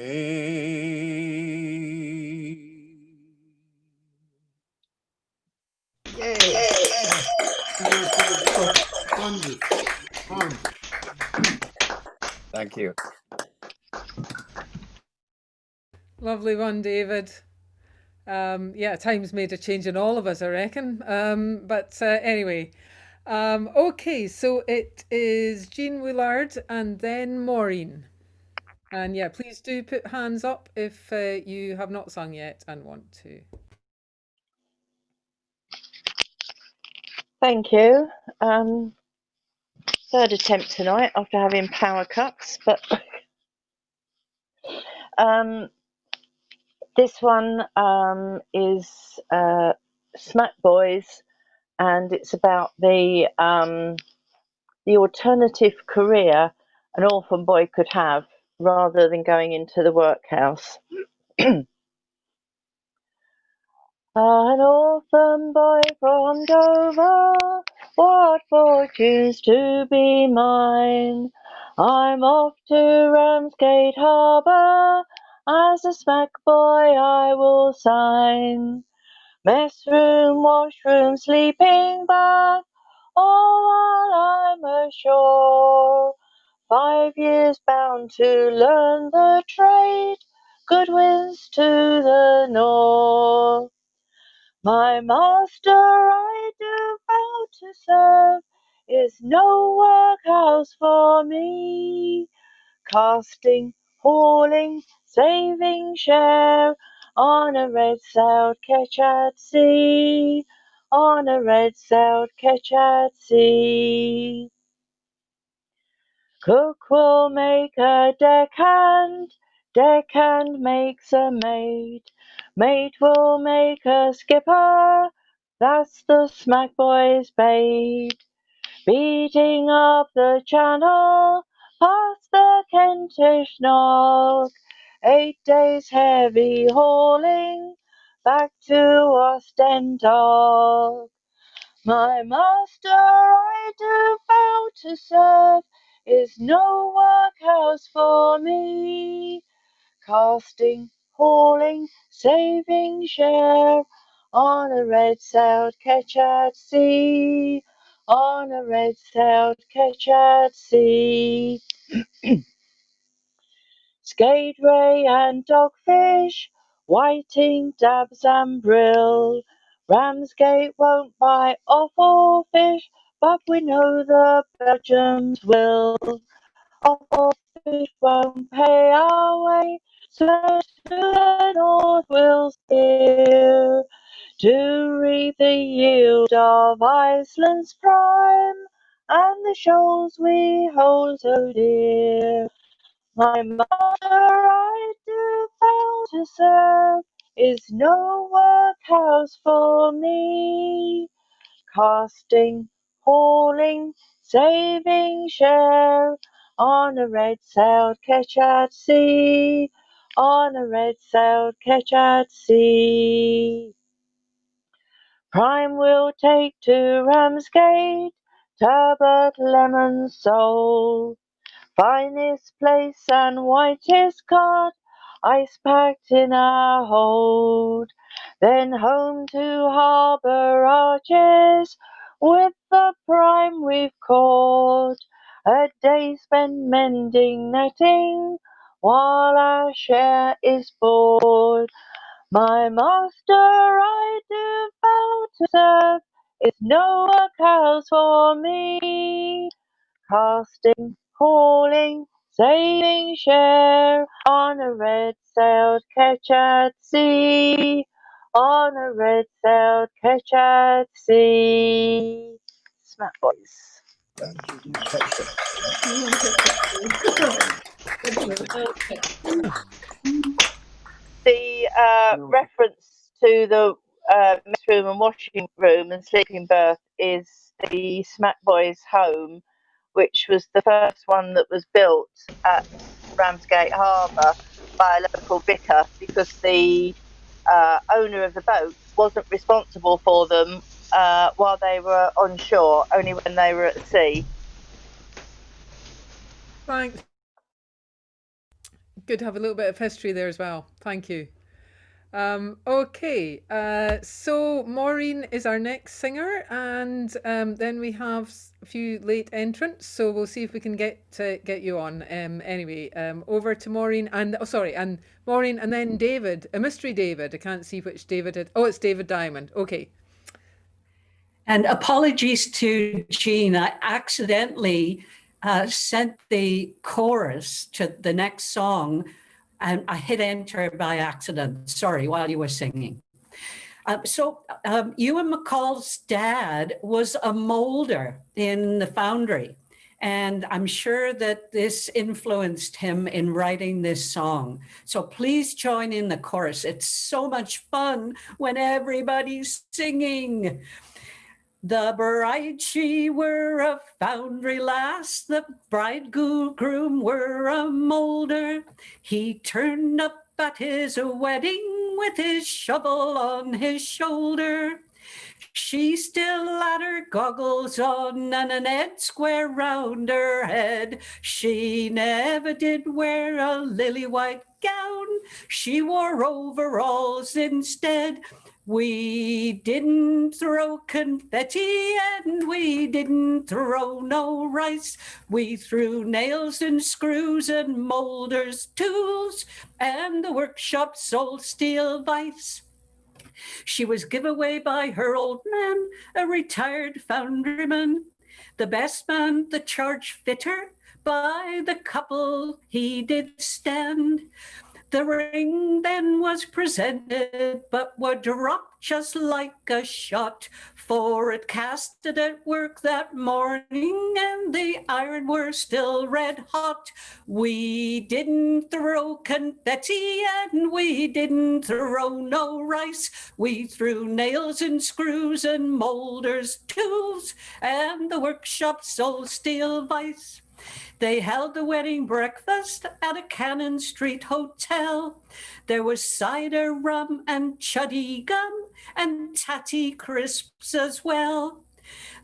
Yay! Thank you. Lovely one, David. Yeah, time's made a change in all of us, I reckon. But anyway, okay, so it is Jean Willard and then Maureen. And yeah, please do put hands up if you have not sung yet and want to. Thank you. Third attempt tonight after having power cuts, but this one is Smack Boys, and it's about the alternative career an orphan boy could have rather than going into the workhouse. An orphan boy from Dover, what fortunes to be mine. I'm off to Ramsgate Harbour, as a smack boy I will sign. Mess room, washroom, sleeping bag, all while I'm ashore. 5 years bound to learn the trade, good winds to the north. My master I do vow to serve, is no workhouse for me. Casting, hauling, saving share, on a red-sailed ketch at sea, on a red-sailed ketch at sea. Cook will make a deckhand, deckhand makes a mate, mate will make a skipper, that's the smack boy's bait. Beating up the channel, past the Kentish knock, 8 days heavy hauling, back to Ostend dock. My master I do vow to serve, is no workhouse for me. Casting, hauling, saving share, on a red-sailed ketch at sea, on a red-sailed ketch at sea. Skate ray and dogfish, whiting, dabs and brill. Ramsgate won't buy offal fish, but we know the Belgians will. Offal fish won't pay our way, so to the north we'll steer, to reap the yield of Iceland's prime, and the shoals we hold so dear. My mother I do vow to serve, is no workhouse for me. Casting, hauling, saving share, on a red-sailed ketch at sea, on a red-sailed ketch at sea. Prime will take to Ramsgate, turbot, lemon, sole, finest place and whitest cod, ice packed in our hold. Then home to Harbour Arches, with the prime we've caught, a day spent mending netting, while our share is bought. My master I do vow to serve, is no workhouse for me. Casting, hauling, sailing share, on a red-sailed ketch at sea, on a red-sailed ketch at sea. Smack boys. The reference to the mess room and washing room and sleeping berth is the Smack Boys home, which was the first one that was built at Ramsgate Harbour by a local vicar, because the owner of the boat wasn't responsible for them while they were on shore, only when they were at sea. Thanks. Good to have a little bit of history there as well. Thank you. Okay, so Maureen is our next singer, and then we have a few late entrants, so we'll see if we can get you on. Anyway, over to Maureen, and Maureen, and then David, a mystery David. I can't see which David it. Oh, it's David Diamond. Okay. And apologies to Jean, I accidentally sent the chorus to the next song, and I hit enter by accident. Sorry, while you were singing. Ewan McCall's dad was a moulder in the foundry, and I'm sure that this influenced him in writing this song. So please join in the chorus. It's so much fun when everybody's singing. The bride, she were a foundry lass, the bridegroom were a moulder. He turned up at his wedding with his shovel on his shoulder. She still had her goggles on and an head square round her head. She never did wear a lily white gown, she wore overalls instead. We didn't throw confetti and we didn't throw no rice. We threw nails and screws and molders, tools, and the workshop sold steel vise. She was given away by her old man, a retired foundryman. The best man, the charge fitter, by the couple he did stand. The ring then was presented, but were dropped just like a shot, for it casted at work that morning, and the iron were still red hot. We didn't throw confetti, and we didn't throw no rice. We threw nails and screws and molders, tools, and the workshop sold steel vise. They held the wedding breakfast at a Cannon Street hotel. There was cider, rum, and chuddy gum, and tatty crisps as well.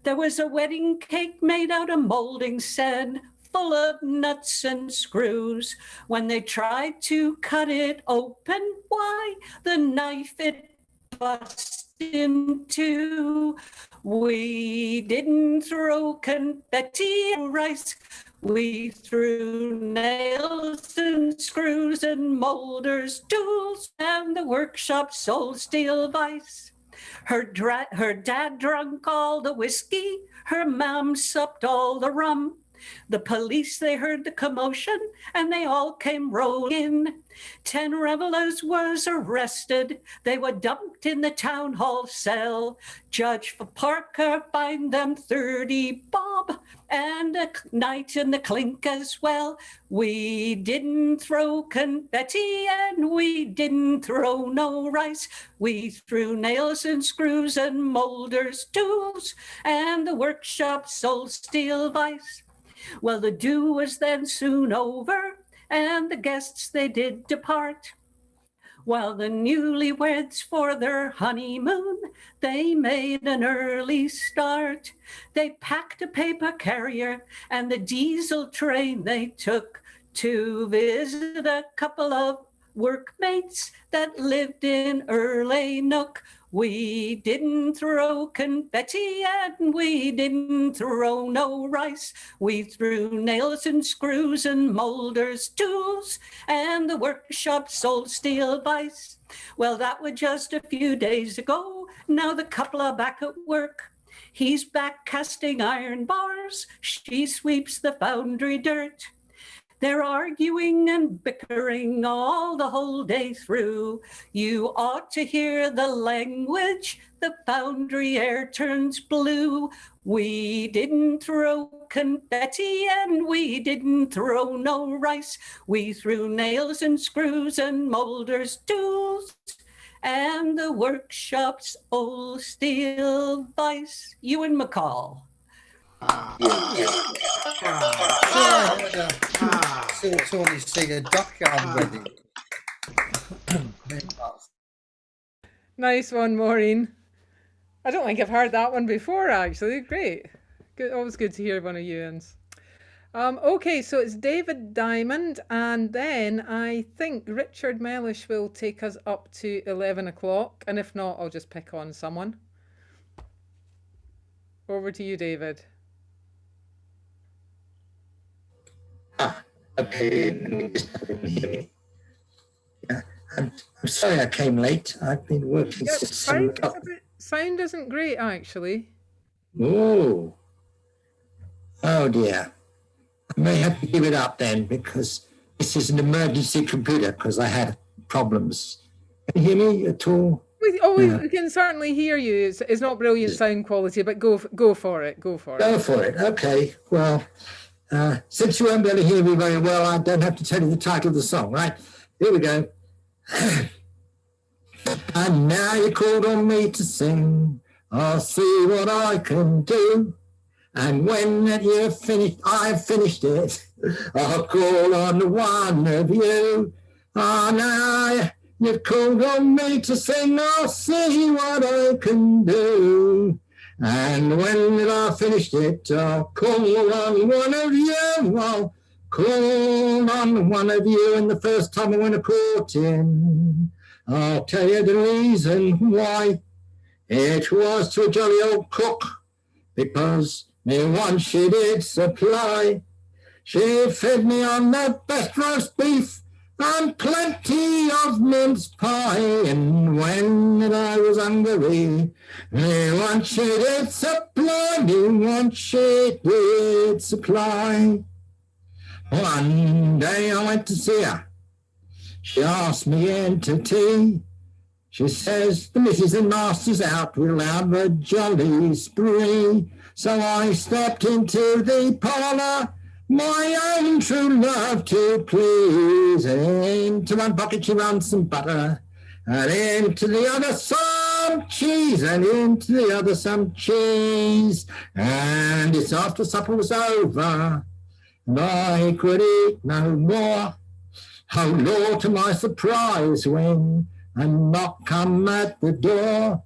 There was a wedding cake made out of molding sand, full of nuts and screws. When they tried to cut it open, why, the knife it bust in two. We didn't throw confetti or rice. We threw nails and screws and molders, tools, and the workshop sold steel vise. Her dad drunk all the whiskey, her mom supped all the rum. The police, they heard the commotion, and they all came rolling in. 10 revelers was arrested. They were dumped in the town hall cell. Judge for Parker fined them 30 bob and a night in the clink as well. We didn't throw confetti and we didn't throw no rice. We threw nails and screws and molders, tools, and the workshop sold steel vise. Well, the dew was then soon over, and the guests they did depart. While the newlyweds for their honeymoon, they made an early start. They packed a paper carrier and the diesel train they took to visit a couple of workmates that lived in Early Nook. We didn't throw confetti and we didn't throw no rice. We threw nails and screws and molders' tools, and the workshop sold steel vice. Well, that was just a few days ago. Now the couple are back at work. He's back casting iron bars. She sweeps the foundry dirt. They're arguing and bickering all the whole day through. You ought to hear the language. The foundry air turns blue. We didn't throw confetti and we didn't throw no rice. We threw nails and screws and molders' tools, and the workshop's old steel vice. Ewan McCall. Saw Tony sing a dockyard wedding. Nice one, Maureen. I don't think I've heard that one before, actually. Great. Good, always good to hear one of Ewan's. Okay, so it's David Diamond, and then I think Richard Mellish will take us up to 11 o'clock, and if not, I'll just pick on someone. Over to you, David. Okay, I'm sorry I came late. I've been working since 7 o'clock. Sound isn't great, actually. Oh dear. I may have to give it up then, because this is an emergency computer, because I had problems. Can you hear me at all? We can certainly hear you. It's not brilliant sound quality, but go for it. Go for it. Okay. Well, since you won't be able to hear me very well, I don't have to tell you the title of the song, right? Here we go. And now you called on me to sing. I'll see what I can do. And when you've finished, I've finished it, I'll call on one of you. Now you've called on me to sing. I'll see what I can do. And when I've finished it, I'll call on one of you. I'll call on one of you. And the first time I went a courting, I'll tell you the reason why. It was to a jolly old cook, because me once she did supply. She fed me on the best roast beef and plenty of mince pie. And when I was hungry, me once she did supply. Me once she did supply. One day I went to see her. She asked me in to tea. She says, the missus and master's out, we'll have a jolly spree. So I stepped into the parlour, my own true love to please. Into one pocket she runs some butter, and into the other some cheese, and into the other some cheese. And it's after supper was over, and I could eat no more. Oh Lord, to my surprise, when a knock come at the door,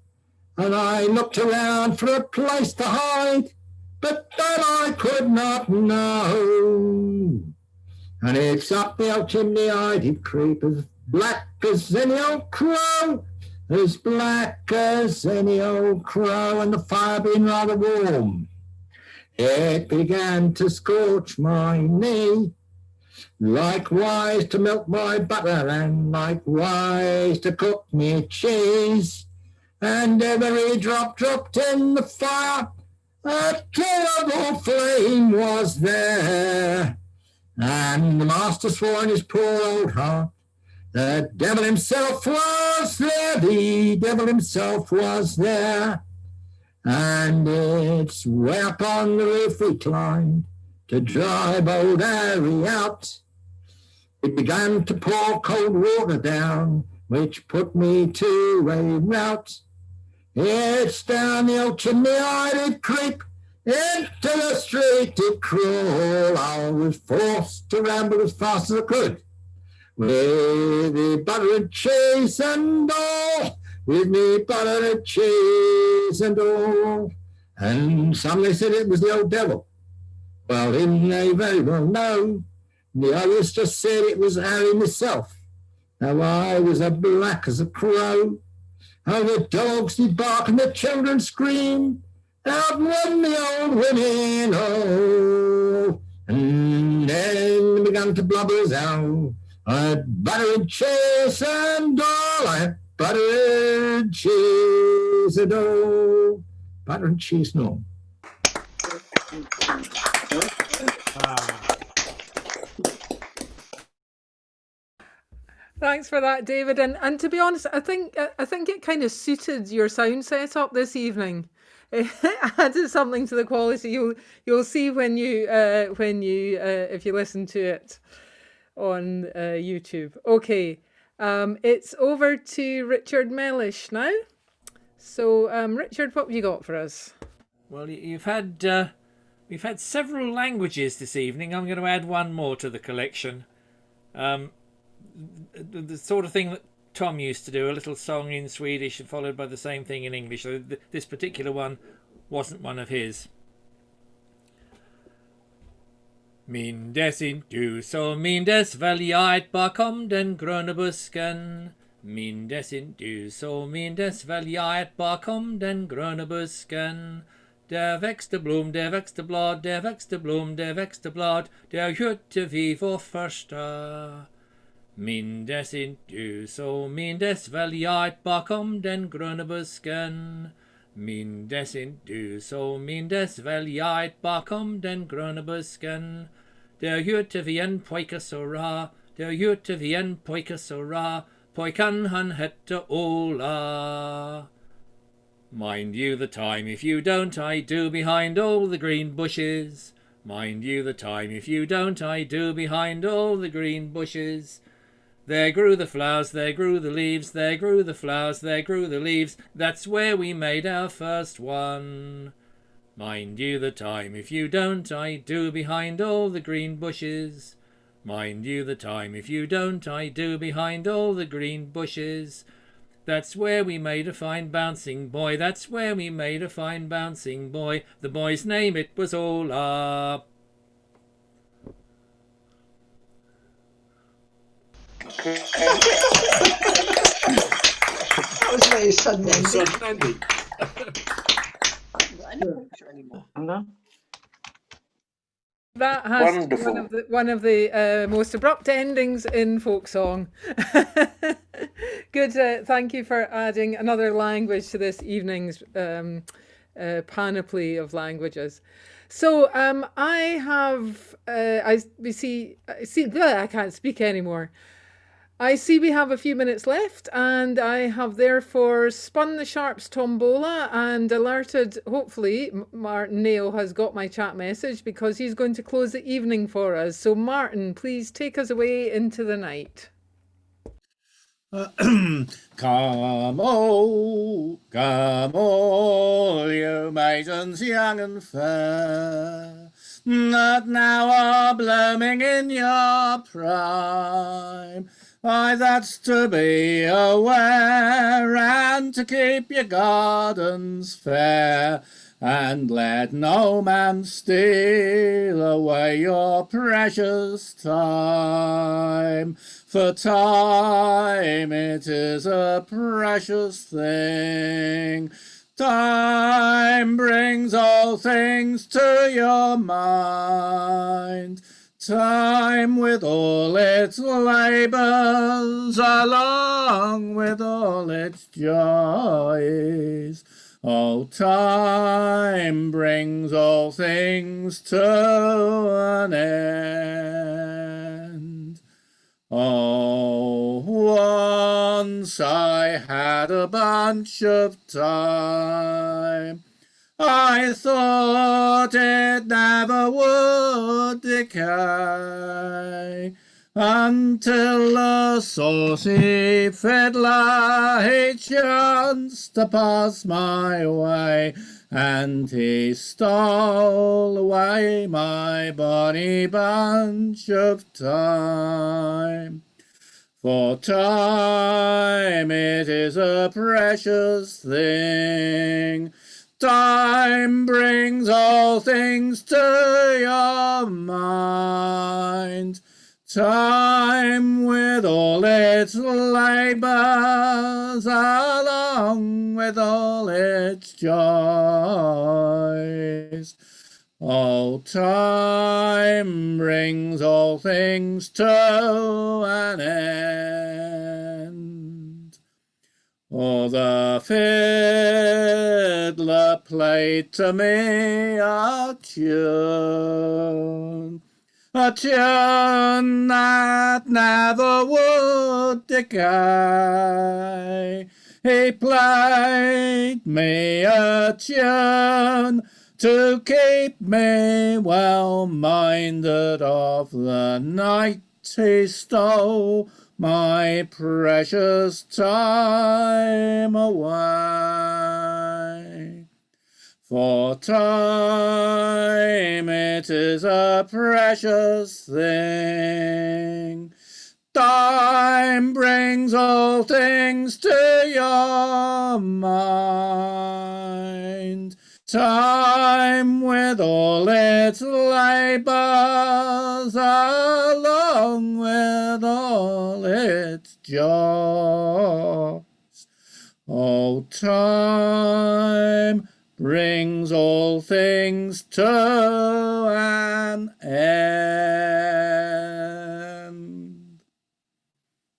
and I looked around for a place to hide, but that I could not know. And it's up the old chimney I did creep, as black as any old crow, as black as any old crow, and the fire being rather warm, it began to scorch my knee. Likewise to melt my butter, and likewise to cook me cheese. And every drop dropped in the fire, a terrible flame was there. And the master swore in his poor old heart, the devil himself was there, the devil himself was there. And it's way up on the roof we climbed to drive old Harry out. It began to pour cold water down, which put me to a rout. It's down the old chimney I did creep, Into the street it crawl. I was forced to ramble as fast as I could. With me butter and cheese and all. With me butter and cheese and all. And somebody said it was the old devil. Well, him they very well know. The others just said it was Harry myself. Now I was as black as a crow. How the dogs did bark and the children scream. Outrun the old women, oh. And then began to blubber as hell. I had butter and cheese and all. I had butter and cheese and all. Butter and cheese and all. Thanks for that, David. And to be honest, I think it kind of suited your sound setup this evening. It added something to the quality. You'll see when you if you listen to it on YouTube. Okay, it's over to Richard Mellish now. So, Richard, what have you got for us? Well, we've had several languages this evening. I'm going to add one more to the collection. The sort of thing that Tom used to do, a little song in Swedish and followed by the same thing in English. So this particular one wasn't one of his. Mindes inte så mindes väl jag bakom den gröna busken. Mindes inte så mindes väl jag bakom den gröna busken. Där växte blom, där växte blad, där växte blom, där växte blad. Där götte vi vår första. Mindes inte så mindes väl jag bakom den gröna busken. Mindes inte så mindes väl jag bakom den gröna busken. Där götte vi en pojke så ra, där götte vi en pojke så ra. Pojkan han hette Ola. Mind you the time, if you don't I do behind all the green bushes. Mind you the time, if you don't I do behind all the green bushes. There grew the flowers, there grew the leaves, there grew the flowers, there grew the leaves. That's where we made our first one. Mind you the time, if you don't I do behind all the green bushes. Mind you the time, if you don't I do behind all the green bushes. That's where we made a fine bouncing boy, that's where we made a fine bouncing boy. The boy's name it was Ola. That was very sudden ending. I'm done. That has Wonderful. one of the most abrupt endings in folk song. Good. Thank you for adding another language to this evening's panoply of languages. So I have I see I can't speak anymore. I see we have a few minutes left, and I have therefore spun the Sharps tombola and alerted, hopefully, Martin Nail has got my chat message because he's going to close the evening for us. So Martin, please take us away into the night. Come all, you maidens young and fair, that now are blooming in your prime. Why, that's to be aware and to keep your gardens fair, and let no man steal away your precious time. For time, it is a precious thing. Time brings all things to your mind. Time with all its labours, along with all its joys. Oh, time brings all things to an end. Oh, once I had a bunch of time. I thought it never would decay, until a saucy fiddler he chanced to pass my way, and he stole away my bonny bunch of thyme. For time, it is a precious thing. Time brings all things to your mind. Time with all its labours, along with all its joys. Oh, time brings all things to an end. Oh, the fiddler played to me a tune that never would decay. He played me a tune to keep me well minded of the night he stole my precious time away. For time, it is a precious thing. Time brings all things to your mind. Time with all its labours, along with all its joys. Oh, time brings all things to an end.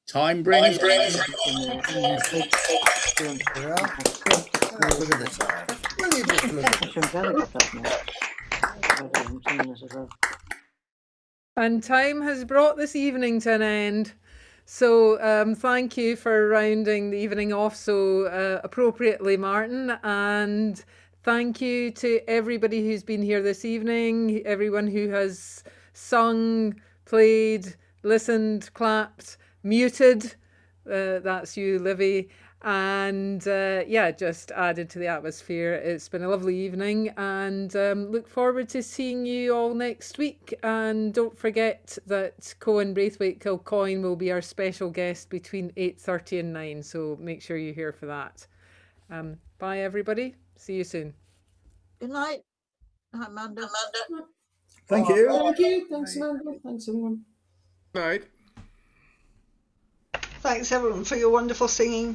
Time brings. Look at the time. Will you just look at And time has brought this evening to an end. So thank you for rounding the evening off so appropriately, Martin. And thank you to everybody who's been here this evening, everyone who has sung, played, listened, clapped, muted. That's you, Livy. And yeah, just added to the atmosphere. It's been a lovely evening, and look forward to seeing you all next week. And don't forget that Cohen Braithwaite Kilcoyne will be our special guest between 8:30 and 9, so make sure you're here for that. Bye everybody, see you soon. Good night. Hi, Amanda. Thank you. Thank you. Thanks, Amanda. Thanks, everyone. Night. Thanks everyone for your wonderful singing.